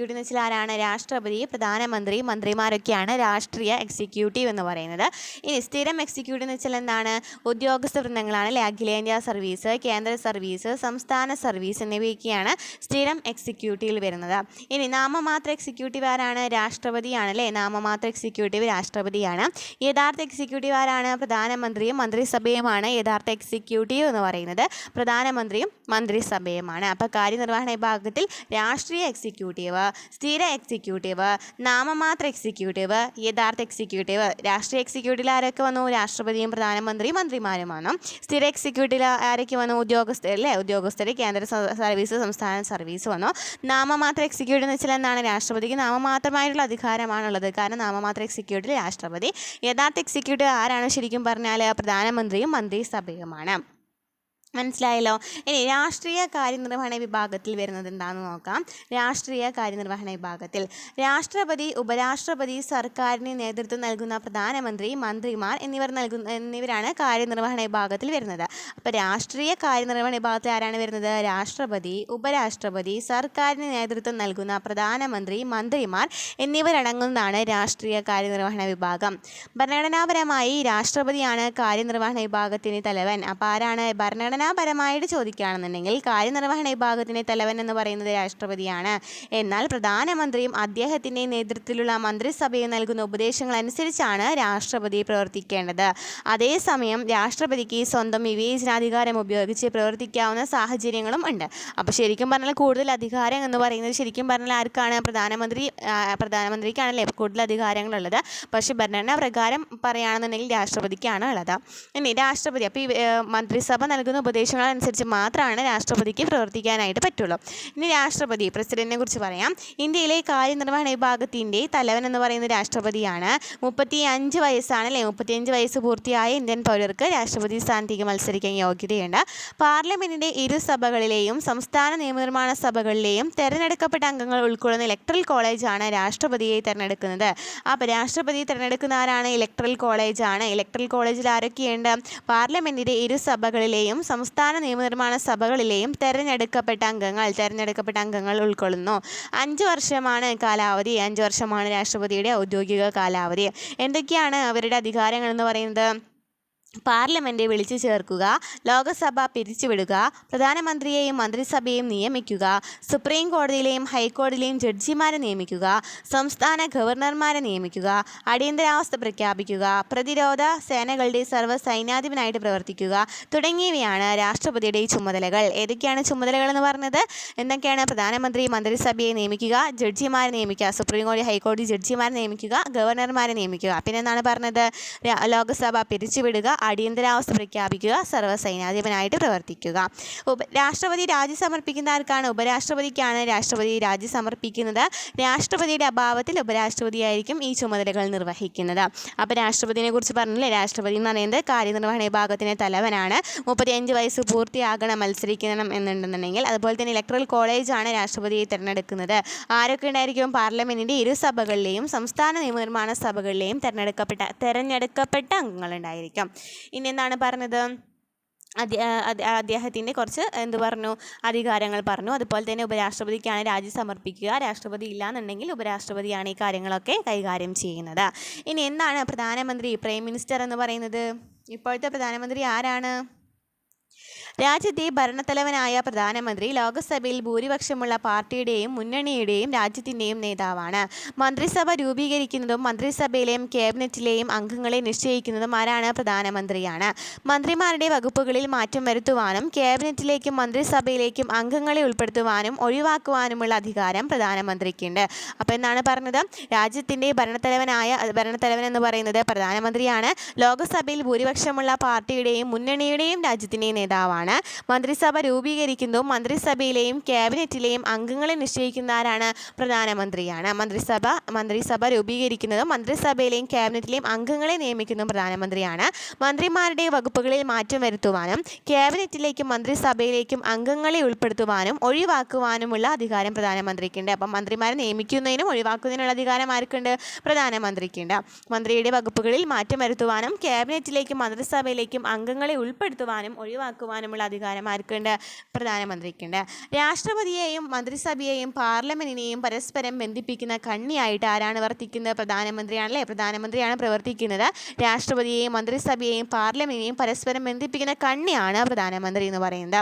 എന്ന് വെച്ചാൽ ആരാണ്? രാഷ്ട്രപതി, പ്രധാനമന്ത്രി, മന്ത്രിമാരൊക്കെയാണ് രാഷ്ട്രീയ എക്സിക്യൂട്ടീവ് എന്ന് പറയുന്നത്. ഇനി സ്ഥിരം എക്സിക്യൂട്ടീവ് എന്ന് വെച്ചാൽ എന്താണ്? ഉദ്യോഗസ്ഥ വൃന്ദങ്ങളാണ് അല്ലേ? അഖിലേന്ത്യാ സർവീസ്, കേന്ദ്ര സർവീസ്, സംസ്ഥാന സർവീസ് എന്നിവയൊക്കെയാണ് സ്ഥിരം എക്സിക്യൂട്ടീവിൽ വരുന്നത്. ഇനി നാമമാത്ര എക്സിക്യൂട്ടീവ് ആരാണ്? രാഷ്ട്രപതിയാണ് അല്ലേ? നാമമാത്ര എക്സിക്യൂട്ടീവ് രാഷ്ട്രപതിയാണ്. യഥാർത്ഥ എക്സിക്യൂട്ടീവ് ആരാണ്? പ്രധാനമന്ത്രിയും മന്ത്രിസഭയുമാണ് യഥാർത്ഥ എക്സിക്യൂട്ടീവ് എന്ന് പറയുന്നത്. പ്രധാനമന്ത്രിയും മന്ത്രിസഭയുമാണ്. അപ്പോൾ കാര്യനിർവഹണ വിഭാഗത്തിൽ രാഷ്ട്രീയ എക്സിക്യൂട്ടീവ്, സ്ഥിര എക്സിക്യൂട്ടീവ്, നാമമാത്ര എക്സിക്യൂട്ടീവ്, യഥാർത്ഥ എക്സിക്യൂട്ടീവ്. രാഷ്ട്രീയ എക്സിക്യൂട്ടീവിൽ ആരൊക്കെ വന്നു? രാഷ്ട്രപതിയും പ്രധാനമന്ത്രിയും മന്ത്രിമാരും വന്നു. സ്ഥിര എക്സിക്യൂട്ടീവിൽ ആരൊക്കെ വന്നു? ഉദ്യോഗസ്ഥർ, കേന്ദ്ര സർവീസ്, സംസ്ഥാന സർവീസ് വന്നു. നാമമാത്ര എക്സിക്യൂട്ടീവ് എന്ന് വെച്ചാൽ എന്താണ്? രാഷ്ട്രപതിക്ക് നാമമാത്രമായിട്ടുള്ള അധികാരമാണുള്ളത്. കാരണം നാമമാത്ര എക്സിക്യൂട്ടീവ് രാഷ്ട്രപതി. യഥാർത്ഥ എക്സിക്യൂട്ടീവ് ആരാണ്? ശരിക്കും പറഞ്ഞാൽ പ്രധാനമന്ത്രിയും മന്ത്രിസഭയുമാണ്. മനസ്സിലായല്ലോ. ഇനി രാഷ്ട്രീയ കാര്യനിർവഹണ വിഭാഗത്തിൽ വരുന്നത് എന്താണെന്ന് നോക്കാം. രാഷ്ട്രീയ കാര്യനിർവഹണ വിഭാഗത്തിൽ രാഷ്ട്രപതി, ഉപരാഷ്ട്രപതി, സർക്കാരിന് നേതൃത്വം നൽകുന്ന പ്രധാനമന്ത്രി, മന്ത്രിമാർ എന്നിവരാണ് കാര്യനിർവഹണ വിഭാഗത്തിൽ വരുന്നത്. അപ്പോൾ രാഷ്ട്രീയ കാര്യനിർവഹണ വിഭാഗത്തിൽ ആരാണ് വരുന്നത്? രാഷ്ട്രപതി, ഉപരാഷ്ട്രപതി, സർക്കാരിന് നേതൃത്വം നൽകുന്ന പ്രധാനമന്ത്രി, മന്ത്രിമാർ എന്നിവരടങ്ങുന്നതാണ് രാഷ്ട്രീയ കാര്യനിർവഹണ വിഭാഗം. ഭരണഘടനാപരമായി രാഷ്ട്രപതിയാണ് കാര്യനിർവഹണ വിഭാഗത്തിന് തലവൻ. അപ്പോൾ ആരാണ്? ഭരണഘടനാപരമായിട്ട് ചോദിക്കുകയാണെന്നുണ്ടെങ്കിൽ കാര്യനിർവഹണ വിഭാഗത്തിന് തലവൻ എന്ന് പറയുന്നത് രാഷ്ട്രപതിയാണ്. എന്നാൽ പ്രധാനമന്ത്രിയും അദ്ദേഹത്തിൻ്റെ നേതൃത്വത്തിലുള്ള മന്ത്രിസഭയും നൽകുന്ന ഉപദേശങ്ങൾ അനുസരിച്ചാണ് രാഷ്ട്രപതി പ്രവർത്തിക്കേണ്ടത്. അതേസമയം രാഷ്ട്രപതിക്ക് സ്വന്തം വിവേചനാധികാരം ഉപയോഗിച്ച് പ്രവർത്തിക്കാവുന്ന സാഹചര്യങ്ങളും ഉണ്ട്. അപ്പോൾ ശരിക്കും പറഞ്ഞാൽ കൂടുതൽ അധികാരം എന്ന് പറയുന്നത് ശരിക്കും പറഞ്ഞാൽ ആർക്കാണ്? പ്രധാനമന്ത്രിക്കാണല്ലേ കൂടുതൽ അധികാരങ്ങളുള്ളത്. പക്ഷേ ഭരണഘടനാ പ്രകാരം പറയുകയാണെന്നുണ്ടെങ്കിൽ രാഷ്ട്രപതിക്കാണ് ഉള്ളത്. ഇനി രാഷ്ട്രപതി, അപ്പോൾ ഈ മന്ത്രിസഭ നൽകുന്ന ഉപദേശങ്ങൾ അനുസരിച്ച് മാത്രമാണ് രാഷ്ട്രപതിക്ക് പ്രവർത്തിക്കാനായിട്ട് പറ്റുള്ളൂ. ഇനി രാഷ്ട്രപതി, പ്രസിഡന്റിനെ കുറിച്ച് പറയാം. ഇന്ത്യയിലെ കാര്യനിർവഹണ വിഭാഗത്തിൻ്റെ തലവൻ എന്ന് പറയുന്നത് രാഷ്ട്രപതിയാണ്. 35 വയസ്സാണ് അല്ലേ? 35 വയസ്സ് പൂർത്തിയായ ഇന്ത്യൻ പൗരർക്ക് രാഷ്ട്രപതി സ്ഥാനത്തേക്ക് മത്സരിക്കാൻ യോഗ്യതയുണ്ട്. പാർലമെൻറ്റിൻ്റെ ഇരുസഭകളിലെയും സംസ്ഥാന നിയമനിർമ്മാണ സഭകളിലെയും തിരഞ്ഞെടുക്കപ്പെട്ട അംഗങ്ങൾ ഉൾക്കൊള്ളുന്ന ഇലക്ട്രൽ കോളേജാണ് രാഷ്ട്രപതിയെ തിരഞ്ഞെടുക്കുന്നത്. അപ്പോൾ രാഷ്ട്രപതി തിരഞ്ഞെടുക്കുന്ന ആരാണ്? ഇലക്ട്രൽ കോളേജാണ്. ഇലക്ട്രൽ കോളേജിൽ ആരൊക്കെയുണ്ട്? പാർലമെൻറ്റിൻ്റെ ഇരുസഭകളിലെയും സംസ്ഥാന നിയമനിർമ്മാണ സഭകളിലെയും തിരഞ്ഞെടുക്കപ്പെട്ട അംഗങ്ങൾ ഉൾക്കൊള്ളുന്നു. 5 വർഷമാണ് കാലാവധി. 5 വർഷമാണ് രാഷ്ട്രപതിയുടെ ഔദ്യോഗിക കാലാവധി. എന്തൊക്കെയാണ് അവരുടെ അധികാരങ്ങൾ എന്ന് പറയുന്നത്? പാർലമെൻറ്റ് വിളിച്ചു ചേർക്കുക, ലോകസഭ പിരിച്ചുവിടുക, പ്രധാനമന്ത്രിയെയും മന്ത്രിസഭയെയും നിയമിക്കുക, സുപ്രീം കോടതിയിലെയും ഹൈക്കോടതിയിലെയും ജഡ്ജിമാരെ നിയമിക്കുക, സംസ്ഥാന ഗവർണർമാരെ നിയമിക്കുക, അടിയന്തരാവസ്ഥ പ്രഖ്യാപിക്കുക, പ്രതിരോധ സേനകളുടെ സർവ്വസൈന്യാധിപനായിട്ട് പ്രവർത്തിക്കുക തുടങ്ങിയവയാണ് രാഷ്ട്രപതിയുടെ ചുമതലകൾ. ഏതൊക്കെയാണ് ചുമതലകൾ എന്ന് പറഞ്ഞത്? എന്തൊക്കെയാണ്? പ്രധാനമന്ത്രി, മന്ത്രിസഭയെ നിയമിക്കുക, ജഡ്ജിമാരെ നിയമിക്കുക, സുപ്രീം കോടതി ഹൈക്കോടതി ജഡ്ജിമാരെ നിയമിക്കുക, ഗവർണർമാരെ നിയമിക്കുക. പിന്നെ എന്താണ് പറഞ്ഞത്? ലോകസഭ പിരിച്ചുവിടുക, അടിയന്തരാവസ്ഥ പ്രഖ്യാപിക്കുക, സർവ്വസൈന്യാധിപനായിട്ട് പ്രവർത്തിക്കുക. രാഷ്ട്രപതി രാജി സമർപ്പിക്കുന്ന ആർക്കാണ്? ഉപരാഷ്ട്രപതിക്കാണ് രാഷ്ട്രപതി രാജി സമർപ്പിക്കുന്നത്. രാഷ്ട്രപതിയുടെ അഭാവത്തിൽ ഉപരാഷ്ട്രപതിയായിരിക്കും ഈ ചുമതലകൾ നിർവഹിക്കുന്നത്. അപ്പോൾ രാഷ്ട്രപതിയെ കുറിച്ച് പറഞ്ഞില്ലേ? രാഷ്ട്രപതി എന്ന് പറയുന്നത് കാര്യനിർവഹണ വിഭാഗത്തിൻ്റെ തലവനാണ്. 35 വയസ്സ് പൂർത്തിയാകണം മത്സരിക്കണം എന്നുണ്ടെന്നുണ്ടെങ്കിൽ. അതുപോലെ തന്നെ ഇലക്ട്രൽ കോളേജാണ് രാഷ്ട്രപതിയെ തിരഞ്ഞെടുക്കുന്നത്. ആരൊക്കെ ഉണ്ടായിരിക്കും? പാർലമെൻറ്റിൻ്റെ ഇരുസഭകളിലെയും സംസ്ഥാന നിയമനിർമ്മാണ സഭകളിലെയും തിരഞ്ഞെടുക്കപ്പെട്ട അംഗങ്ങളുണ്ടായിരിക്കും. ഇനി എന്താണ് പറഞ്ഞത്? അദ്ദേഹത്തിൻ്റെ കുറച്ച് അധികാരങ്ങൾ പറഞ്ഞു. അതുപോലെ തന്നെ ഉപരാഷ്ട്രപതിക്കാണ് രാജി സമർപ്പിക്കുക. രാഷ്ട്രപതി ഇല്ലാന്നുണ്ടെങ്കിൽ ഉപരാഷ്ട്രപതിയാണ് ഈ കാര്യങ്ങളൊക്കെ കൈകാര്യം ചെയ്യുന്നത്. ഇനി എന്താണ് പ്രധാനമന്ത്രി, പ്രൈം മിനിസ്റ്റർ എന്ന് പറയുന്നത്? ഇപ്പോഴത്തെ പ്രധാനമന്ത്രി ആരാണ്? രാജ്യത്തെ ഭരണത്തലവനായ പ്രധാനമന്ത്രി ലോകസഭയിൽ ഭൂരിപക്ഷമുള്ള പാർട്ടിയുടെയും മുന്നണിയുടെയും രാജ്യത്തിൻ്റെയും നേതാവാണ്. മന്ത്രിസഭ രൂപീകരിക്കുന്നതും മന്ത്രിസഭയിലെയും ക്യാബിനറ്റിലെയും അംഗങ്ങളെ നിശ്ചയിക്കുന്നതും ആരാണ്? പ്രധാനമന്ത്രിയാണ്. മന്ത്രിമാരുടെ വകുപ്പുകളിൽ മാറ്റം വരുത്തുവാനും ക്യാബിനറ്റിലേക്കും മന്ത്രിസഭയിലേക്കും അംഗങ്ങളെ ഉൾപ്പെടുത്തുവാനും ഒഴിവാക്കുവാനുമുള്ള അധികാരം പ്രധാനമന്ത്രിക്കുണ്ട്. അപ്പോൾ എന്താണ് പറഞ്ഞത്? രാജ്യത്തിൻ്റെ ഭരണത്തലവൻ എന്ന് പറയുന്നത് പ്രധാനമന്ത്രിയാണ്. ലോകസഭയിൽ ഭൂരിപക്ഷമുള്ള പാർട്ടിയുടെയും മുന്നണിയുടെയും രാജ്യത്തിൻ്റെയും നേതാവാണ്. മന്ത്രിസഭ രൂപീകരിക്കുന്നതും മന്ത്രിസഭയിലെയും ക്യാബിനറ്റിലെയും അംഗങ്ങളെ നിശ്ചയിക്കുന്ന ആരാണ്? പ്രധാനമന്ത്രിയാണ്. മന്ത്രിസഭ രൂപീകരിക്കുന്നതും മന്ത്രിസഭയിലെയും ക്യാബിനറ്റിലെയും അംഗങ്ങളെ നിയമിക്കുന്നതും പ്രധാനമന്ത്രിയാണ്. മന്ത്രിമാരുടെ വകുപ്പുകളിൽ മാറ്റം വരുത്തുവാനും ക്യാബിനറ്റിലേക്കും മന്ത്രിസഭയിലേക്കും അംഗങ്ങളെ ഉൾപ്പെടുത്തുവാനും ഒഴിവാക്കുവാനുമുള്ള അധികാരം പ്രധാനമന്ത്രിക്കുണ്ട്. അപ്പം മന്ത്രിമാരെ നിയമിക്കുന്നതിനും ഒഴിവാക്കുന്നതിനുള്ള അധികാരം ആർക്കുണ്ട്? പ്രധാനമന്ത്രിക്കുണ്ട്. മന്ത്രിയുടെ വകുപ്പുകളിൽ മാറ്റം വരുത്തുവാനും ക്യാബിനറ്റിലേക്കും മന്ത്രിസഭയിലേക്കും അംഗങ്ങളെ ഉൾപ്പെടുത്തുവാനും ഒഴിവാക്കുവാനുമുള്ള അധികാരം ആർക്കുണ്ട്? പ്രധാനമന്ത്രിക്കുണ്ട്. രാഷ്ട്രപതിയെയും മന്ത്രിസഭയെയും പാർലമെന്റിനെയും പരസ്പരം ബന്ധിപ്പിക്കുന്ന കണ്ണിയായിട്ട് ആരാണ് വർത്തിക്കുന്നത്? പ്രധാനമന്ത്രിയാണല്ലേ. പ്രധാനമന്ത്രിയാണ് പ്രവർത്തിക്കുന്നത്. രാഷ്ട്രപതിയെയും മന്ത്രിസഭയെയും പാർലമെന്റിനെയും പരസ്പരം ബന്ധിപ്പിക്കുന്ന കണ്ണിയാണ് പ്രധാനമന്ത്രി എന്ന് പറയുന്നത്.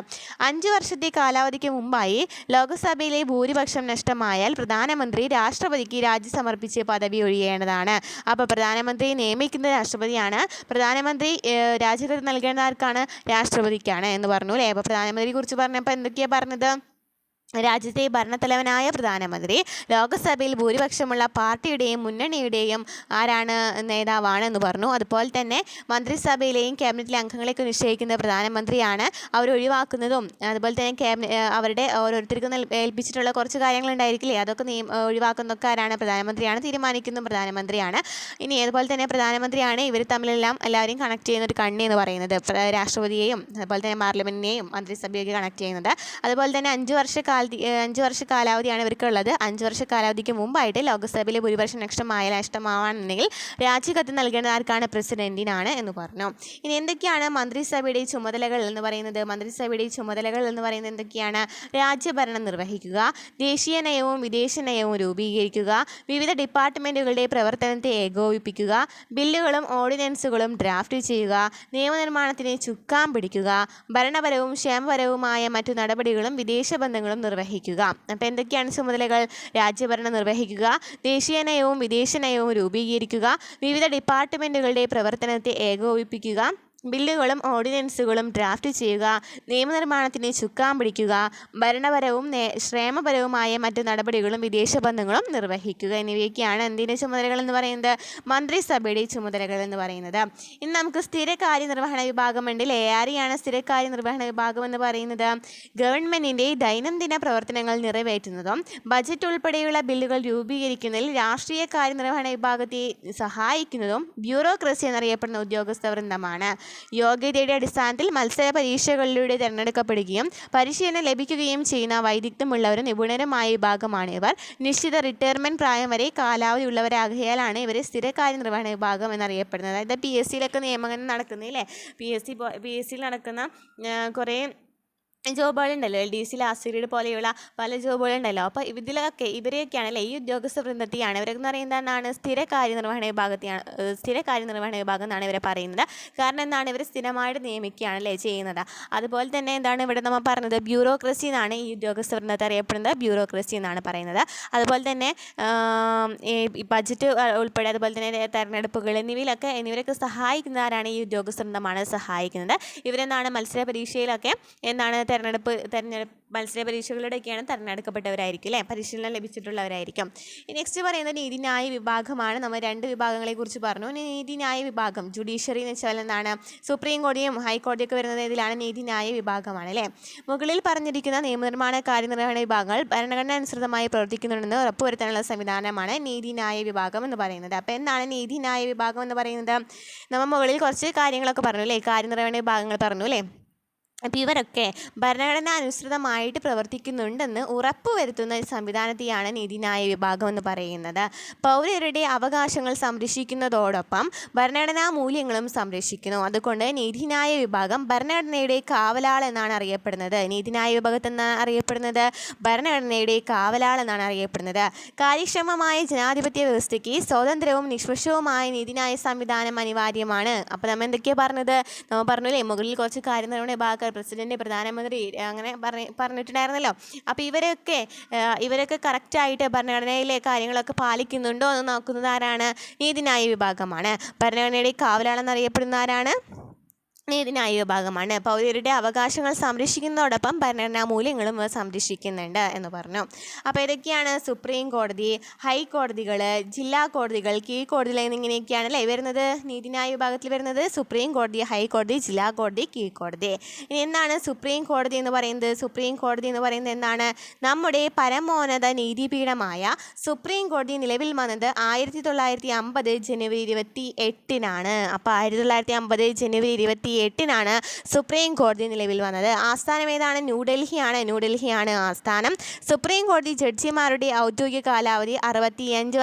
5 വർഷത്തെ കാലാവധിക്ക് മുമ്പായി ലോകസഭയിലെ ഭൂരിപക്ഷം നഷ്ടമായാൽ പ്രധാനമന്ത്രി രാഷ്ട്രപതിക്ക് രാജി സമർപ്പിച്ച് പദവി ഒഴിയേണ്ടതാണ്. അപ്പോൾ പ്രധാനമന്ത്രിയെ നിയമിക്കുന്നത് രാഷ്ട്രപതിയാണ്. പ്രധാനമന്ത്രി രാജിക്കത്ത് നൽകേണ്ട ആർക്കാണ്? രാഷ്ട്രപതിക്കാണ് എന്ന് പറഞ്ഞു അല്ലേ. അപ്പോൾ പ്രധാനമന്ത്രിയെ കുറിച്ച് പറഞ്ഞപ്പോൾ എന്തൊക്കെയാണ് പറഞ്ഞത്? രാജ്യത്തെ ഭരണത്തലവനായ പ്രധാനമന്ത്രി ലോകസഭയിൽ ഭൂരിപക്ഷമുള്ള പാർട്ടിയുടെയും മുന്നണിയുടെയും നേതാവാണ് എന്ന് പറഞ്ഞു. അതുപോലെ തന്നെ മന്ത്രിസഭയിലെയും ക്യാബിനറ്റിലെ അംഗങ്ങളെയൊക്കെ നിശ്ചയിക്കുന്ന പ്രധാനമന്ത്രിയാണ്. അവർ ഒഴിവാക്കുന്നതും അതുപോലെ തന്നെ അവരുടെ ഓരോരുത്തർക്കും ഏൽപ്പിച്ചിട്ടുള്ള കുറച്ച് കാര്യങ്ങളുണ്ടായിരിക്കില്ലേ, അതൊക്കെ ഒഴിവാക്കുന്നതൊക്കെ ആരാണ്? പ്രധാനമന്ത്രിയാണ്. തീരുമാനിക്കുന്നതും പ്രധാനമന്ത്രിയാണ്. ഇനി അതുപോലെ തന്നെ പ്രധാനമന്ത്രിയാണ് ഇവർ തമ്മിലെല്ലാം എല്ലാവരെയും കണക്ട് ചെയ്യുന്ന ഒരു കണ്ണി എന്ന് പറയുന്നത്. രാഷ്ട്രപതിയെയും അതുപോലെ തന്നെ പാർലമെൻറ്റിനെയും മന്ത്രിസഭയൊക്കെ കണക്ട് ചെയ്യുന്നത്. അതുപോലെ തന്നെ 5 വർഷ കാലാവധിയാണ് ഇവർക്കുള്ളത്. 5 വർഷ കാലാവധിക്ക് മുമ്പായിട്ട് ലോകസഭയിലെ ഭൂരിപക്ഷം നഷ്ടമാവാണെന്നുണ്ടെങ്കിൽ രാജിക്കത്ത് നൽകേണ്ടത് ആർക്കാണ്? പ്രസിഡന്റിനാണ് എന്ന് പറഞ്ഞു. ഇനി എന്തൊക്കെയാണ് മന്ത്രിസഭയുടെ ചുമതലകൾ എന്ന് പറയുന്നത്? മന്ത്രിസഭയുടെ ചുമതലകൾ എന്ന് പറയുന്നത് എന്തൊക്കെയാണ്? രാജ്യഭരണം നിർവഹിക്കുക, ദേശീയ നയവും വിദേശ നയവും രൂപീകരിക്കുക, വിവിധ ഡിപ്പാർട്ട്മെൻറ്റുകളുടെ പ്രവർത്തനത്തെ ഏകോപിപ്പിക്കുക, ബില്ലുകളും ഓർഡിനൻസുകളും ഡ്രാഫ്റ്റ് ചെയ്യുക, നിയമനിർമ്മാണത്തിന് ചുക്കാൻ പിടിക്കുക, ഭരണപരവും ക്ഷേമപരവുമായ മറ്റു നടപടികളും വിദേശ ബന്ധങ്ങളും നിർവഹിക്കുക. അപ്പോൾ എന്തൊക്കെയാണ് ചുമതലകൾ? രാജ്യഭരണം നിർവഹിക്കുക, ദേശീയ നയവും വിദേശ നയവും രൂപീകരിക്കുക, വിവിധ ഡിപ്പാർട്ട്മെൻറ്റുകളുടെ പ്രവർത്തനത്തെ ഏകോപിപ്പിക്കുക, ബില്ലുകളും ഓർഡിനൻസുകളും ഡ്രാഫ്റ്റ് ചെയ്യുക, നിയമനിർമ്മാണത്തിന് ചുക്കാൻ പിടിക്കുക, ഭരണപരവും ക്ഷേമപരവുമായ മറ്റു നടപടികളും വിദേശ ബന്ധങ്ങളും നിർവഹിക്കുക എന്നിവയൊക്കെയാണ് എന്തിൻ്റെ ചുമതലകൾ എന്ന് പറയുന്നത്? മന്ത്രിസഭയുടെ ചുമതലകൾ എന്ന് പറയുന്നത്. ഇനി നമുക്ക് സ്ഥിരകാര്യ നിർവഹണ വിഭാഗം ഉണ്ടല്ലേ. ആരെയാണ് സ്ഥിരകാര്യ നിർവഹണ വിഭാഗം എന്ന് പറയുന്നത്? ഗവൺമെൻറ്റിൻ്റെ ദൈനംദിന പ്രവർത്തനങ്ങൾ നിറവേറ്റുന്നതും ബജറ്റ് ഉൾപ്പെടെയുള്ള ബില്ലുകൾ രൂപീകരിക്കുന്നതിൽ രാഷ്ട്രീയ കാര്യനിർവഹണ വിഭാഗത്തെ സഹായിക്കുന്നതും ബ്യൂറോക്രസി എന്നറിയപ്പെടുന്ന ഉദ്യോഗസ്ഥ വൃന്ദമാണ്. യോഗ്യതയുടെ അടിസ്ഥാനത്തിൽ മത്സര പരീക്ഷകളിലൂടെ തിരഞ്ഞെടുക്കപ്പെടുകയും പരിശീലനം ലഭിക്കുകയും ചെയ്യുന്ന വൈദഗ്ധ്യമുള്ളവരും നിപുണരുമായ വിഭാഗമാണ് ഇവർ. നിശ്ചിത റിട്ടയർമെൻറ്റ് പ്രായം വരെ കാലാവധി ഉള്ളവരാകയാലാണ് ഇവർ സ്ഥിരകാര്യ നിർവഹണ വിഭാഗം എന്നറിയപ്പെടുന്നത്. അതായത് PSCയിലൊക്കെ നിയമനം നടക്കുന്നില്ലേ, PSCയിൽ നടക്കുന്ന കുറേ ജോബുകളുണ്ടല്ലോ, LDC, ലാസ്റ്റ് ഗ്രേഡ് പോലെയുള്ള പല ജോബുകളുണ്ടല്ലോ. അപ്പോൾ ഇവരെയൊക്കെയാണല്ലേ ഈ ഉദ്യോഗസ്ഥ വൃന്ദത്തെയാണ് ഇവരെന്ന് പറയുന്നത് എന്താണ്? സ്ഥിരകാര്യ നിർവഹണ വിഭാഗം എന്നാണ് ഇവരെ പറയുന്നത്. കാരണം എന്താണ്? ഇവർ സ്ഥിരമായിട്ട് നിയമിക്കുകയാണല്ലേ ചെയ്യുന്നത്. അതുപോലെ തന്നെ എന്താണ് ഇവിടെ നമ്മൾ പറഞ്ഞത്? ബ്യൂറോക്രസി എന്നാണ് ഈ ഉദ്യോഗസ്ഥ വൃന്ദത്തെ അറിയപ്പെടുന്നത്. ബ്യൂറോക്രസി എന്നാണ് പറയുന്നത്. അതുപോലെ തന്നെ ഈ ബജറ്റ് ഉൾപ്പെടെ അതുപോലെ തന്നെ തെരഞ്ഞെടുപ്പുകൾ എന്നിവരൊക്കെ സഹായിക്കുന്നവരാണ് ഈ ഉദ്യോഗസ്ഥ വൃന്ദമാണ് സഹായിക്കുന്നത്. ഇവരെന്താണ്? മത്സര പരീക്ഷയിലൊക്കെ എന്താണ് തെരഞ്ഞെടുപ്പ് മത്സര പരീക്ഷകളുടെയൊക്കെയാണ് തിരഞ്ഞെടുക്കപ്പെട്ടവരായിരിക്കും അല്ലേ, പരിശീലനം ലഭിച്ചിട്ടുള്ളവരായിരിക്കും. നെക്സ്റ്റ് പറയുന്നത് നീതിന്യായ വിഭാഗമാണ്. നമ്മൾ 2 വിഭാഗങ്ങളെക്കുറിച്ച് പറഞ്ഞു. നീതിന്യായ വിഭാഗം ജുഡീഷ്യറി എന്ന് വെച്ചാൽ എന്താണ്? സുപ്രീം കോടതിയും ഹൈക്കോടതിയൊക്കെ വരുന്നത് ഇതിലാണ്, നീതിന്യായ വിഭാഗമാണ് അല്ലേ. മുകളിൽ പറഞ്ഞിരിക്കുന്ന നിയമനിർമ്മാണ കാര്യനിർവഹണ വിഭാഗങ്ങൾ ഭരണഘടന അനുസൃതമായി പ്രവർത്തിക്കുന്നുണ്ടെന്ന് ഉറപ്പുവരുത്താനുള്ള സംവിധാനമാണ് നീതിന്യായ വിഭാഗം എന്ന് പറയുന്നത്. അപ്പോൾ എന്താണ് നീതിന്യായ വിഭാഗം എന്ന് പറയുന്നത്? നമ്മൾ മുകളിൽ കുറച്ച് കാര്യങ്ങളൊക്കെ പറഞ്ഞു അല്ലേ, കാര്യനിർവഹണ വിഭാഗങ്ങൾ പറഞ്ഞു അല്ലേ. അപ്പോൾ ഇവരൊക്കെ ഭരണഘടനാനുസൃതമായിട്ട് പ്രവർത്തിക്കുന്നുണ്ടെന്ന് ഉറപ്പുവരുത്തുന്ന സംവിധാനത്തെയാണ് നീതിന്യായ വിഭാഗം എന്ന് പറയുന്നത്. പൗരരുടെ അവകാശങ്ങൾ സംരക്ഷിക്കുന്നതോടൊപ്പം ഭരണഘടനാ മൂല്യങ്ങളും സംരക്ഷിക്കുന്നു. അതുകൊണ്ട് നീതിന്യായ വിഭാഗം ഭരണഘടനയുടെ കാവലാൾ എന്നാണ് അറിയപ്പെടുന്നത്. നീതിന്യായ വിഭാഗത്തിൽ നിന്നാണ് അറിയപ്പെടുന്നത് ഭരണഘടനയുടെ കാവലാൾ എന്നാണ് അറിയപ്പെടുന്നത്. കാര്യക്ഷമമായ ജനാധിപത്യ വ്യവസ്ഥയ്ക്ക് സ്വതന്ത്രവും നിഷ്പക്ഷവുമായ നീതിന്യായ സംവിധാനം അനിവാര്യമാണ്. അപ്പോൾ നമ്മൾ എന്തൊക്കെയാണ് പറഞ്ഞത്? നമ്മൾ പറഞ്ഞില്ലേ മുകളിൽ കുറച്ച് കാര്യനിർവഹണ വിഭാഗം, പ്രസിഡന്റ്, പ്രധാനമന്ത്രി അങ്ങനെ പറഞ്ഞിട്ടുണ്ടായിരുന്നല്ലോ. അപ്പോൾ ഇവരൊക്കെ കറക്റ്റായിട്ട് ഭരണഘടനയിലെ കാര്യങ്ങളൊക്കെ പാലിക്കുന്നുണ്ടോ എന്ന് നോക്കുന്നത് ആരാണ്? നീതിന്യായ വിഭാഗമാണ്. ഭരണഘടനയുടെ കാവലാളെന്നറിയപ്പെടുന്ന ആരാണ്? നീതിന്യായ വിഭാഗമാണ്. പൗരരുടെ അവകാശങ്ങൾ സംരക്ഷിക്കുന്നതോടൊപ്പം ഭരണഘടനാ മൂല്യങ്ങളും സംരക്ഷിക്കുന്നുണ്ട് എന്ന് പറഞ്ഞു. അപ്പോൾ ഇതൊക്കെയാണ് സുപ്രീം കോടതി, ഹൈക്കോടതികൾ, ജില്ലാ കോടതികൾ, കീഴ്ക്കോടതികൾ എന്നിങ്ങനെയൊക്കെയാണല്ലേ വരുന്നത് നീതിന്യായ വിഭാഗത്തിൽ വരുന്നത്. സുപ്രീം കോടതി, ഹൈക്കോടതി, ജില്ലാ കോടതി, കീഴ്ക്കോടതി. ഇനി എന്താണ് സുപ്രീം കോടതി എന്ന് പറയുന്നത്? സുപ്രീം കോടതി എന്ന് പറയുന്നത് എന്താണ്? നമ്മുടെ പരമോന്നത നീതിപീഠമായ സുപ്രീം കോടതി നിലവിൽ വന്നത് 1950 ജനുവരി 28-നാണ്. അപ്പോൾ 1950 ജനുവരി 28-നാണ് സുപ്രീം കോടതി നിലവിൽ വന്നത്. ആസ്ഥാനം ഏതാണ്? ന്യൂഡൽഹിയാണ് ആസ്ഥാനം. സുപ്രീം കോടതി ജഡ്ജിമാരുടെ ഔദ്യോഗിക കാലാവധി 65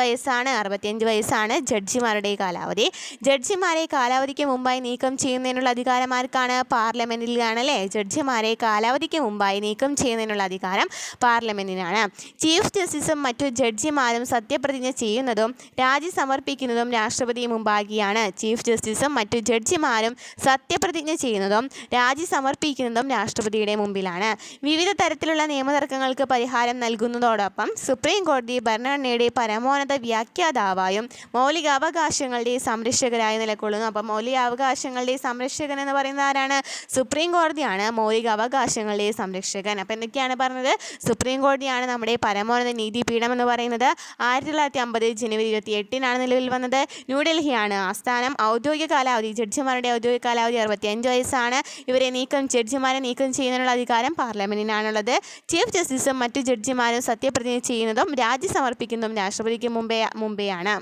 വയസ്സാണ് ജഡ്ജിമാരുടെ കാലാവധി. ജഡ്ജിമാരെ കാലാവധിക്ക് മുമ്പായി നീക്കം ചെയ്യുന്നതിനുള്ള അധികാരം ആർക്കാണ്? പാർലമെൻറ്റിലാണല്ലേ. ജഡ്ജിമാരെ കാലാവധിക്ക് മുമ്പായി നീക്കം ചെയ്യുന്നതിനുള്ള അധികാരം പാർലമെൻറ്റിനാണ്. ചീഫ് ജസ്റ്റിസും മറ്റു ജഡ്ജിമാരും സത്യപ്രതിജ്ഞ ചെയ്യുന്നതും രാജി സമർപ്പിക്കുന്നതും രാഷ്ട്രപതി മുമ്പാകെയാണ്. ചീഫ് ജസ്റ്റിസും മറ്റു ജഡ്ജിമാരും സത്യപ്രതിജ്ഞ സത്യപ്രതിജ്ഞ ചെയ്യുന്നതും രാജി സമർപ്പിക്കുന്നതും രാഷ്ട്രപതിയുടെ മുമ്പിലാണ്. വിവിധ തരത്തിലുള്ള നിയമതർക്കങ്ങൾക്ക് പരിഹാരം നൽകുന്നതോടൊപ്പം സുപ്രീം കോടതി ഭരണഘടനയുടെ പരമോന്നത വ്യാഖ്യാതാവായും മൗലികാവകാശങ്ങളുടെ സംരക്ഷകരായി നിലകൊള്ളുന്നു. അപ്പം മൗലികാവകാശങ്ങളുടെ സംരക്ഷകൻ എന്ന് പറയുന്നത് ആരാണ്? സുപ്രീം കോടതിയാണ് മൗലികാവകാശങ്ങളുടെ സംരക്ഷകൻ. അപ്പം എന്തൊക്കെയാണ് പറഞ്ഞത്? സുപ്രീം കോടതിയാണ് നമ്മുടെ പരമോന്നത നീതിപീഠം എന്ന് പറയുന്നത്. 1950 ജനുവരി 28 നിലവിൽ വന്നത്. ന്യൂഡൽഹിയാണ് ആസ്ഥാനം. ഔദ്യോഗിക കാലാവധി, ജഡ്ജിമാരുടെ ഔദ്യോഗിക കാലാവധി 65 വയസ്സാണ്. ജഡ്ജിമാരെ നീക്കം ചെയ്യുന്നതിനുള്ള അധികാരം പാർലമെന്റിനാണുള്ളത്. ചീഫ് ജസ്റ്റിസും മറ്റു ജഡ്ജിമാരും സത്യപ്രതിജ്ഞ ചെയ്യുന്നതും രാജി സമർപ്പിക്കുന്നതും രാഷ്ട്രപതിക്ക് മുമ്പെയാണ്.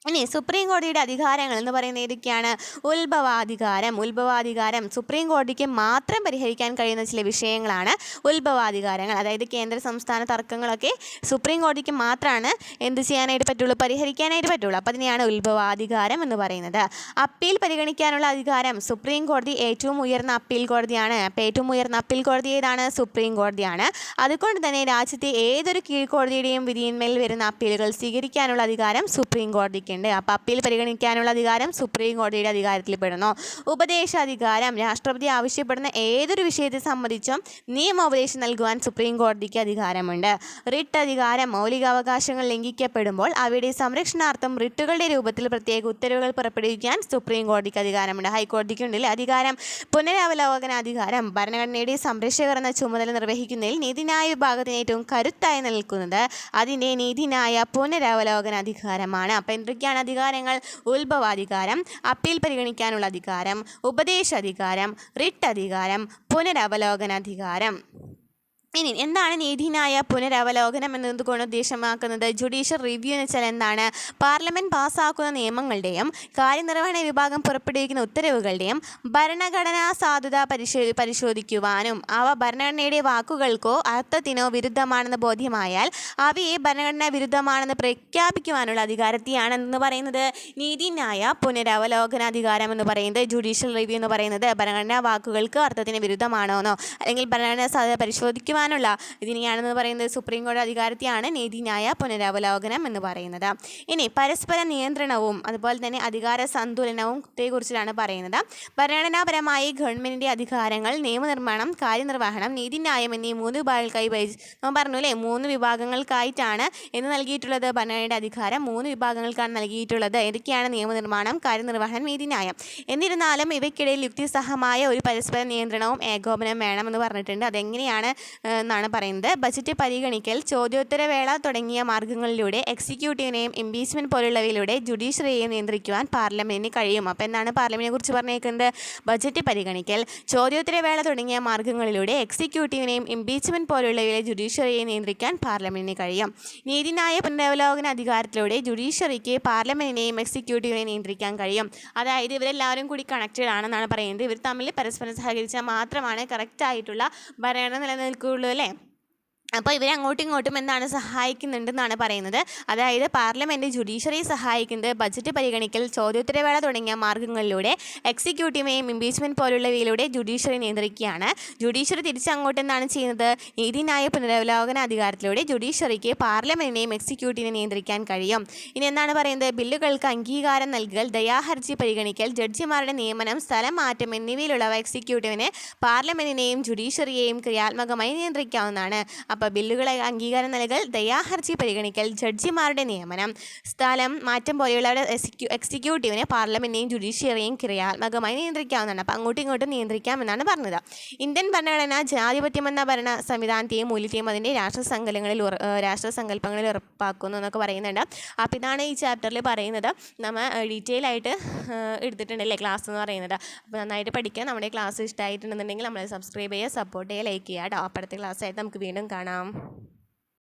ഇനി സുപ്രീം കോടതിയുടെ അധികാരങ്ങൾ എന്ന് പറയുന്നത് ഏതൊക്കെയാണ്? ഉത്ഭവാധികാരം സുപ്രീം കോടതിക്ക് മാത്രം പരിഹരിക്കാൻ കഴിയുന്ന ചില വിഷയങ്ങളാണ് ഉത്ഭവാധികാരങ്ങൾ. അതായത് കേന്ദ്ര സംസ്ഥാന തർക്കങ്ങളൊക്കെ സുപ്രീം കോടതിക്ക് മാത്രമാണ് എന്ത് ചെയ്യാനായിട്ട് പറ്റുള്ളൂ? പരിഹരിക്കാനായിട്ട് പറ്റുള്ളൂ. അപ്പോൾ അതിനെയാണ് ഉത്ഭവാധികാരം എന്ന് പറയുന്നത്. അപ്പീൽ പരിഗണിക്കാനുള്ള അധികാരം സുപ്രീം കോടതി ഏറ്റവും ഉയർന്ന അപ്പീൽ കോടതിയാണ്. അപ്പോൾ ഏറ്റവും ഉയർന്ന അപ്പീൽ കോടതി ഏതാണ്? സുപ്രീം കോടതിയാണ്. അതുകൊണ്ട് തന്നെ രാജ്യത്തെ ഏതൊരു കീഴ്ക്കോടതിയുടെയും വിധിയിന്മേൽ വരുന്ന അപ്പീലുകൾ സ്വീകരിക്കാനുള്ള അധികാരം സുപ്രീം കോടതിക്ക്. അപ്പോൾ അപ്പീൽ പരിഗണിക്കാനുള്ള അധികാരം സുപ്രീം കോടതിയുടെ അധികാരത്തിൽ പെടുന്നു. ഉപദേശാധികാരം രാഷ്ട്രപതി ആവശ്യപ്പെടുന്ന ഏതൊരു വിഷയത്തെ സംബന്ധിച്ചും നിയമോപദേശം നൽകുവാൻ സുപ്രീം കോടതിക്ക് അധികാരമുണ്ട്. റിട്ട് അധികാരം മൗലികാവകാശങ്ങൾ ലംഘിക്കപ്പെടുമ്പോൾ അവയുടെ സംരക്ഷണാർത്ഥം റിട്ടുകളുടെ രൂപത്തിൽ പ്രത്യേക ഉത്തരവുകൾ പുറപ്പെടുവിക്കാൻ സുപ്രീം കോടതിക്ക് അധികാരമുണ്ട്. ഹൈക്കോടതിക്കുണ്ടല്ലേ അധികാരം. പുനരവലോകനാധികാരം ഭരണഘടനയുടെ സംരക്ഷകർ എന്ന ചുമതല നിർവഹിക്കുന്നതിൽ നീതിന്യായ വിഭാഗത്തിന് ഏറ്റവും കരുത്തായി നിൽക്കുന്നത് അതിൻ്റെ നീതിന്യായ പുനരവലോകനാധികാരമാണ്. അപ്പോൾ എന്തൊക്കെയാണ് അധികാരങ്ങൾ? ഉത്ഭവാധികാരം, അപ്പീൽ പരിഗണിക്കാനുള്ള അധികാരം, ഉപദേശാധികാരം, റിട്ട് അധികാരം, പുനരവലോകനാധികാരം. ഇനി എന്താണ് നീതിന്യായ പുനരവലോകനം എന്നതുകൊണ്ട് ഉദ്ദേശമാക്കുന്നത്? ജുഡീഷ്യൽ റിവ്യൂ എന്ന് വെച്ചാൽ എന്താണ്? പാർലമെൻറ്റ് പാസ്സാക്കുന്ന നിയമങ്ങളുടെയും കാര്യനിർവഹണ വിഭാഗം പുറപ്പെടുവിക്കുന്ന ഉത്തരവുകളുടെയും ഭരണഘടനാ സാധുത പരിശോധിക്കുവാനും അവ ഭരണഘടനയുടെ വാക്കുകൾക്കോ അർത്ഥത്തിനോ വിരുദ്ധമാണെന്ന് ബോധ്യമായാൽ അവയെ ഭരണഘടനാ വിരുദ്ധമാണെന്ന് പ്രഖ്യാപിക്കുവാനുള്ള അധികാരത്തെയാണ് എന്ന് പറയുന്നത് നീതിന്യായ പുനരവലോകനാധികാരം എന്ന് പറയുന്നത്. ജുഡീഷ്യൽ റിവ്യൂ എന്ന് പറയുന്നത് ഭരണഘടനാ വാക്കുകൾക്ക് അർത്ഥത്തിന് വിരുദ്ധമാണോന്നോ അല്ലെങ്കിൽ ഭരണഘടനാ സാധുത പരിശോധിക്കുവാനുള്ള ഇതിനെയാണെന്ന് പറയുന്നത് സുപ്രീം കോടതി അധികാരത്തെയാണ് നീതിന്യായ പുനരവലോകനം എന്ന് പറയുന്നത്. ഇനി പരസ്പര നിയന്ത്രണവും അതുപോലെ തന്നെ അധികാര സന്തുലനവും കുറിച്ചാണ് പറയുന്നത്. ഭരണഘടനാപരമായി ഗവൺമെൻറ്റിൻ്റെ അധികാരങ്ങൾ നിയമനിർമ്മാണം, കാര്യനിർവഹണം, നീതിന്യായം എന്നീ 3 വിഭാഗങ്ങൾക്കായി നമ്മൾ പറഞ്ഞു അല്ലേ, 3 വിഭാഗങ്ങൾക്കായിട്ടാണ് എന്ന് നൽകിയിട്ടുള്ളത്. ഭരണഘടനയുടെ അധികാരം 3 വിഭാഗങ്ങൾക്കാണ് നൽകിയിട്ടുള്ളത്. ഏതൊക്കെയാണ്? നിയമനിർമ്മാണം, കാര്യനിർവഹണം, നീതിന്യായം. എന്നിരുന്നാലും ഇവയ്ക്കിടയിൽ യുക്തിസഹമായ ഒരു പരസ്പര നിയന്ത്രണവും ഏകോപനവും വേണമെന്ന് പറഞ്ഞിട്ടുണ്ട്. അതെങ്ങനെയാണ് എന്നാണ് പറയുന്നത്. ബജറ്റ് പരിഗണിക്കൽ, ചോദ്യോത്തരവേള തുടങ്ങിയ മാർഗങ്ങളിലൂടെ എക്സിക്യൂട്ടീവിനെയും ഇംപീച്ച്മെൻറ്റ് പോലുള്ളവയിലൂടെ ജുഡീഷ്യറിയെയും നിയന്ത്രിക്കുവാൻ പാർലമെൻറ്റിന് കഴിയും. അപ്പോൾ എന്താണ് പാർലമെൻറ്റിനെ കുറിച്ച് പറഞ്ഞേക്കുന്നത്? ബജറ്റ് പരിഗണിക്കൽ, ചോദ്യോത്തരവേള തുടങ്ങിയ മാർഗങ്ങളിലൂടെ എക്സിക്യൂട്ടീവിനെയും ഇംപീച്ച്മെൻറ്റ് പോലുള്ളവയിലെ ജുഡീഷ്യറിയെ നിയന്ത്രിക്കാൻ പാർലമെൻറ്റിന് കഴിയും. നീതിന്യായ പുനരവലോകന അധികാരത്തിലൂടെ ജുഡീഷ്യറിക്ക് പാർലമെൻറ്റിനെയും എക്സിക്യൂട്ടീവിനെയും നിയന്ത്രിക്കാൻ കഴിയും. അതായത് ഇവരെല്ലാവരും കൂടി കണക്റ്റഡ് ആണെന്നാണ് പറയുന്നത്. ഇവർ തമ്മിൽ പരസ്പരം സഹകരിച്ചാൽ മാത്രമാണ് കറക്റ്റായിട്ടുള്ള ഭരണം നിലനിൽക്കുകയുള്ളൂ അല്ലേ. അപ്പോൾ ഇവരെ അങ്ങോട്ടും ഇങ്ങോട്ടും എന്താണ് സഹായിക്കുന്നുണ്ടെന്നാണ് പറയുന്നത്. അതായത് പാർലമെൻറ്റ് ജുഡീഷ്യറിയെ സഹായിക്കുന്നത് ബജറ്റ് പരിഗണിക്കൽ, ചോദ്യോത്തരവേള തുടങ്ങിയ മാർഗങ്ങളിലൂടെ എക്സിക്യൂട്ടീവിനെയും ഇംപീച്ച്മെൻറ്റ് പോലുള്ളവയിലൂടെ ജുഡീഷ്യറി നിയന്ത്രിക്കുകയാണ്. ജുഡീഷ്യറി തിരിച്ചങ്ങോട്ട് എന്താണ് ചെയ്യുന്നത്? നീതിന്യായ പുനരവലോകന അധികാരത്തിലൂടെ ജുഡീഷ്യറിക്ക് പാർലമെൻറ്റിനെയും എക്സിക്യൂട്ടീവിനെ നിയന്ത്രിക്കാൻ കഴിയും. ഇനി എന്താണ് പറയുന്നത്? ബില്ലുകൾക്ക് അംഗീകാരം നൽകൽ, ദയാഹർജി പരിഗണിക്കൽ, ജഡ്ജിമാരുടെ നിയമനം, സ്ഥലം മാറ്റം എന്നിവയിലുള്ളവ എക്സിക്യൂട്ടീവിനെ പാർലമെൻറ്റിനെയും ജുഡീഷ്യറിയെയും ക്രിയാത്മകമായി നിയന്ത്രിക്കാവുന്നതാണ്. അപ്പോൾ ബില്ലുകളെ അംഗീകാരം നൽകൽ, ദയാഹർജി പരിഗണിക്കൽ, ജഡ്ജിമാരുടെ നിയമനം, സ്ഥലം മാറ്റം പോലെയുള്ള എക്സിക്യൂട്ടീവിനെ പാർലമെൻറ്റിനെയും ജുഡീഷ്യറിയെയും ക്രിയാത്മകമായി നിയന്ത്രിക്കാവുന്നതാണ്. അപ്പോൾ അങ്ങോട്ടും ഇങ്ങോട്ടും നിയന്ത്രിക്കാം എന്നാണ് പറഞ്ഞത്. ഇന്ത്യൻ ഭരണഘടന ജനാധിപത്യം എന്ന ഭരണ സംവിധാനത്തെയും മൂല്യത്തെയും അതിൻ്റെ രാഷ്ട്രസങ്കല്പങ്ങളിൽ ഉറപ്പാക്കുന്നു എന്നൊക്കെ പറയുന്നുണ്ട്. അപ്പോൾ ഇതാണ് ഈ ചാപ്റ്ററിൽ പറയുന്നത്. നമ്മൾ ഡീറ്റെയിൽ ആയിട്ട് എടുത്തിട്ടുണ്ടല്ലേ ക്ലാസ് എന്ന് പറയുന്നത്. അപ്പോൾ നന്നായിട്ട് പഠിക്കുക. നമ്മുടെ ക്ലാസ് ഇഷ്ടമായിട്ടുണ്ടെന്നുണ്ടെങ്കിൽ നമ്മളെ സബ്സ്ക്രൈബ് ചെയ്യുക, സപ്പോർട്ട് ചെയ്യുക, ലൈക്ക് ചെയ്യുക കേട്ടോ. അപ്പോഴത്തെ ക്ലാസ്സായിട്ട് നമുക്ക് വീണ്ടും കാണാം.